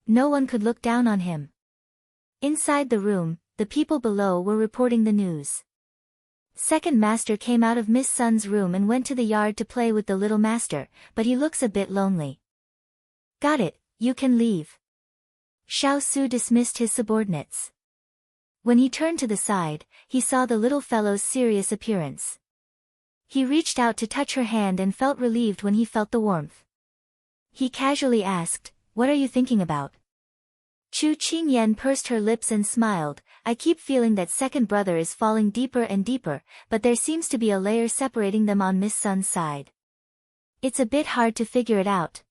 No one could look down on him. Inside the room, the people below were reporting the news. Second master came out of Miss Sun's room and went to the yard to play with the little master, but he looks a bit lonely. Got it, you can leave. Xiao Su dismissed his subordinates. When he turned to the side, he saw the little fellow's serious appearance. He reached out to touch her hand and felt relieved when he felt the warmth. He casually asked, what are you thinking about? Chu Qingyan pursed her lips and smiled, I keep feeling that second brother is falling deeper and deeper, but there seems to be a layer separating them on Miss Sun's side. It's a bit hard to figure it out.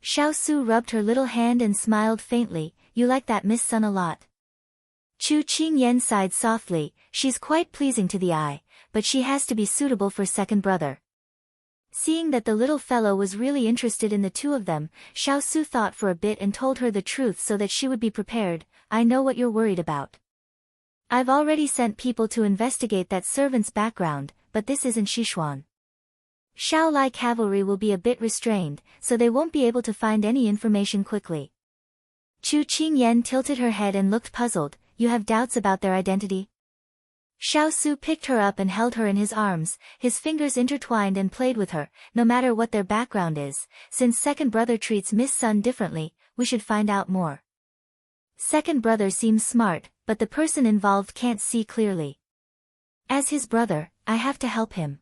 Xiao Su rubbed her little hand and smiled faintly, you like that Miss Sun a lot. Chu Qingyan sighed softly, she's quite pleasing to the eye, but she has to be suitable for second brother. Seeing that the little fellow was really interested in the two of them, Xiao Su thought for a bit and told her the truth so that she would be prepared, I know what you're worried about. I've already sent people to investigate that servant's background, but this isn't Sichuan. Shaolai cavalry will be a bit restrained, so they won't be able to find any information quickly. Chu Qingyan tilted her head and looked puzzled, you have doubts about their identity? Xiao Su picked her up and held her in his arms, his fingers intertwined and played with her, no matter what their background is, since second brother treats Miss Sun differently, we should find out more. Second brother seems smart, but the person involved can't see clearly. As his brother, I have to help him.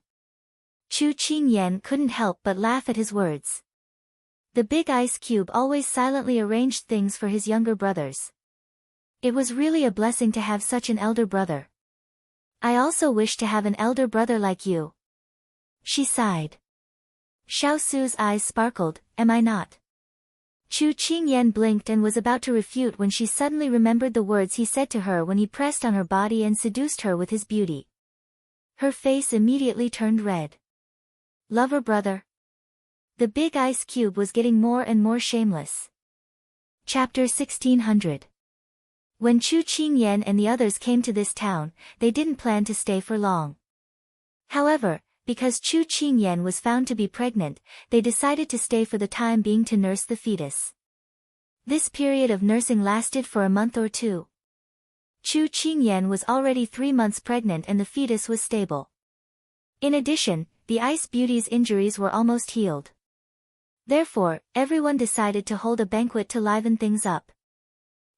Chu Qingyan couldn't help but laugh at his words. The big ice cube always silently arranged things for his younger brothers. It was really a blessing to have such an elder brother. I also wish to have an elder brother like you. She sighed. Xiao Su's eyes sparkled, am I not? Chu Qingyan blinked and was about to refute when she suddenly remembered the words he said to her when he pressed on her body and seduced her with his beauty. Her face immediately turned red. Lover brother? The big ice cube was getting more and more shameless. Chapter 1600. When Chu Qingyan and the others came to this town, they didn't plan to stay for long. However, because Chu Qingyan was found to be pregnant, they decided to stay for the time being to nurse the fetus. This period of nursing lasted for a month or two. Chu Qingyan was already 3 months pregnant and the fetus was stable. In addition, the Ice Beauty's injuries were almost healed. Therefore, everyone decided to hold a banquet to liven things up.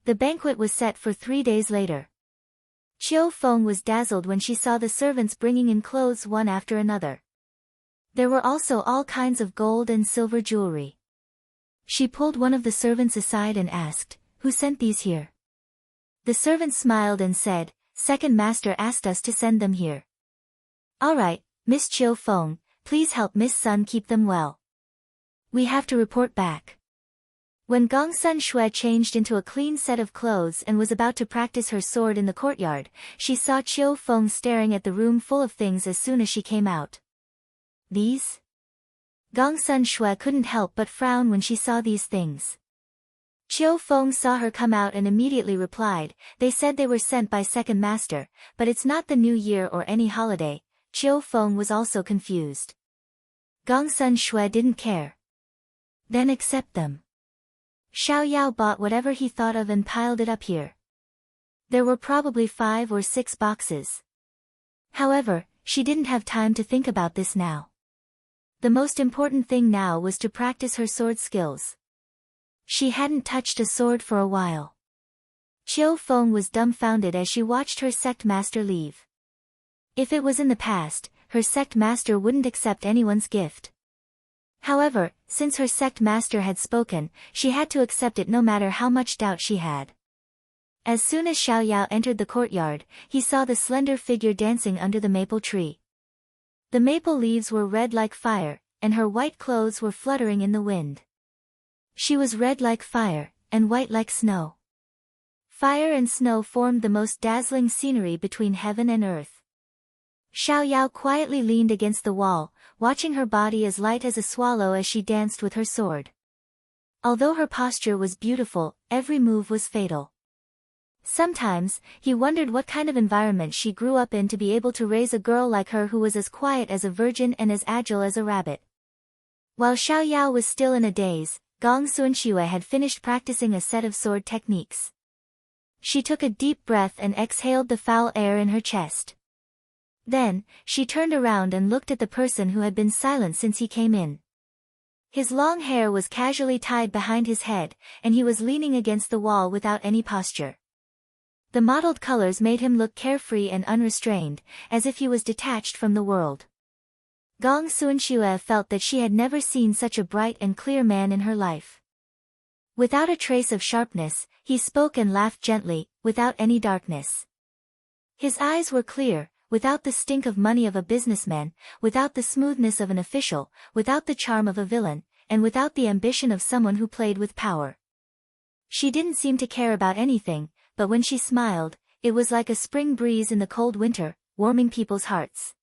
The banquet was set for 3 days later. Qiu Feng was dazzled when she saw the servants bringing in clothes one after another. There were also all kinds of gold and silver jewelry. She pulled one of the servants aside and asked, "Who sent these here?" The servant smiled and said, "Second master asked us to send them here." "All right, Miss Qiu Feng, please help Miss Sun keep them well. We have to report back." When Gongsun Shui changed into a clean set of clothes and was about to practice her sword in the courtyard, she saw Qiu Feng staring at the room full of things as soon as she came out. "These?" Gongsun Shui couldn't help but frown when she saw these things. Qiu Feng saw her come out and immediately replied, "They said they were sent by second master, but it's not the new year or any holiday." Qiu Feng was also confused. Gongsun Shui didn't care. "Then accept them." Xiao Yao bought whatever he thought of and piled it up here. There were probably 5 or 6 boxes. However, she didn't have time to think about this now. The most important thing now was to practice her sword skills. She hadn't touched a sword for a while. Qiu Feng was dumbfounded as she watched her sect master leave. If it was in the past, her sect master wouldn't accept anyone's gift. However, since her sect master had spoken, she had to accept it no matter how much doubt she had. As soon as Xiao Yao entered the courtyard, he saw the slender figure dancing under the maple tree. The maple leaves were red like fire, and her white clothes were fluttering in the wind. She was red like fire, and white like snow. Fire and snow formed the most dazzling scenery between heaven and earth. Xiao Yao quietly leaned against the wall, watching her body as light as a swallow as she danced with her sword. Although her posture was beautiful, every move was fatal. Sometimes, he wondered what kind of environment she grew up in to be able to raise a girl like her who was as quiet as a virgin and as agile as a rabbit. While Xiao Yao was still in a daze, Gong Sunxue had finished practicing a set of sword techniques. She took a deep breath and exhaled the foul air in her chest. Then, she turned around and looked at the person who had been silent since he came in. His long hair was casually tied behind his head, and he was leaning against the wall without any posture. The mottled colors made him look carefree and unrestrained, as if he was detached from the world. Gong Sunxue felt that she had never seen such a bright and clear man in her life. Without a trace of sharpness, he spoke and laughed gently, without any darkness. His eyes were clear, without the stink of money of a businessman, without the smoothness of an official, without the charm of a villain, and without the ambition of someone who played with power. She didn't seem to care about anything, but when she smiled, it was like a spring breeze in the cold winter, warming people's hearts.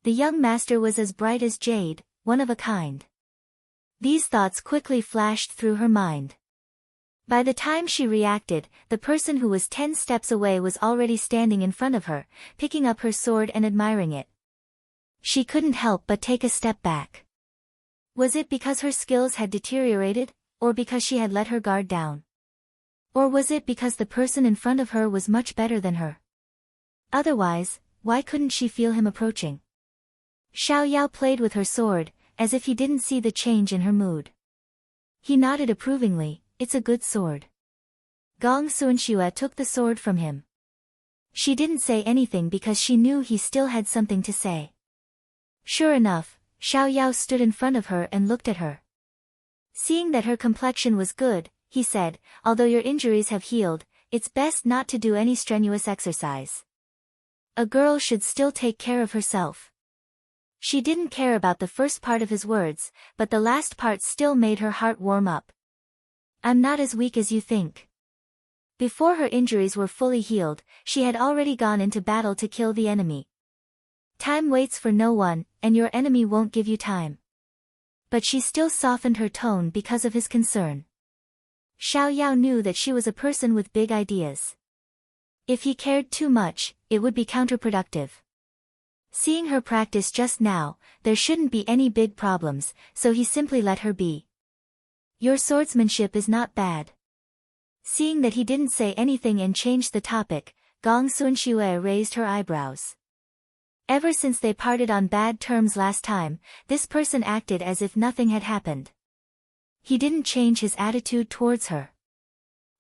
The young master was as bright as jade, one of a kind. These thoughts quickly flashed through her mind. By the time she reacted, the person who was 10 steps away was already standing in front of her, picking up her sword and admiring it. She couldn't help but take a step back. Was it because her skills had deteriorated, or because she had let her guard down? Or was it because the person in front of her was much better than her? Otherwise, why couldn't she feel him approaching? Xiao Yao played with her sword, as if he didn't see the change in her mood. He nodded approvingly. "It's a good sword." Gong Sunxue took the sword from him. She didn't say anything because she knew he still had something to say. Sure enough, Xiao Yao stood in front of her and looked at her. Seeing that her complexion was good, he said, "Although your injuries have healed, it's best not to do any strenuous exercise. A girl should still take care of herself." She didn't care about the first part of his words, but the last part still made her heart warm up. "I'm not as weak as you think." Before her injuries were fully healed, she had already gone into battle to kill the enemy. Time waits for no one, and your enemy won't give you time. But she still softened her tone because of his concern. Xiao Yao knew that she was a person with big ideas. If he cared too much, it would be counterproductive. Seeing her practice just now, there shouldn't be any big problems, so he simply let her be. Your swordsmanship is not bad. Seeing that he didn't say anything and changed the topic, Gong Sunxue raised her eyebrows. Ever since they parted on bad terms last time, this person acted as if nothing had happened. He didn't change his attitude towards her.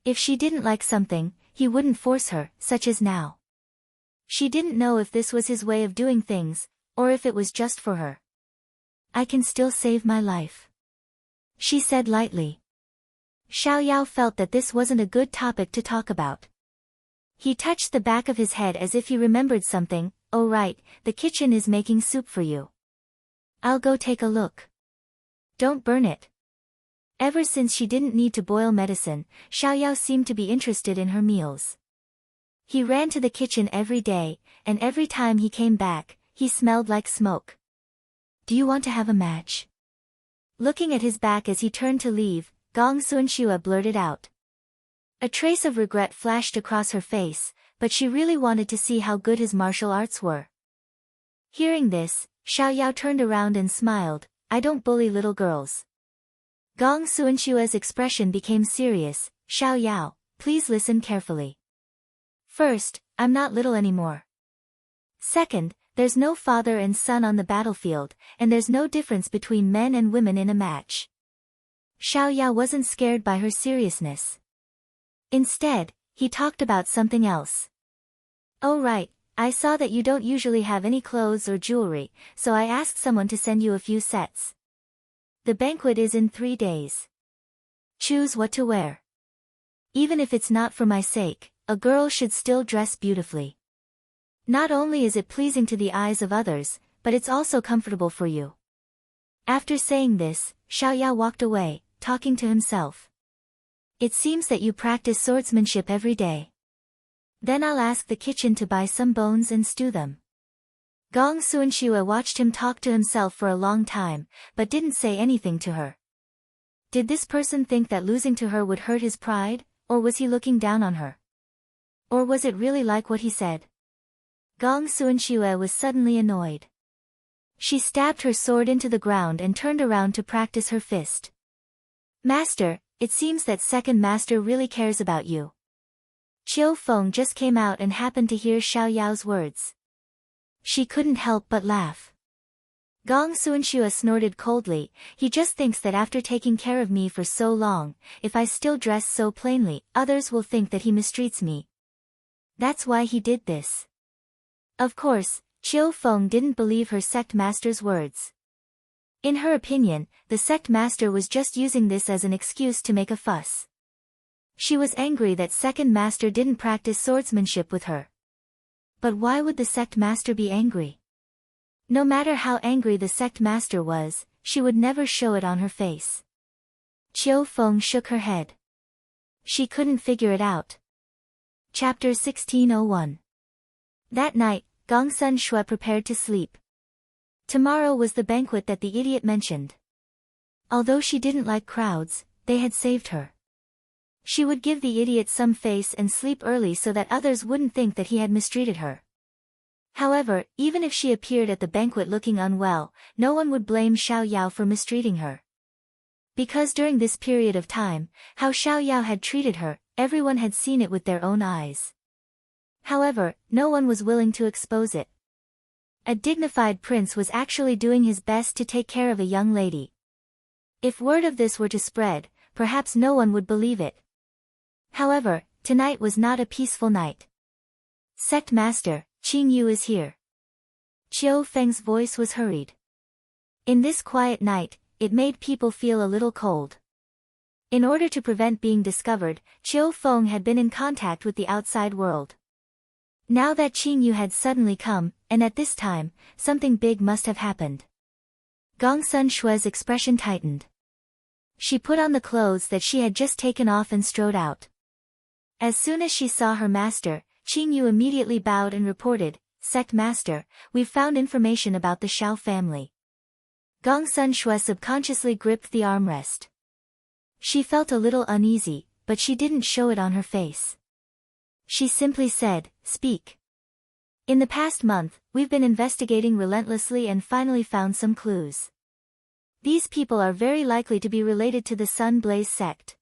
If she didn't like something, he wouldn't force her, such as now. She didn't know if this was his way of doing things, or if it was just for her. I can still save my life, she said lightly. Xiao Yao felt that this wasn't a good topic to talk about. He touched the back of his head as if he remembered something. Oh right, the kitchen is making soup for you. I'll go take a look. Don't burn it. Ever since she didn't need to boil medicine, Xiao Yao seemed to be interested in her meals. He ran to the kitchen every day, and every time he came back, he smelled like smoke. Do you want to have a match? Looking at his back as he turned to leave, Gong Sunxue blurted out. A trace of regret flashed across her face, but she really wanted to see how good his martial arts were. Hearing this, Xiao Yao turned around and smiled. I don't bully little girls. Gong Sunxue's expression became serious. Xiao Yao, please listen carefully. First, I'm not little anymore. Second, there's no father and son on the battlefield, and there's no difference between men and women in a match. Xiao Yao wasn't scared by her seriousness. Instead, he talked about something else. Oh right, I saw that you don't usually have any clothes or jewelry, so I asked someone to send you a few sets. The banquet is in 3 days. Choose what to wear. Even if it's not for my sake, a girl should still dress beautifully. Not only is it pleasing to the eyes of others, but it's also comfortable for you. After saying this, Xiao Yao walked away, talking to himself. It seems that you practice swordsmanship every day. Then I'll ask the kitchen to buy some bones and stew them. Gong Sunxue watched him talk to himself for a long time, but didn't say anything to her. Did this person think that losing to her would hurt his pride, or was he looking down on her? Or was it really like what he said? Gong Sunxue was suddenly annoyed. She stabbed her sword into the ground and turned around to practice her fist. Master, it seems that second master really cares about you. Qiu Feng just came out and happened to hear Xiao Yao's words. She couldn't help but laugh. Gong Sunxue snorted coldly. He just thinks that after taking care of me for so long, if I still dress so plainly, others will think that he mistreats me. That's why he did this. Of course, Qiu Feng didn't believe her sect master's words. In her opinion, the sect master was just using this as an excuse to make a fuss. She was angry that second master didn't practice swordsmanship with her. But why would the sect master be angry? No matter how angry the sect master was, she would never show it on her face. Qiu Feng shook her head. She couldn't figure it out. Chapter 1601. That night, Gong Sunxue prepared to sleep. Tomorrow was the banquet that the idiot mentioned. Although she didn't like crowds, they had saved her. She would give the idiot some face and sleep early so that others wouldn't think that he had mistreated her. However, even if she appeared at the banquet looking unwell, no one would blame Xiao Yao for mistreating her. Because during this period of time, how Xiao Yao had treated her, everyone had seen it with their own eyes. However, no one was willing to expose it. A dignified prince was actually doing his best to take care of a young lady. If word of this were to spread, perhaps no one would believe it. However, tonight was not a peaceful night. Sect Master, Qing Yu is here. Qiu Feng's voice was hurried. In this quiet night, it made people feel a little cold. In order to prevent being discovered, Qiu Feng had been in contact with the outside world. Now that Qing Yu had suddenly come, and at this time, something big must have happened. Gong Sunxue's expression tightened. She put on the clothes that she had just taken off and strode out. As soon as she saw her master, Qing Yu immediately bowed and reported, Sect Master, we've found information about the Xiao family. Gong Sun Shui subconsciously gripped the armrest. She felt a little uneasy, but she didn't show it on her face. She simply said, "Speak." In the past month, we've been investigating relentlessly and finally found some clues. These people are very likely to be related to the Sun Blaze sect.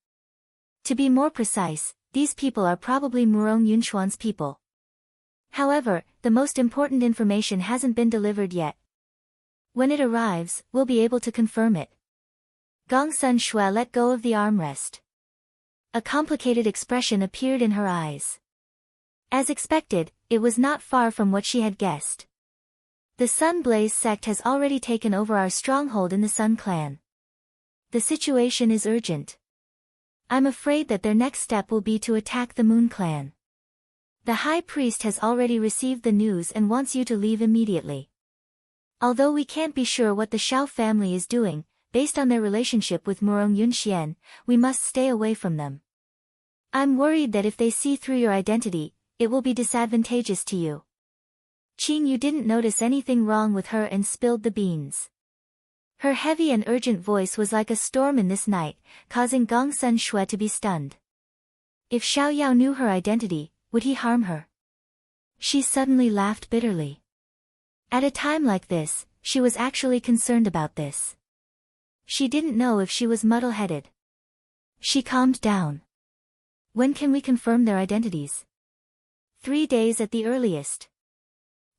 To be more precise, these people are probably Murong Yunchuan's people. However, the most important information hasn't been delivered yet. When it arrives, we'll be able to confirm it. Gong Sun Shui let go of the armrest. A complicated expression appeared in her eyes. As expected, it was not far from what she had guessed. The Sun Blaze sect has already taken over our stronghold in the Sun Clan. The situation is urgent. I'm afraid that their next step will be to attack the Moon Clan. The High Priest has already received the news and wants you to leave immediately. Although we can't be sure what the Shao family is doing, based on their relationship with Murong Yunxian, we must stay away from them. I'm worried that if they see through your identity, it will be disadvantageous to you. Qing Yu didn't notice anything wrong with her and spilled the beans. Her heavy and urgent voice was like a storm in this night, causing Gong Sun Shui to be stunned. If Xiao Yao knew her identity, would he harm her? She suddenly laughed bitterly. At a time like this, she was actually concerned about this. She didn't know if she was muddle-headed. She calmed down. When can we confirm their identities? 3 days at the earliest.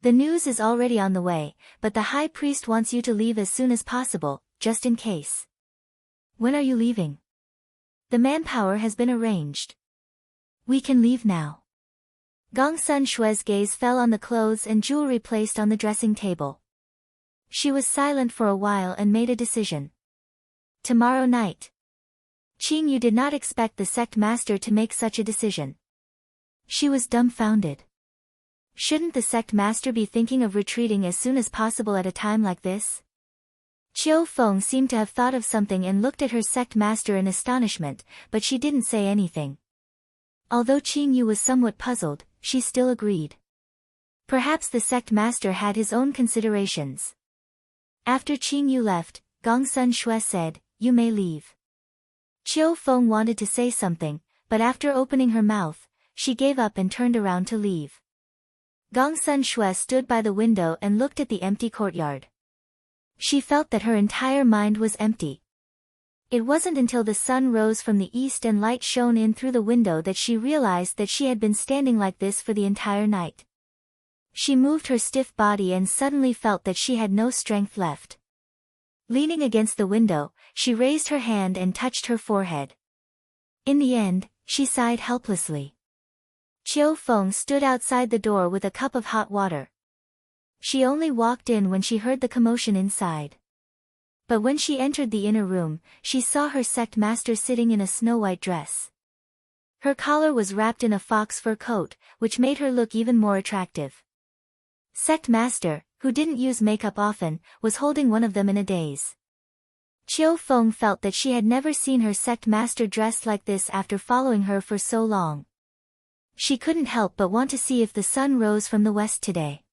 The news is already on the way, but the High Priest wants you to leave as soon as possible, just in case. When are you leaving? The manpower has been arranged. We can leave now. Gong Sun Shui's gaze fell on the clothes and jewelry placed on the dressing table. She was silent for a while and made a decision. Tomorrow night. Qing Yu did not expect the sect master to make such a decision. She was dumbfounded. Shouldn't the sect master be thinking of retreating as soon as possible at a time like this? Qiu Feng seemed to have thought of something and looked at her sect master in astonishment, but she didn't say anything. Although Qing Yu was somewhat puzzled, she still agreed. Perhaps the sect master had his own considerations. After Qing Yu left, Gong Sun Shui said, "You may leave." Qiu Feng wanted to say something, but after opening her mouth, she gave up and turned around to leave. Gong Sun Shui stood by the window and looked at the empty courtyard. She felt that her entire mind was empty. It wasn't until the sun rose from the east and light shone in through the window that she realized that she had been standing like this for the entire night. She moved her stiff body and suddenly felt that she had no strength left. Leaning against the window, she raised her hand and touched her forehead. In the end, she sighed helplessly. Qiu Feng stood outside the door with a cup of hot water. She only walked in when she heard the commotion inside. But when she entered the inner room, she saw her sect master sitting in a snow-white dress. Her collar was wrapped in a fox fur coat, which made her look even more attractive. Sect master, who didn't use makeup often, was holding one of them in a daze. Qiu Feng felt that she had never seen her sect master dressed like this after following her for so long. She couldn't help but want to see if the sun rose from the west today.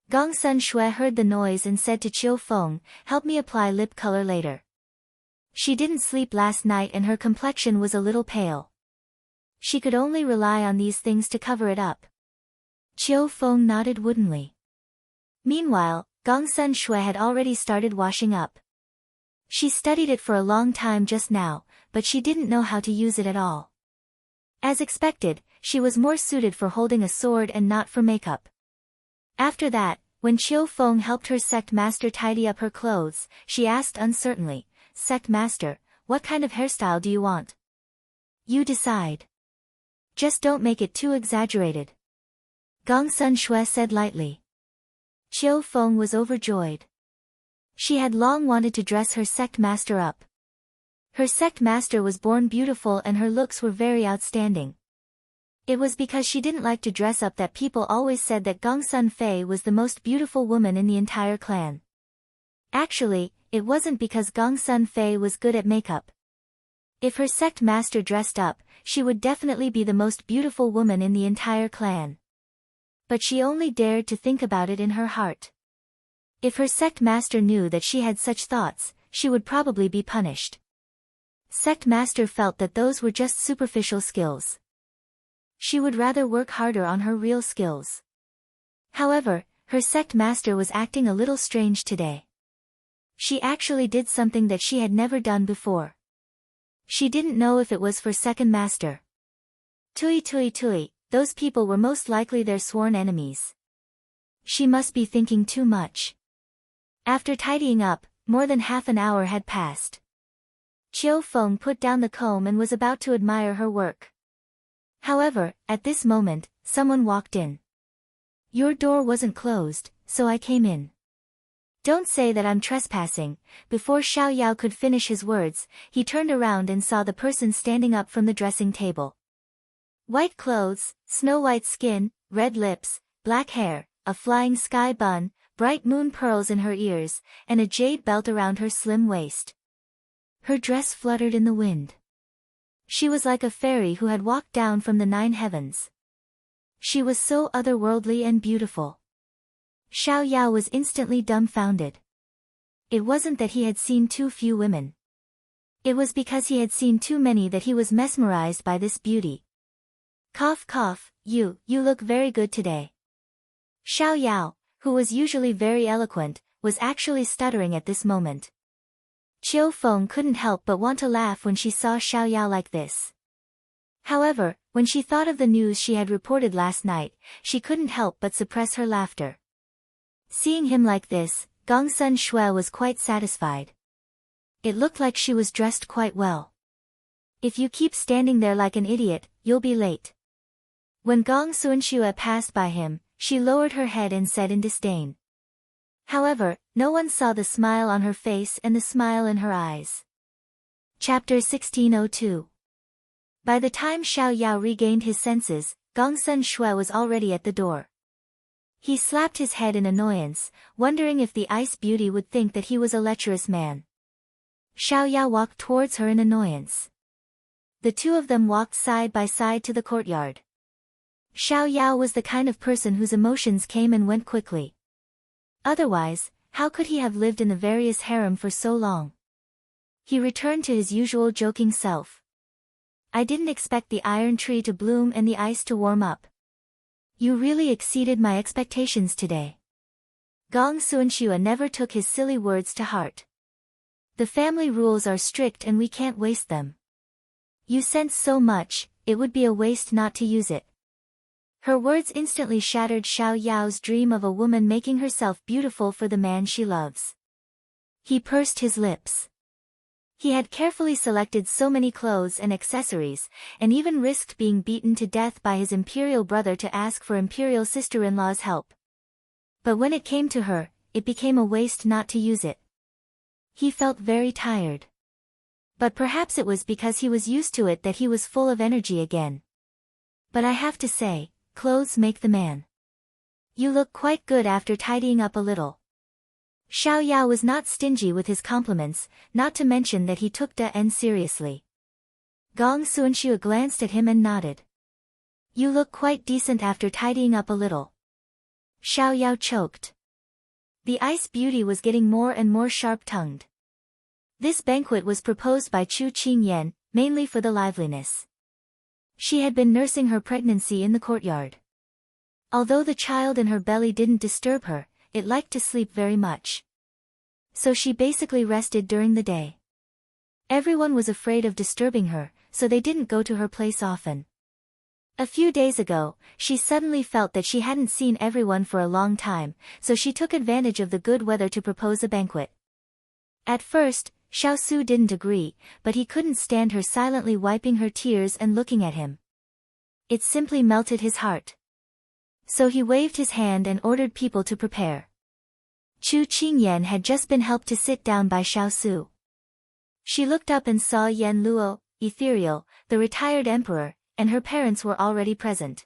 Gong Sun Shui heard the noise and said to Qiu Feng, "Help me apply lip color later." She didn't sleep last night and her complexion was a little pale. She could only rely on these things to cover it up. Qiu Feng nodded woodenly. Meanwhile, Gong Sun Shui had already started washing up. She studied it for a long time just now, but she didn't know how to use it at all. As expected, she was more suited for holding a sword and not for makeup. After that, when Qiu Feng helped her sect master tidy up her clothes, she asked uncertainly, "Sect master, what kind of hairstyle do you want?" "You decide. Just don't make it too exaggerated," Gong Sun Shui said lightly. Qiu Feng was overjoyed. She had long wanted to dress her sect master up. Her sect master was born beautiful and her looks were very outstanding. It was because she didn't like to dress up that people always said that Gong Sun Fei was the most beautiful woman in the entire clan. Actually, it wasn't because Gong Sun Fei was good at makeup. If her sect master dressed up, she would definitely be the most beautiful woman in the entire clan. But she only dared to think about it in her heart. If her sect master knew that she had such thoughts, she would probably be punished. Sect master felt that those were just superficial skills. She would rather work harder on her real skills. However, her sect master was acting a little strange today. She actually did something that she had never done before. She didn't know if it was for second master. Tui tui tui, those people were most likely their sworn enemies. She must be thinking too much. After tidying up, more than half an hour had passed. Chiu Feng put down the comb and was about to admire her work. However, at this moment, someone walked in. Your door wasn't closed, so I came in. Don't say that I'm trespassing. Before Xiao Yao could finish his words, he turned around and saw the person standing up from the dressing table. White clothes, snow-white skin, red lips, black hair, a flying sky bun, bright moon pearls in her ears, and a jade belt around her slim waist. Her dress fluttered in the wind. She was like a fairy who had walked down from the 9 heavens. She was so otherworldly and beautiful. Xiao Yao was instantly dumbfounded. It wasn't that he had seen too few women. It was because he had seen too many that he was mesmerized by this beauty. Cough cough, you look very good today. Xiao Yao, who was usually very eloquent, was actually stuttering at this moment. Chiu Feng couldn't help but want to laugh when she saw Xiao Yao like this. However, when she thought of the news she had reported last night, she couldn't help but suppress her laughter. Seeing him like this, Gongsun Shui was quite satisfied. It looked like she was dressed quite well. If you keep standing there like an idiot, you'll be late. When Gongsun Shui passed by him, she lowered her head and said in disdain. However, no one saw the smile on her face and the smile in her eyes. Chapter 1602. By the time Xiao Yao regained his senses, Gongsun Shui was already at the door. He slapped his head in annoyance, wondering if the ice beauty would think that he was a lecherous man. Xiao Yao walked towards her in annoyance. The two of them walked side by side to the courtyard. Xiao Yao was the kind of person whose emotions came and went quickly. Otherwise, how could he have lived in the various harem for so long? He returned to his usual joking self. I didn't expect the iron tree to bloom and the ice to warm up. You really exceeded my expectations today. Gongsun Shui never took his silly words to heart. The family rules are strict and we can't waste them. You sense so much, it would be a waste not to use it. Her words instantly shattered Xiao Yao's dream of a woman making herself beautiful for the man she loves. He pursed his lips. He had carefully selected so many clothes and accessories, and even risked being beaten to death by his imperial brother to ask for imperial sister-in-law's help. But when it came to her, it became a waste not to use it. He felt very tired. But perhaps it was because he was used to it that he was full of energy again. But I have to say, clothes make the man. You look quite good after tidying up a little. Xiao Yao was not stingy with his compliments, not to mention that he took Da-en seriously. Gongsun Shui glanced at him and nodded. You look quite decent after tidying up a little. Xiao Yao choked. The ice beauty was getting more and more sharp-tongued. This banquet was proposed by Chu Qingyan, mainly for the liveliness. She had been nursing her pregnancy in the courtyard. Although the child in her belly didn't disturb her, it liked to sleep very much. So she basically rested during the day. Everyone was afraid of disturbing her, so they didn't go to her place often. A few days ago, she suddenly felt that she hadn't seen everyone for a long time, so she took advantage of the good weather to propose a banquet. At first, Xiao Su didn't agree, but he couldn't stand her silently wiping her tears and looking at him. It simply melted his heart. So he waved his hand and ordered people to prepare. Chu Qingyan had just been helped to sit down by Xiao Su. She looked up and saw Yan Luo, Ethereal, the retired emperor, and her parents were already present.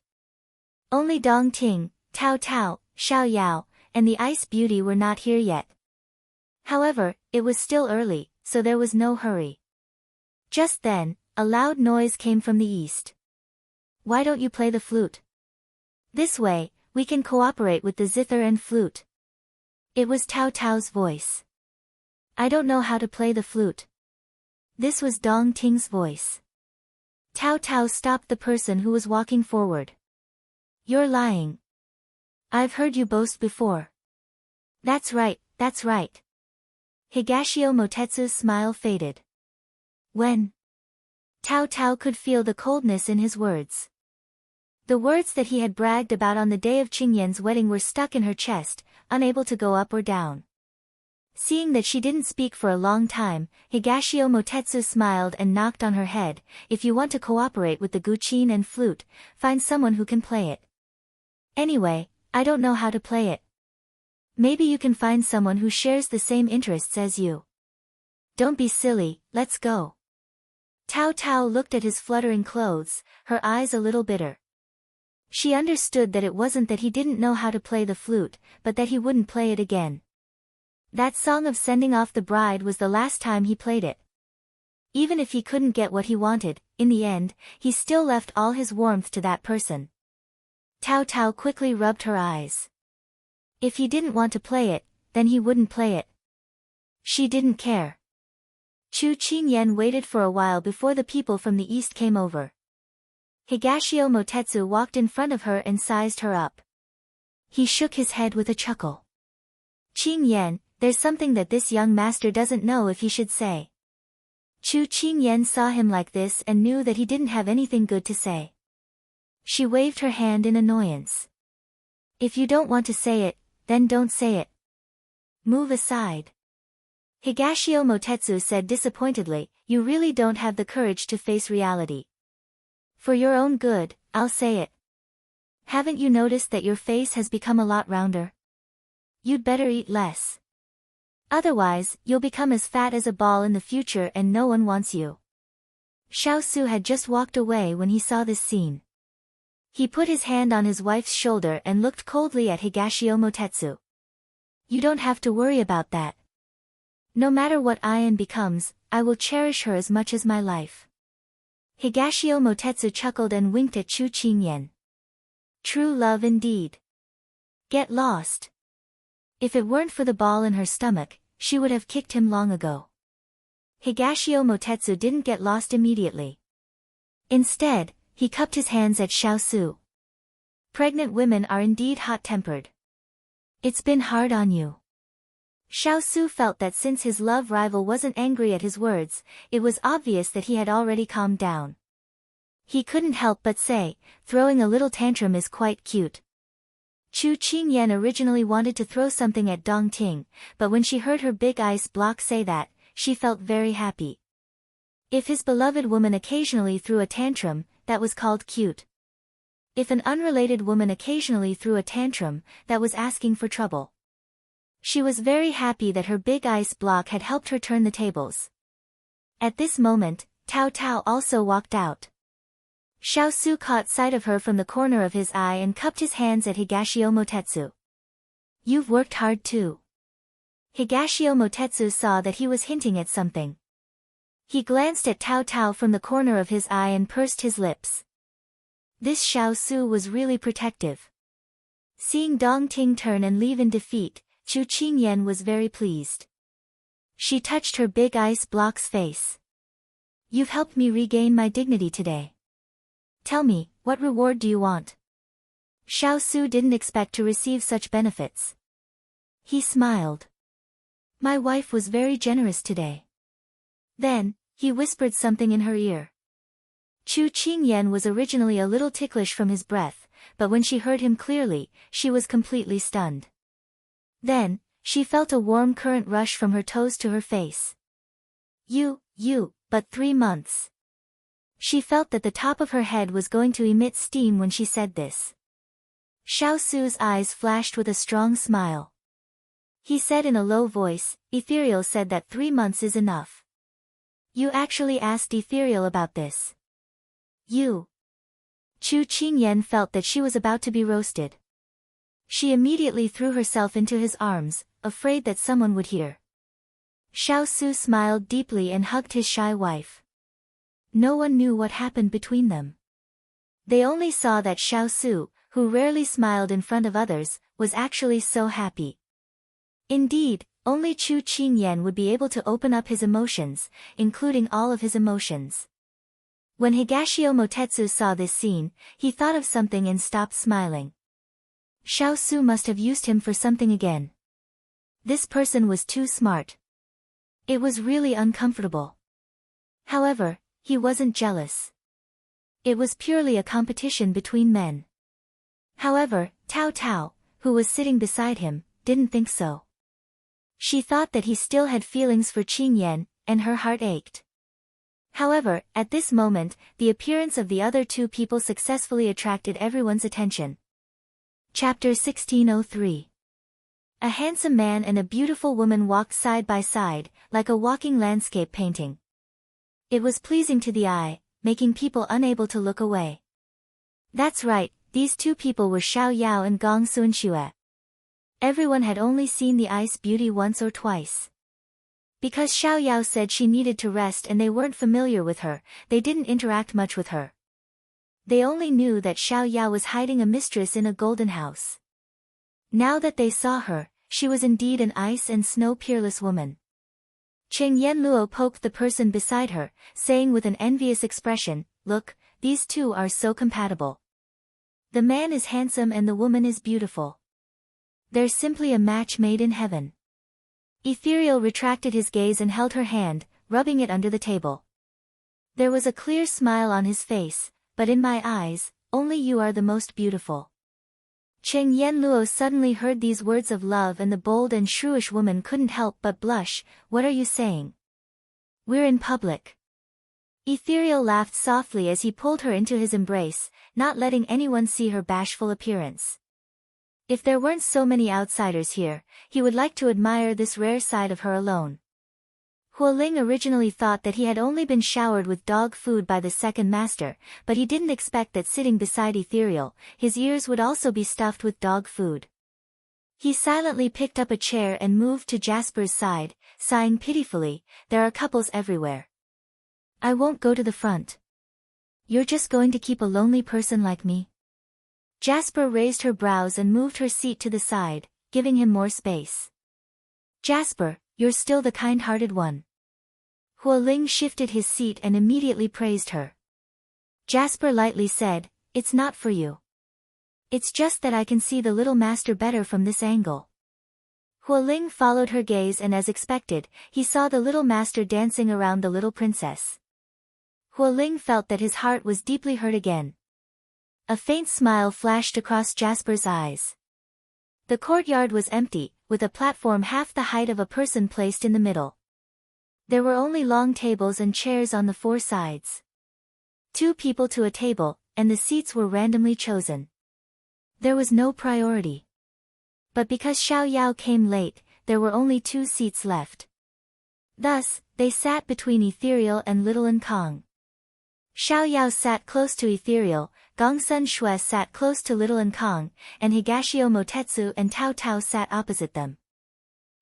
Only Dong Ting, Tao Tao, Xiao Yao, and the ice beauty were not here yet. However, it was still early, so there was no hurry. Just then, a loud noise came from the east. Why don't you play the flute? This way, we can cooperate with the zither and flute. It was Tao Tao's voice. I don't know how to play the flute. This was Dong Ting's voice. Tao Tao stopped the person who was walking forward. You're lying. I've heard you boast before. That's right, that's right. Higashio Motetsu's smile faded. When? Tao Tao could feel the coldness in his words. The words that he had bragged about on the day of Qingyan's wedding were stuck in her chest, unable to go up or down. Seeing that she didn't speak for a long time, Higashio Motetsu smiled and knocked on her head. If you want to cooperate with the guqin and flute, find someone who can play it. Anyway, I don't know how to play it. Maybe you can find someone who shares the same interests as you. Don't be silly, let's go. Tao Tao looked at his fluttering clothes, her eyes a little bitter. She understood that it wasn't that he didn't know how to play the flute, but that he wouldn't play it again. That song of sending off the bride was the last time he played it. Even if he couldn't get what he wanted, in the end, he still left all his warmth to that person. Tao Tao quickly rubbed her eyes. If he didn't want to play it, then he wouldn't play it. She didn't care. Chu Qingyan waited for a while before the people from the east came over. Higashio Motetsu walked in front of her and sized her up. He shook his head with a chuckle. Qingyan, there's something that this young master doesn't know if he should say. Chu Qingyan saw him like this and knew that he didn't have anything good to say. She waved her hand in annoyance. If you don't want to say it, then don't say it. Move aside. Higashio Motetsu said disappointedly, you really don't have the courage to face reality. For your own good, I'll say it. Haven't you noticed that your face has become a lot rounder? You'd better eat less. Otherwise, you'll become as fat as a ball in the future and no one wants you. Xiao Su had just walked away when he saw this scene. He put his hand on his wife's shoulder and looked coldly at Higashio Motetsu. You don't have to worry about that. No matter what Ayan becomes, I will cherish her as much as my life. Higashio Motetsu chuckled and winked at Chu Qingyan. True love indeed. Get lost. If it weren't for the ball in her stomach, she would have kicked him long ago. Higashio Motetsu didn't get lost immediately. Instead, he cupped his hands at Xiao Su. Pregnant women are indeed hot-tempered. It's been hard on you. Xiao Su felt that since his love rival wasn't angry at his words, it was obvious that he had already calmed down. He couldn't help but say, throwing a little tantrum is quite cute. Chu Qingyan originally wanted to throw something at Dong Ting, but when she heard her big ice block say that, she felt very happy. If his beloved woman occasionally threw a tantrum, that was called cute. If an unrelated woman occasionally threw a tantrum, that was asking for trouble. She was very happy that her big ice block had helped her turn the tables. At this moment, Tao Tao also walked out. Xiao Su caught sight of her from the corner of his eye and cupped his hands at Higashio Motetsu. You've worked hard too. Higashio Motetsu saw that he was hinting at something. He glanced at Tao Tao from the corner of his eye and pursed his lips. This Xiao Su was really protective. Seeing Dong Ting turn and leave in defeat, Chu Qingyan was very pleased. She touched her big ice block's face. You've helped me regain my dignity today. Tell me, what reward do you want? Xiao Su didn't expect to receive such benefits. He smiled. My wife was very generous today. Then, he whispered something in her ear. Chu Qingyan was originally a little ticklish from his breath, but when she heard him clearly, she was completely stunned. Then, she felt a warm current rush from her toes to her face. But 3 months. She felt that the top of her head was going to emit steam when she said this. Xiao Su's eyes flashed with a strong smile. He said in a low voice, Ethereal said that 3 months is enough. You actually asked Ethereal about this. You. Chu Qingyan felt that she was about to be roasted. She immediately threw herself into his arms, afraid that someone would hear. Xiao Su smiled deeply and hugged his shy wife. No one knew what happened between them. They only saw that Xiao Su, who rarely smiled in front of others, was actually so happy. Indeed, only Chu Qingyan would be able to open up his emotions, including all of his emotions. When Higashio Motetsu saw this scene, he thought of something and stopped smiling. Xiao Su must have used him for something again. This person was too smart. It was really uncomfortable. However, he wasn't jealous. It was purely a competition between men. However, Tao Tao, who was sitting beside him, didn't think so. She thought that he still had feelings for Qingyan, and her heart ached. However, at this moment, the appearance of the other two people successfully attracted everyone's attention. Chapter 1603. A handsome man and a beautiful woman walked side by side, like a walking landscape painting. It was pleasing to the eye, making people unable to look away. That's right, these two people were Xiao Yao and Gong Sunxue. Everyone had only seen the ice beauty once or twice. Because Xiao Yao said she needed to rest and they weren't familiar with her, they didn't interact much with her. They only knew that Xiao Yao was hiding a mistress in a golden house. Now that they saw her, she was indeed an ice and snow peerless woman. Cheng Yanluo poked the person beside her, saying with an envious expression, "Look, these two are so compatible. The man is handsome and the woman is beautiful. They're simply a match made in heaven." Ethereal retracted his gaze and held her hand, rubbing it under the table. There was a clear smile on his face, "But in my eyes, only you are the most beautiful." Cheng Yanluo suddenly heard these words of love and the bold and shrewish woman couldn't help but blush. "What are you saying? We're in public." Ethereal laughed softly as he pulled her into his embrace, not letting anyone see her bashful appearance. If there weren't so many outsiders here, he would like to admire this rare side of her alone. Huoling originally thought that he had only been showered with dog food by the second master, but he didn't expect that sitting beside Ethereal, his ears would also be stuffed with dog food. He silently picked up a chair and moved to Jasper's side, sighing pitifully, "There are couples everywhere. I won't go to the front. You're just going to keep a lonely person like me?" Jasper raised her brows and moved her seat to the side, giving him more space. "Jasper, you're still the kind-hearted one." Huoling shifted his seat and immediately praised her. Jasper lightly said, "It's not for you. It's just that I can see the little master better from this angle." Huoling followed her gaze and as expected, he saw the little master dancing around the little princess. Huoling felt that his heart was deeply hurt again. A faint smile flashed across Jasper's eyes. The courtyard was empty, with a platform half the height of a person placed in the middle. There were only long tables and chairs on the four sides. 2 people to a table, and the seats were randomly chosen. There was no priority. But because Xiao Yao came late, there were only 2 seats left. Thus, they sat between Ethereal and Little and Kong. Xiao Yao sat close to Ethereal, Gong Sunxue sat close to Little and Kong, and Higashio Motetsu and Tao Tao sat opposite them.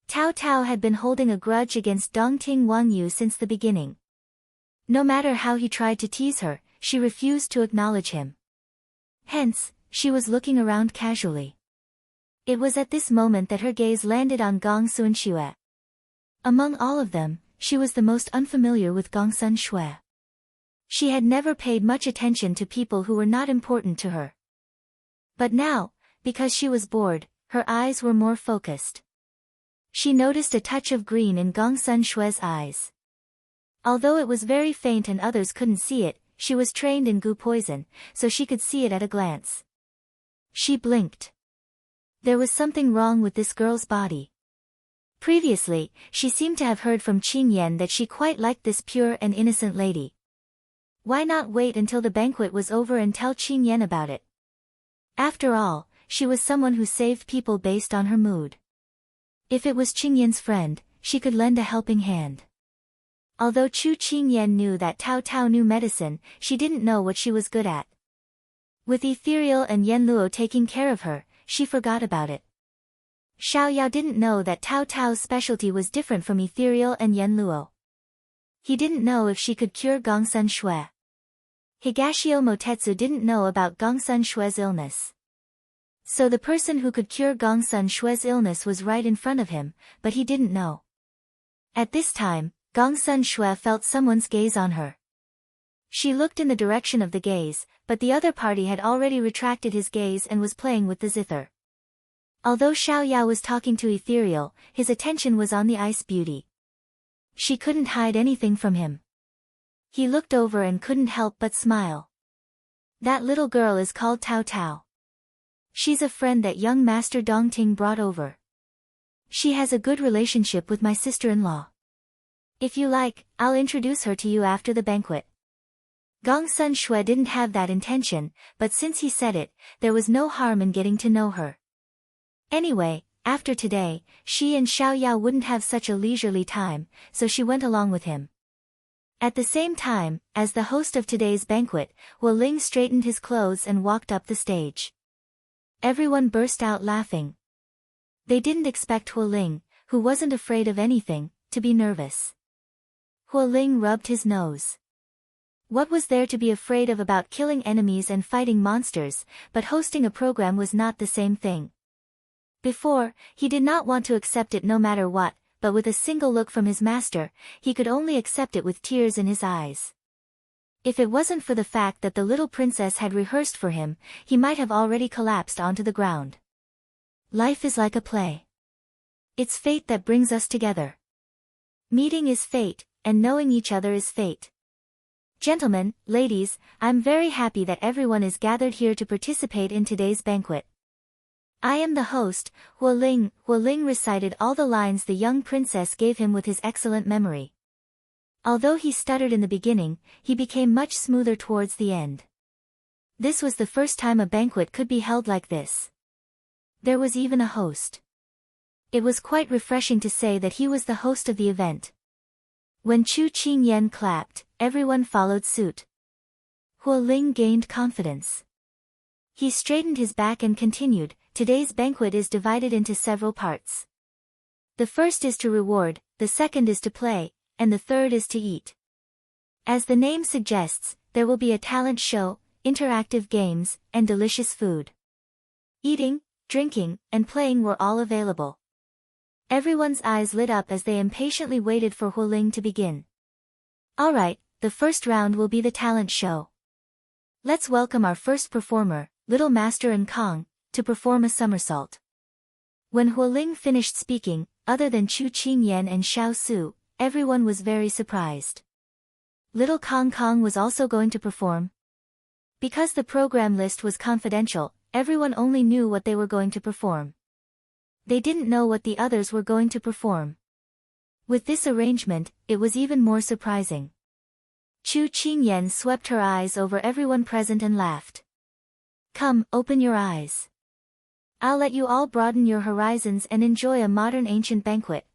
Tao Tao had been holding a grudge against Dongting Wangyu since the beginning. No matter how he tried to tease her, she refused to acknowledge him. Hence, she was looking around casually. It was at this moment that her gaze landed on Gong Sunxue. Among all of them, she was the most unfamiliar with Gong Sunxue. She had never paid much attention to people who were not important to her. But now, because she was bored, her eyes were more focused. She noticed a touch of green in Gong Sunxue's eyes. Although it was very faint and others couldn't see it, she was trained in goo poison, so she could see it at a glance. She blinked. There was something wrong with this girl's body. Previously, she seemed to have heard from Qingyan that she quite liked this pure and innocent lady. Why not wait until the banquet was over and tell Qingyan about it? After all, she was someone who saved people based on her mood. If it was Qingyan's friend, she could lend a helping hand. Although Chu Qingyan knew that Tao Tao knew medicine, she didn't know what she was good at. With Ethereal and Yanluo taking care of her, she forgot about it. Xiao Yao didn't know that Tao Tao's specialty was different from Ethereal and Yanluo. He didn't know if she could cure Gong Sunxue. Higashio Motetsu didn't know about Gong Sunxue's illness. So the person who could cure Gongsun Shue's illness was right in front of him, but he didn't know. At this time, Gongsun Shue felt someone's gaze on her. She looked in the direction of the gaze, but the other party had already retracted his gaze and was playing with the zither. Although Xiaoyao was talking to Ethereal, his attention was on the ice beauty. She couldn't hide anything from him. He looked over and couldn't help but smile. That little girl is called Tao Tao. She's a friend that young Master Dongting brought over. She has a good relationship with my sister-in-law. If you like, I'll introduce her to you after the banquet. Gongsun Shue didn't have that intention, but since he said it, there was no harm in getting to know her. Anyway, after today, she and Xiaoyao wouldn't have such a leisurely time, so she went along with him. At the same time, as the host of today's banquet, Hu Ling straightened his clothes and walked up the stage. Everyone burst out laughing. They didn't expect Hu Ling, who wasn't afraid of anything, to be nervous. Hu Ling rubbed his nose. What was there to be afraid of about killing enemies and fighting monsters, but hosting a program was not the same thing. Before, he did not want to accept it no matter what, but with a single look from his master, he could only accept it with tears in his eyes. If it wasn't for the fact that the little princess had rehearsed for him, he might have already collapsed onto the ground. Life is like a play. It's fate that brings us together. Meeting is fate, and knowing each other is fate. Gentlemen, ladies, I'm very happy that everyone is gathered here to participate in today's banquet. I am the host, Hu Ling. Hu Ling recited all the lines the young princess gave him with his excellent memory. Although he stuttered in the beginning, he became much smoother towards the end. This was the first time a banquet could be held like this. There was even a host. It was quite refreshing to say that he was the host of the event. When Chu Qingyan clapped, everyone followed suit. Hu Ling gained confidence. He straightened his back and continued, today's banquet is divided into several parts. The first is to reward, the second is to play, and the third is to eat. As the name suggests, there will be a talent show, interactive games, and delicious food. Eating, drinking, and playing were all available. Everyone's eyes lit up as they impatiently waited for Hu Ling to begin. Alright, the first round will be the talent show. Let's welcome our first performer, Little Master and Kong, to perform a somersault. When Hu Ling finished speaking, other than Chu Qingyan and Xiao Su, everyone was very surprised. Little Kong was also going to perform. Because the program list was confidential, everyone only knew what they were going to perform. They didn't know what the others were going to perform. With this arrangement, it was even more surprising. Chu Qingyan swept her eyes over everyone present and laughed. Come, open your eyes. I'll let you all broaden your horizons and enjoy a modern ancient banquet.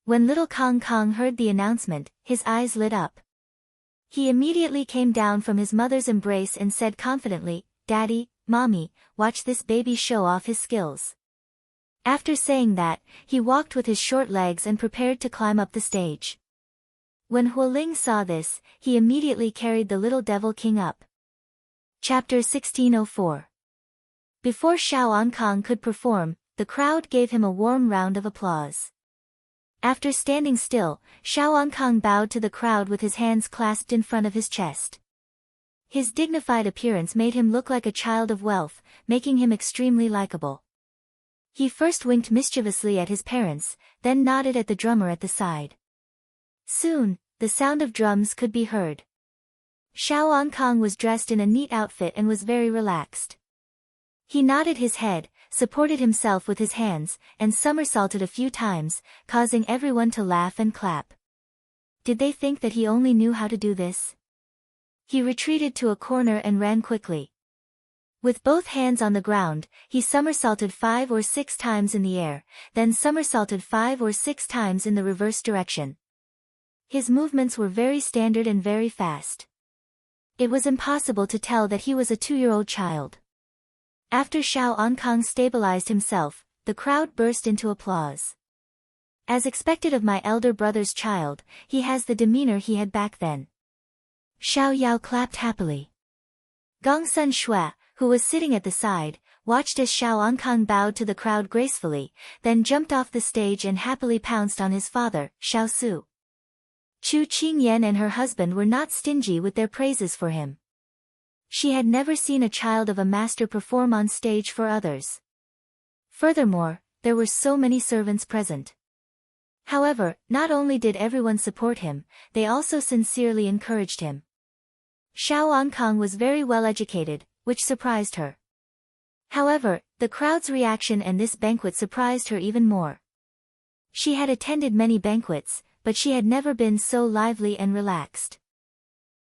When little Kong heard the announcement, his eyes lit up. He immediately came down from his mother's embrace and said confidently, Daddy, Mommy, watch this baby show off his skills. After saying that, he walked with his short legs and prepared to climb up the stage. When Hu Ling saw this, he immediately carried the little devil king up. Chapter 1604. Before Xiao Ankang could perform, the crowd gave him a warm round of applause. After standing still, Xiao Ankang bowed to the crowd with his hands clasped in front of his chest. His dignified appearance made him look like a child of wealth, making him extremely likable. He first winked mischievously at his parents, then nodded at the drummer at the side. Soon, the sound of drums could be heard. Xiao Ankang was dressed in a neat outfit and was very relaxed. He nodded his head, supported himself with his hands, and somersaulted a few times, causing everyone to laugh and clap. Did they think that he only knew how to do this? He retreated to a corner and ran quickly. With both hands on the ground, he somersaulted 5 or 6 times in the air, then somersaulted 5 or 6 times in the reverse direction. His movements were very standard and very fast. It was impossible to tell that he was a 2-year-old child. After Xiao Ankang stabilized himself, the crowd burst into applause. As expected of my elder brother's child, he has the demeanor he had back then. Xiao Yao clapped happily. Gongsun Shui, who was sitting at the side, watched as Xiao Ankang bowed to the crowd gracefully, then jumped off the stage and happily pounced on his father, Xiao Su. Chu Qingyan and her husband were not stingy with their praises for him. She had never seen a child of a master perform on stage for others. Furthermore, there were so many servants present. However, not only did everyone support him, they also sincerely encouraged him. Xiao Ankang was very well educated, which surprised her. However, the crowd's reaction and this banquet surprised her even more. She had attended many banquets, but she had never been so lively and relaxed.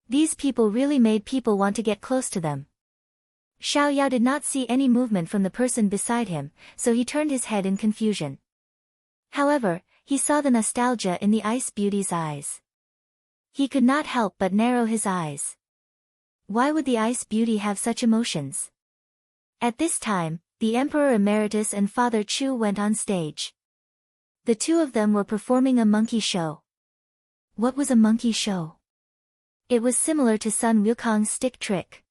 These people really made people want to get close to them. Xiao Yao did not see any movement from the person beside him, so he turned his head in confusion. However, he saw the nostalgia in the ice beauty's eyes. He could not help but narrow his eyes. Why would the ice beauty have such emotions? At this time, the Emperor Emeritus and Father Chu went on stage. The two of them were performing a monkey show. What was a monkey show? It was similar to Sun Wukong's stick trick.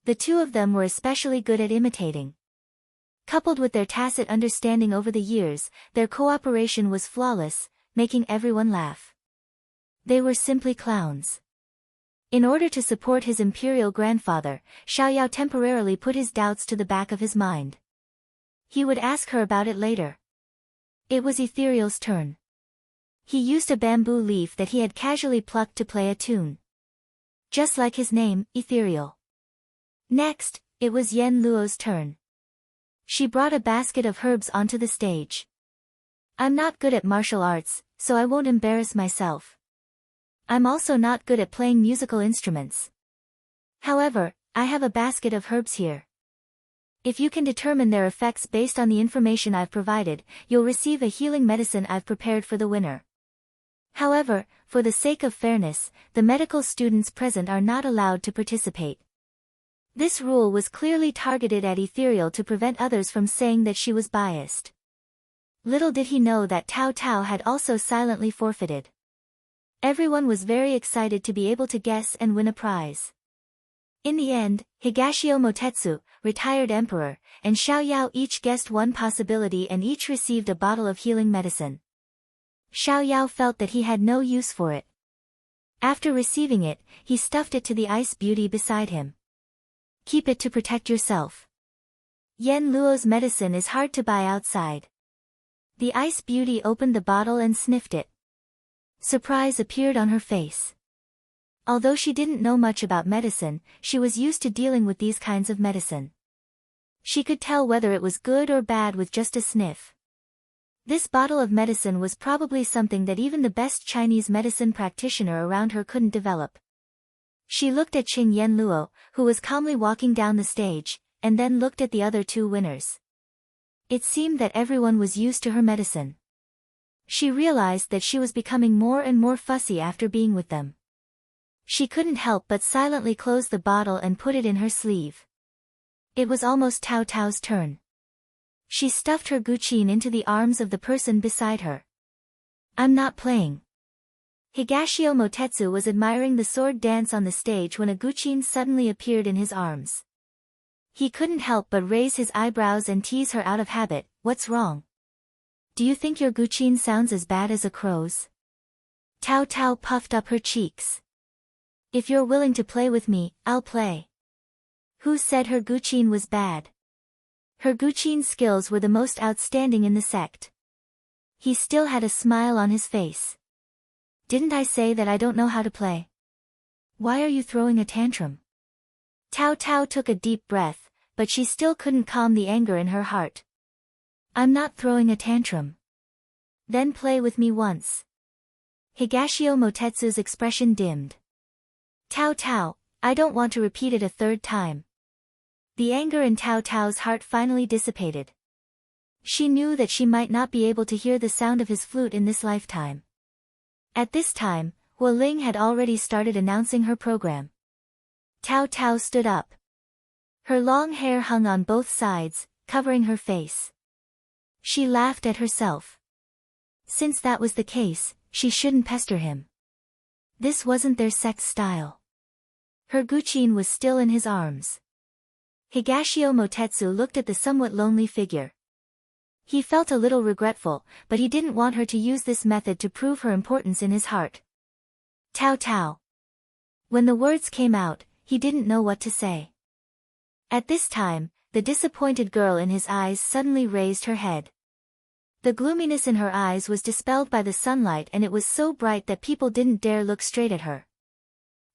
The two of them were especially good at imitating. Coupled with their tacit understanding over the years, their cooperation was flawless, making everyone laugh. They were simply clowns. In order to support his imperial grandfather, Xiao Yao temporarily put his doubts to the back of his mind. He would ask her about it later. It was Ethereal's turn. He used a bamboo leaf that he had casually plucked to play a tune. Just like his name, Ethereal. Next, it was Yen Luo's turn. She brought a basket of herbs onto the stage. I'm not good at martial arts, so I won't embarrass myself. I'm also not good at playing musical instruments. However, I have a basket of herbs here. If you can determine their effects based on the information I've provided, you'll receive a healing medicine I've prepared for the winner. However, for the sake of fairness, the medical students present are not allowed to participate. This rule was clearly targeted at Ethereal to prevent others from saying that she was biased. Little did he know that Tao Tao had also silently forfeited. Everyone was very excited to be able to guess and win a prize. In the end, Higashio Motetsu, retired emperor, and Xiao Yao each guessed one possibility and each received a bottle of healing medicine. Xiao Yao felt that he had no use for it. After receiving it, he stuffed it to the ice beauty beside him. Keep it to protect yourself. Yen Luo's medicine is hard to buy outside. The ice beauty opened the bottle and sniffed it. Surprise appeared on her face. Although she didn't know much about medicine, she was used to dealing with these kinds of medicine. She could tell whether it was good or bad with just a sniff. This bottle of medicine was probably something that even the best Chinese medicine practitioner around her couldn't develop. She looked at Qing Yen Luo, who was calmly walking down the stage, and then looked at the other two winners. It seemed that everyone was used to her medicine. She realized that she was becoming more and more fussy after being with them. She couldn't help but silently close the bottle and put it in her sleeve. It was almost Tao Tao's turn. She stuffed her guqin into the arms of the person beside her. I'm not playing. Higashio Motetsu was admiring the sword dance on the stage when a guqin suddenly appeared in his arms. He couldn't help but raise his eyebrows and tease her out of habit. What's wrong? Do you think your guqin sounds as bad as a crow's? Tao Tao puffed up her cheeks. If you're willing to play with me, I'll play. Who said her guqin was bad? Her guqin skills were the most outstanding in the sect. He still had a smile on his face. Didn't I say that I don't know how to play? Why are you throwing a tantrum? Tao Tao took a deep breath, but she still couldn't calm the anger in her heart. I'm not throwing a tantrum. Then play with me once. Higashio Motetsu's expression dimmed. Tao Tao, I don't want to repeat it a third time. The anger in Tao Tao's heart finally dissipated. She knew that she might not be able to hear the sound of his flute in this lifetime. At this time, Hu Ling had already started announcing her program. Tao Tao stood up. Her long hair hung on both sides, covering her face. She laughed at herself. Since that was the case, she shouldn't pester him. This wasn't their sex style. Her guqin was still in his arms. Higashio Motetsu looked at the somewhat lonely figure. He felt a little regretful, but he didn't want her to use this method to prove her importance in his heart. Tao Tao. When the words came out, he didn't know what to say. At this time, the disappointed girl in his eyes suddenly raised her head. The gloominess in her eyes was dispelled by the sunlight, and it was so bright that people didn't dare look straight at her.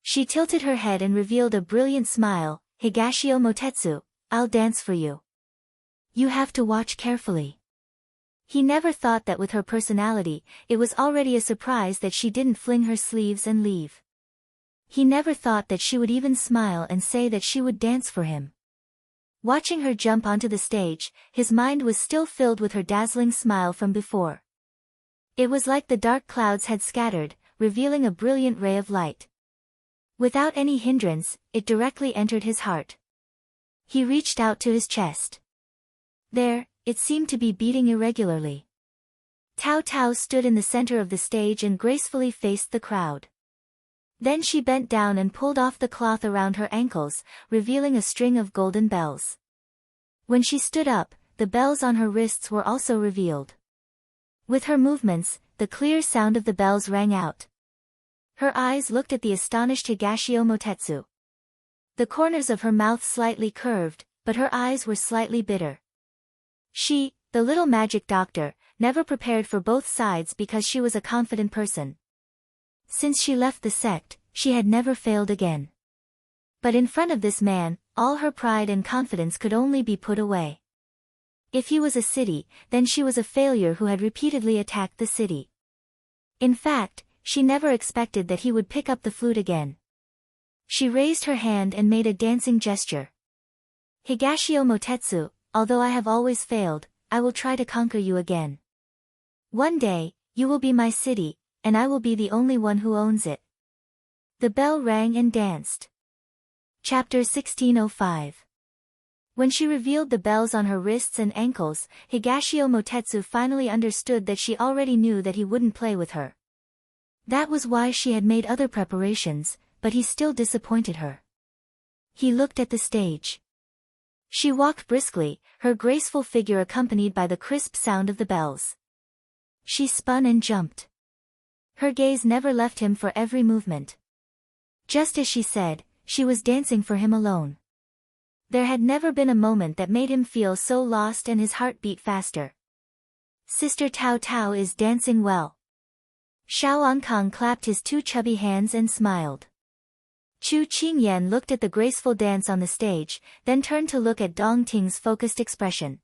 She tilted her head and revealed a brilliant smile. Higashio Motetsu, I'll dance for you. You have to watch carefully. He never thought that with her personality, it was already a surprise that she didn't fling her sleeves and leave. He never thought that she would even smile and say that she would dance for him. Watching her jump onto the stage, his mind was still filled with her dazzling smile from before. It was like the dark clouds had scattered, revealing a brilliant ray of light. Without any hindrance, it directly entered his heart. He reached out to his chest. There, it seemed to be beating irregularly. Tao Tao stood in the center of the stage and gracefully faced the crowd. Then she bent down and pulled off the cloth around her ankles, revealing a string of golden bells. When she stood up, the bells on her wrists were also revealed. With her movements, the clear sound of the bells rang out. Her eyes looked at the astonished Higashio Motetsu. The corners of her mouth slightly curved, but her eyes were slightly bitter. She, the little magic doctor, never prepared for both sides because she was a confident person. Since she left the sect, she had never failed again. But in front of this man, all her pride and confidence could only be put away. If he was a city, then she was a failure who had repeatedly attacked the city. In fact, she never expected that he would pick up the flute again. She raised her hand and made a dancing gesture. Higashio Motetsu, although I have always failed, I will try to conquer you again. One day, you will be my city, and I will be the only one who owns it. The bell rang and danced. Chapter 1605. When she revealed the bells on her wrists and ankles, Higashio Motetsu finally understood that she already knew that he wouldn't play with her. That was why she had made other preparations, but he still disappointed her. He looked at the stage. She walked briskly, her graceful figure accompanied by the crisp sound of the bells. She spun and jumped. Her gaze never left him for every movement. Just as she said, she was dancing for him alone. There had never been a moment that made him feel so lost and his heart beat faster. Sister Tao Tao is dancing well. Xiao Ankang clapped his two chubby hands and smiled. Chu Qingyan looked at the graceful dance on the stage, then turned to look at Dong Ting's focused expression.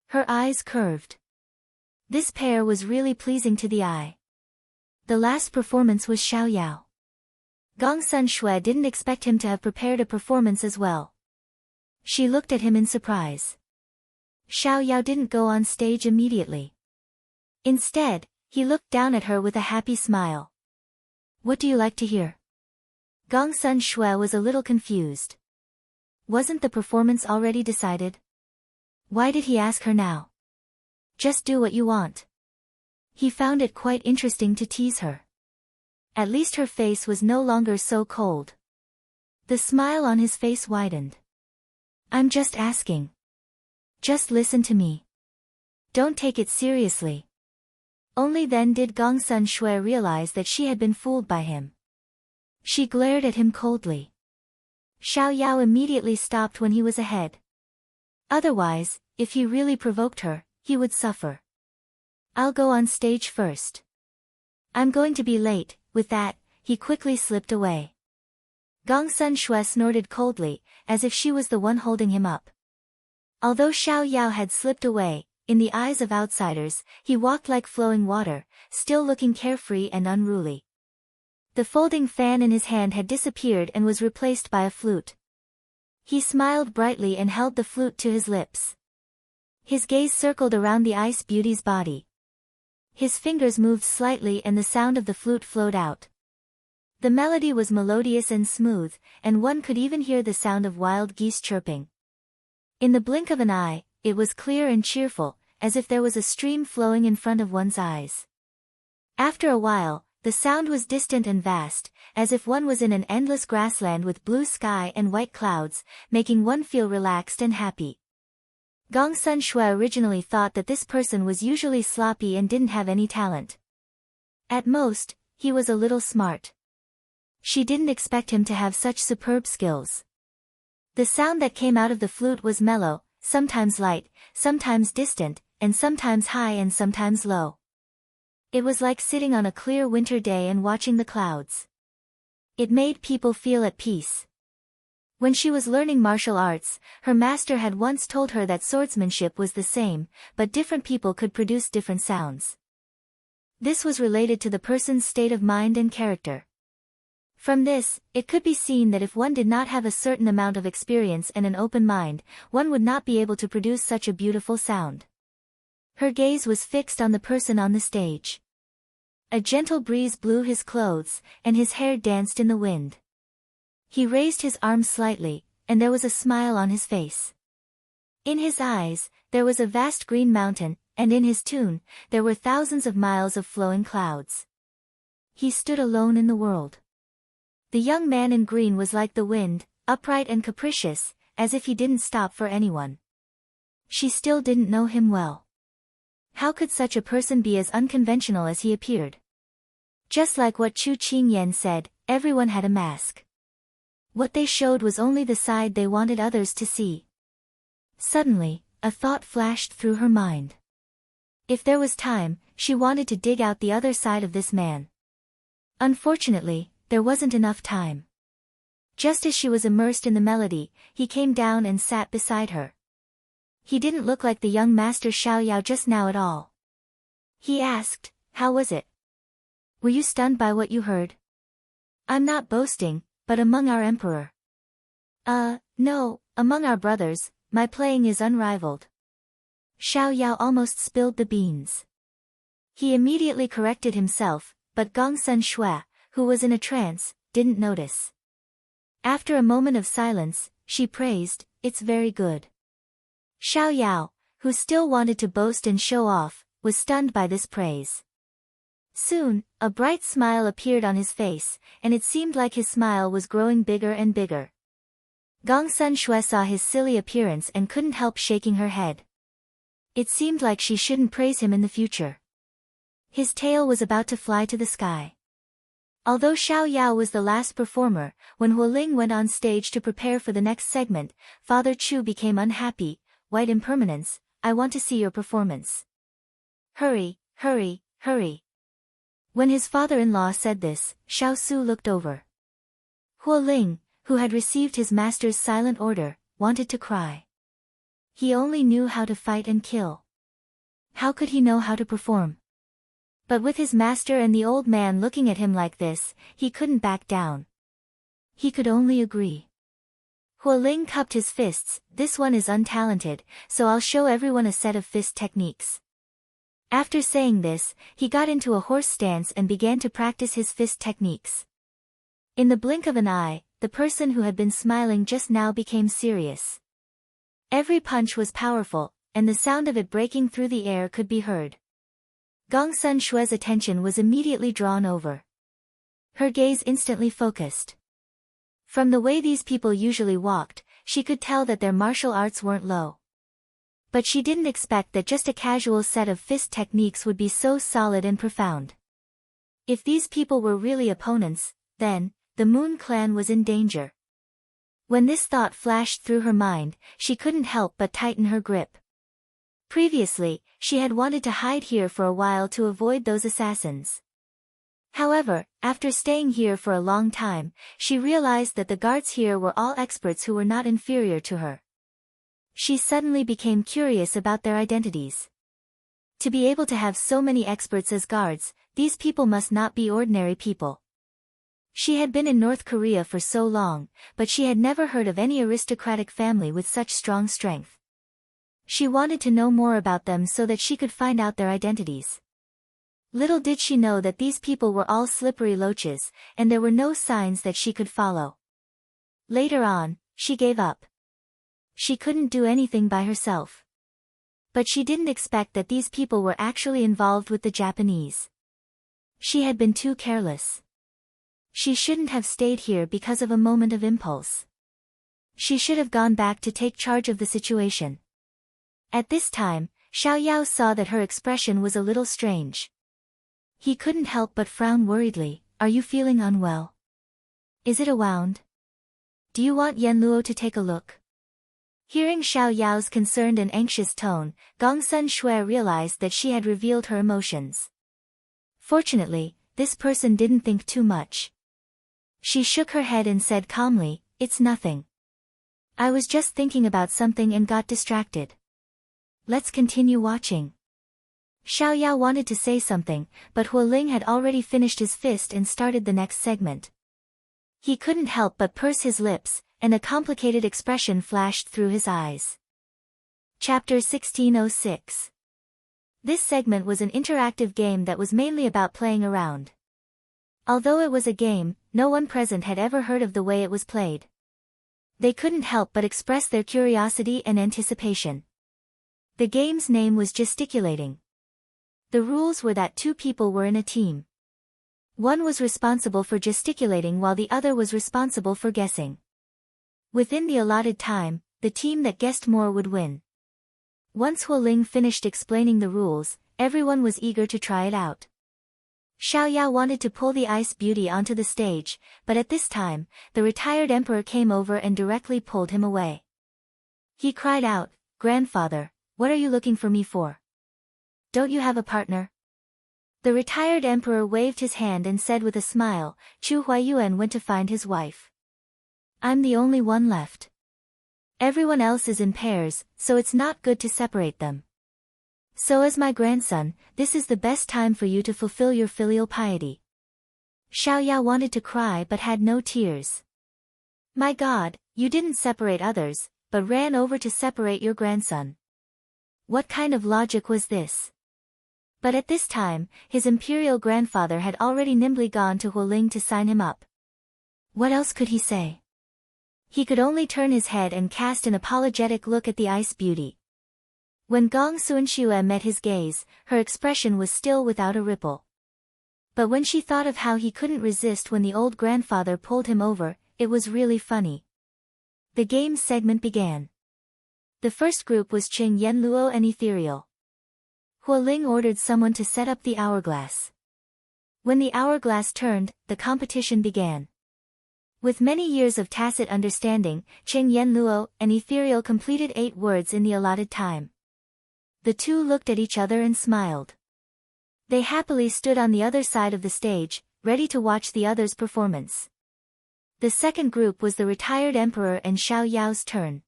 Her eyes curved. This pair was really pleasing to the eye. The last performance was Xiao Yao. Gongsun Shui didn't expect him to have prepared a performance as well. She looked at him in surprise. Xiao Yao didn't go on stage immediately. Instead, he looked down at her with a happy smile. What do you like to hear? Gongsun Shui was a little confused. Wasn't the performance already decided? Why did he ask her now? Just do what you want. He found it quite interesting to tease her. At least her face was no longer so cold. The smile on his face widened. I'm just asking. Just listen to me. Don't take it seriously. Only then did Gongsun Shui realize that she had been fooled by him. She glared at him coldly. Xiao Yao immediately stopped when he was ahead. Otherwise, if he really provoked her, he would suffer. I'll go on stage first. I'm going to be late. With that, he quickly slipped away. Gongsun Shui snorted coldly, as if she was the one holding him up. Although Xiao Yao had slipped away, in the eyes of outsiders, he walked like flowing water, still looking carefree and unruly. The folding fan in his hand had disappeared and was replaced by a flute. He smiled brightly and held the flute to his lips. His gaze circled around the ice beauty's body. His fingers moved slightly and the sound of the flute flowed out. The melody was melodious and smooth, and one could even hear the sound of wild geese chirping. In the blink of an eye, it was clear and cheerful, as if there was a stream flowing in front of one's eyes. After a while, The sound was distant and vast, as if one was in an endless grassland with blue sky and white clouds, making one feel relaxed and happy. Gongsun Shui originally thought that this person was usually sloppy and didn't have any talent. At most, he was a little smart. She didn't expect him to have such superb skills. The sound that came out of the flute was mellow, sometimes light, sometimes distant, and sometimes high and sometimes low. It was like sitting on a clear winter day and watching the clouds. It made people feel at peace. When she was learning martial arts, her master had once told her that swordsmanship was the same, but different people could produce different sounds. This was related to the person's state of mind and character. From this, it could be seen that if one did not have a certain amount of experience and an open mind, one would not be able to produce such a beautiful sound. Her gaze was fixed on the person on the stage. A gentle breeze blew his clothes, and his hair danced in the wind. He raised his arms slightly, and there was a smile on his face. In his eyes, there was a vast green mountain, and in his tune, there were thousands of miles of flowing clouds. He stood alone in the world. The young man in green was like the wind, upright and capricious, as if he didn't stop for anyone. She still didn't know him well. How could such a person be as unconventional as he appeared? Just like what Chu Qingyan said, everyone had a mask. What they showed was only the side they wanted others to see. Suddenly, a thought flashed through her mind. If there was time, she wanted to dig out the other side of this man. Unfortunately, there wasn't enough time. Just as she was immersed in the melody, he came down and sat beside her. He didn't look like the young master Xiaoyao just now at all. He asked, "How was it? Were you stunned by what you heard?" "I'm not boasting, but among our emperor." No, among our brothers, my playing is unrivaled." Xiaoyao almost spilled the beans. He immediately corrected himself, but Gongsun Shui, who was in a trance, didn't notice. After a moment of silence, she praised, "It's very good." Xiaoyao, who still wanted to boast and show off, was stunned by this praise. Soon, a bright smile appeared on his face, and it seemed like his smile was growing bigger and bigger. Gongsun Shui saw his silly appearance and couldn't help shaking her head. It seemed like she shouldn't praise him in the future. His tail was about to fly to the sky. Although Xiaoyao was the last performer, when Hualing went on stage to prepare for the next segment, Father Chu became unhappy. "White impermanence, I want to see your performance. Hurry, hurry, hurry." When his father-in-law said this, Xiao Su looked over. Hualing, who had received his master's silent order, wanted to cry. He only knew how to fight and kill. How could he know how to perform? But with his master and the old man looking at him like this, he couldn't back down. He could only agree. Hualing cupped his fists. "This one is untalented, so I'll show everyone a set of fist techniques." After saying this, he got into a horse stance and began to practice his fist techniques. In the blink of an eye, the person who had been smiling just now became serious. Every punch was powerful, and the sound of it breaking through the air could be heard. Gongsun Shui's attention was immediately drawn over. Her gaze instantly focused. From the way these people usually walked, she could tell that their martial arts weren't low. But she didn't expect that just a casual set of fist techniques would be so solid and profound. If these people were really opponents, then, the Moon Clan was in danger. When this thought flashed through her mind, she couldn't help but tighten her grip. Previously, she had wanted to hide here for a while to avoid those assassins. However, after staying here for a long time, she realized that the guards here were all experts who were not inferior to her. She suddenly became curious about their identities. To be able to have so many experts as guards, these people must not be ordinary people. She had been in North Korea for so long, but she had never heard of any aristocratic family with such strong strength. She wanted to know more about them so that she could find out their identities. Little did she know that these people were all slippery loaches, and there were no signs that she could follow. Later on, she gave up. She couldn't do anything by herself. But she didn't expect that these people were actually involved with the Japanese. She had been too careless. She shouldn't have stayed here because of a moment of impulse. She should have gone back to take charge of the situation. At this time, Xiao Yao saw that her expression was a little strange. He couldn't help but frown worriedly. Are you feeling unwell? Is it a wound? Do you want Yan Luo to take a look? Hearing Xiao Yao's concerned and anxious tone, Gongsun Shui realized that she had revealed her emotions. Fortunately, this person didn't think too much. She shook her head and said calmly, "It's nothing. I was just thinking about something and got distracted. Let's continue watching." Xiao Yao wanted to say something, but Hualing had already finished his fist and started the next segment. He couldn't help but purse his lips, and a complicated expression flashed through his eyes. Chapter 1606. This segment was an interactive game that was mainly about playing around. Although it was a game, no one present had ever heard of the way it was played. They couldn't help but express their curiosity and anticipation. The game's name was gesticulating. The rules were that two people were in a team. One was responsible for gesticulating while the other was responsible for guessing. Within the allotted time, the team that guessed more would win. Once Hualing finished explaining the rules, everyone was eager to try it out. Xiao Yao wanted to pull the ice beauty onto the stage, but at this time, the retired emperor came over and directly pulled him away. He cried out, "Grandfather, what are you looking for me for? Don't you have a partner?" The retired emperor waved his hand and said with a smile, "Chu Huayuan went to find his wife. I'm the only one left. Everyone else is in pairs, so it's not good to separate them. So as my grandson, this is the best time for you to fulfill your filial piety." Xiao Yao wanted to cry but had no tears. "My God, you didn't separate others, but ran over to separate your grandson. What kind of logic was this?" But at this time, his imperial grandfather had already nimbly gone to Hualing to sign him up. What else could he say? He could only turn his head and cast an apologetic look at the ice beauty. When Gong Suanxue met his gaze, her expression was still without a ripple. But when she thought of how he couldn't resist when the old grandfather pulled him over, it was really funny. The game's segment began. The first group was Qing Yanluo and Ethereal. Hualing ordered someone to set up the hourglass. When the hourglass turned, the competition began. With many years of tacit understanding, Qing Yanluo and Ethereal completed 8 words in the allotted time. The two looked at each other and smiled. They happily stood on the other side of the stage, ready to watch the other's performance. The second group was the retired emperor and Xiao Yao's turn.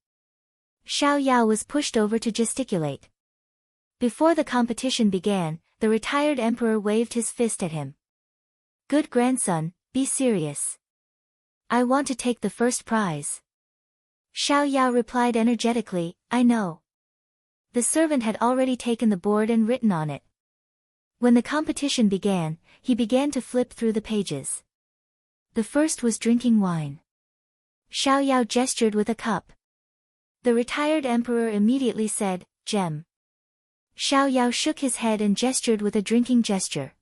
Xiao Yao was pushed over to gesticulate. Before the competition began, the retired emperor waved his fist at him. "Good grandson, be serious. I want to take the first prize." Xiao Yao replied energetically, "I know." The servant had already taken the board and written on it. When the competition began, he began to flip through the pages. The first was drinking wine. Xiao Yao gestured with a cup. The retired emperor immediately said, "Gem." Xiao Yao shook his head and gestured with a drinking gesture.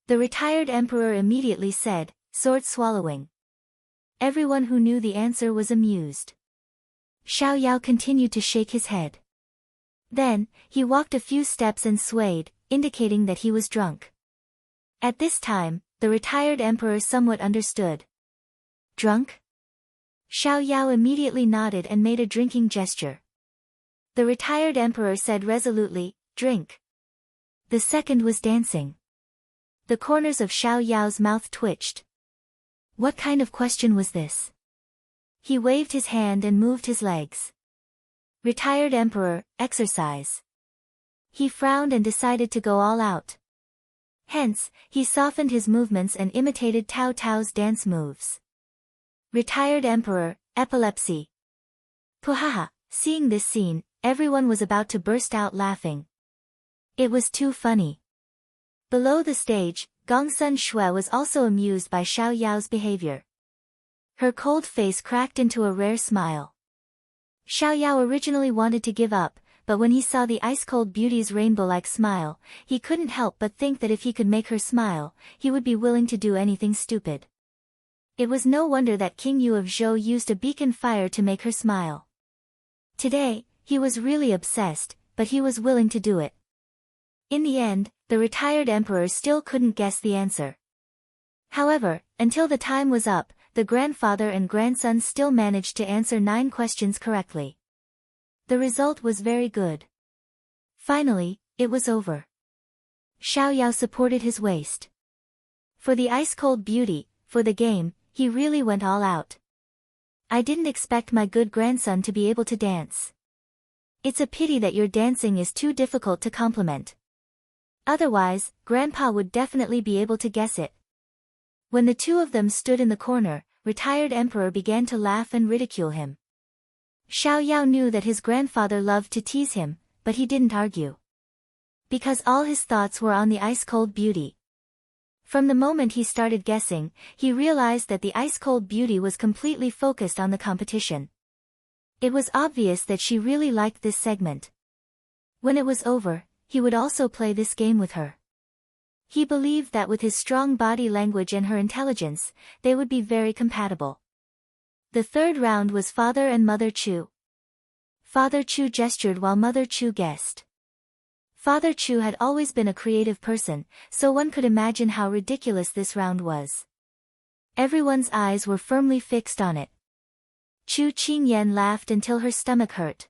The retired emperor immediately said, "Sword swallowing." Everyone who knew the answer was amused. Xiao Yao continued to shake his head. Then, he walked a few steps and swayed, indicating that he was drunk. At this time, the retired emperor somewhat understood. "Drunk?" Xiao Yao immediately nodded and made a drinking gesture. The retired emperor said resolutely, "Drink." The second was dancing. The corners of Xiao Yao's mouth twitched. What kind of question was this? He waved his hand and moved his legs. Retired emperor, exercise. He frowned and decided to go all out. Hence, he softened his movements and imitated Tao Tao's dance moves. Retired emperor, epilepsy. Puhaha, seeing this scene, everyone was about to burst out laughing. It was too funny. Below the stage, Gongsun Shui was also amused by Xiao Yao's behavior. Her cold face cracked into a rare smile. Xiao Yao originally wanted to give up, but when he saw the ice-cold beauty's rainbow-like smile, he couldn't help but think that if he could make her smile, he would be willing to do anything stupid. It was no wonder that King Yu of Zhou used a beacon fire to make her smile. Today, he was really obsessed, but he was willing to do it. In the end, the retired emperor still couldn't guess the answer. However, until the time was up, the grandfather and grandson still managed to answer 9 questions correctly. The result was very good. Finally, it was over. Xiao Yao supported his waist. For the ice-cold beauty, for the game, he really went all out. I didn't expect my good grandson to be able to dance. It's a pity that your dancing is too difficult to compliment. Otherwise, Grandpa would definitely be able to guess it. When the two of them stood in the corner, retired emperor began to laugh and ridicule him. Xiao Yao knew that his grandfather loved to tease him, but he didn't argue. Because all his thoughts were on the ice-cold beauty. From the moment he started guessing, he realized that the ice-cold beauty was completely focused on the competition. It was obvious that she really liked this segment. When it was over, he would also play this game with her. He believed that with his strong body language and her intelligence, they would be very compatible. The third round was Father and Mother Chu. Father Chu gestured while Mother Chu guessed. Father Chu had always been a creative person, so one could imagine how ridiculous this round was. Everyone's eyes were firmly fixed on it. Chu Qingyan laughed until her stomach hurt.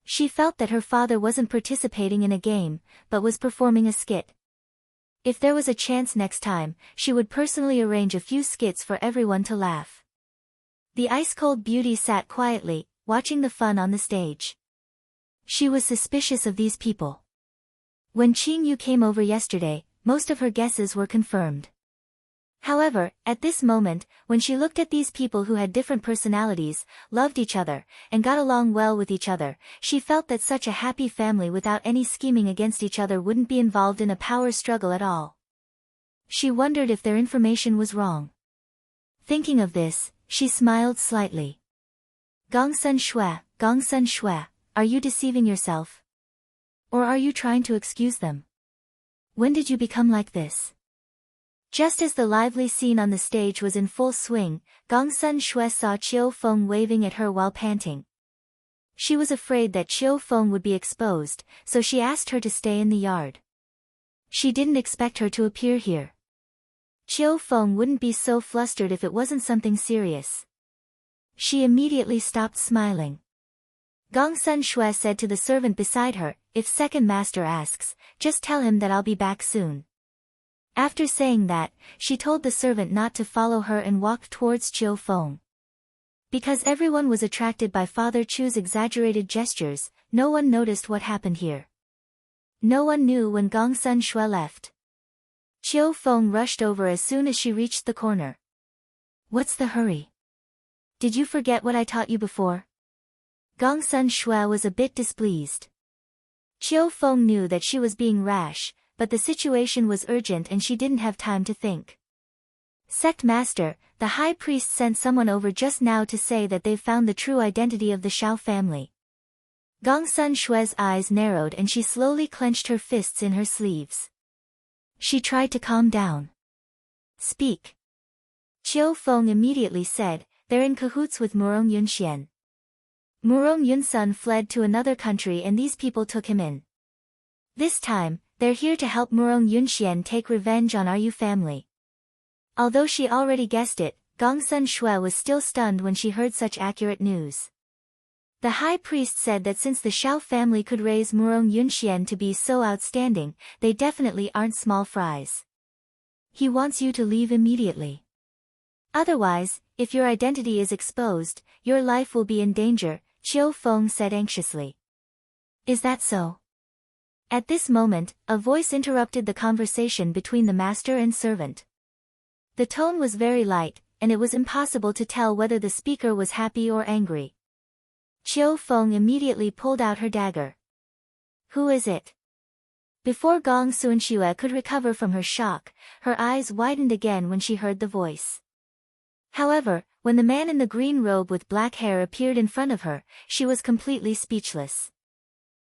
She felt that her father wasn't participating in a game, but was performing a skit. If there was a chance next time, she would personally arrange a few skits for everyone to laugh. The ice-cold beauty sat quietly, watching the fun on the stage. She was suspicious of these people. When Qing Yu came over yesterday, most of her guesses were confirmed. However, at this moment, when she looked at these people who had different personalities, loved each other, and got along well with each other, she felt that such a happy family without any scheming against each other wouldn't be involved in a power struggle at all. She wondered if their information was wrong. Thinking of this, she smiled slightly. Gongsun Shui, are you deceiving yourself? Or are you trying to excuse them? When did you become like this? Just as the lively scene on the stage was in full swing, Gongsun Shui saw Qiu Feng waving at her while panting. She was afraid that Qiu Feng would be exposed, so she asked her to stay in the yard. She didn't expect her to appear here. Qiu Feng wouldn't be so flustered if it wasn't something serious. She immediately stopped smiling. Gongsun Shui said to the servant beside her, "If second master asks, just tell him that I'll be back soon." After saying that, she told the servant not to follow her and walked towards Qiu Feng. Because everyone was attracted by Father Chu's exaggerated gestures, no one noticed what happened here. No one knew when Gongsun Shui left. Qiu Feng rushed over as soon as she reached the corner. "What's the hurry? Did you forget what I taught you before?" Gongsun Shui was a bit displeased. Qiu Feng knew that she was being rash, but the situation was urgent and she didn't have time to think. "Sect Master, the High Priest sent someone over just now to say that they've found the true identity of the Shao family." Gongsun Shui's eyes narrowed and she slowly clenched her fists in her sleeves. She tried to calm down. "Speak." Qiu Feng immediately said, "They're in cahoots with Murong Yunxian. Murong Yunsun fled to another country and these people took him in. This time, they're here to help Murong Yunxian take revenge on Ru family." Although she already guessed it, Gongsun Shui was still stunned when she heard such accurate news. The high priest said that since the Shao family could raise Murong Yunxian to be so outstanding, they definitely aren't small fries. He wants you to leave immediately. Otherwise, if your identity is exposed, your life will be in danger, Qiu Feng said anxiously. "Is that so?" At this moment, a voice interrupted the conversation between the master and servant. The tone was very light, and it was impossible to tell whether the speaker was happy or angry. Qiu Feng immediately pulled out her dagger. "Who is it?" Before Gong Sunxue could recover from her shock, her eyes widened again when she heard the voice. However, when the man in the green robe with black hair appeared in front of her, she was completely speechless.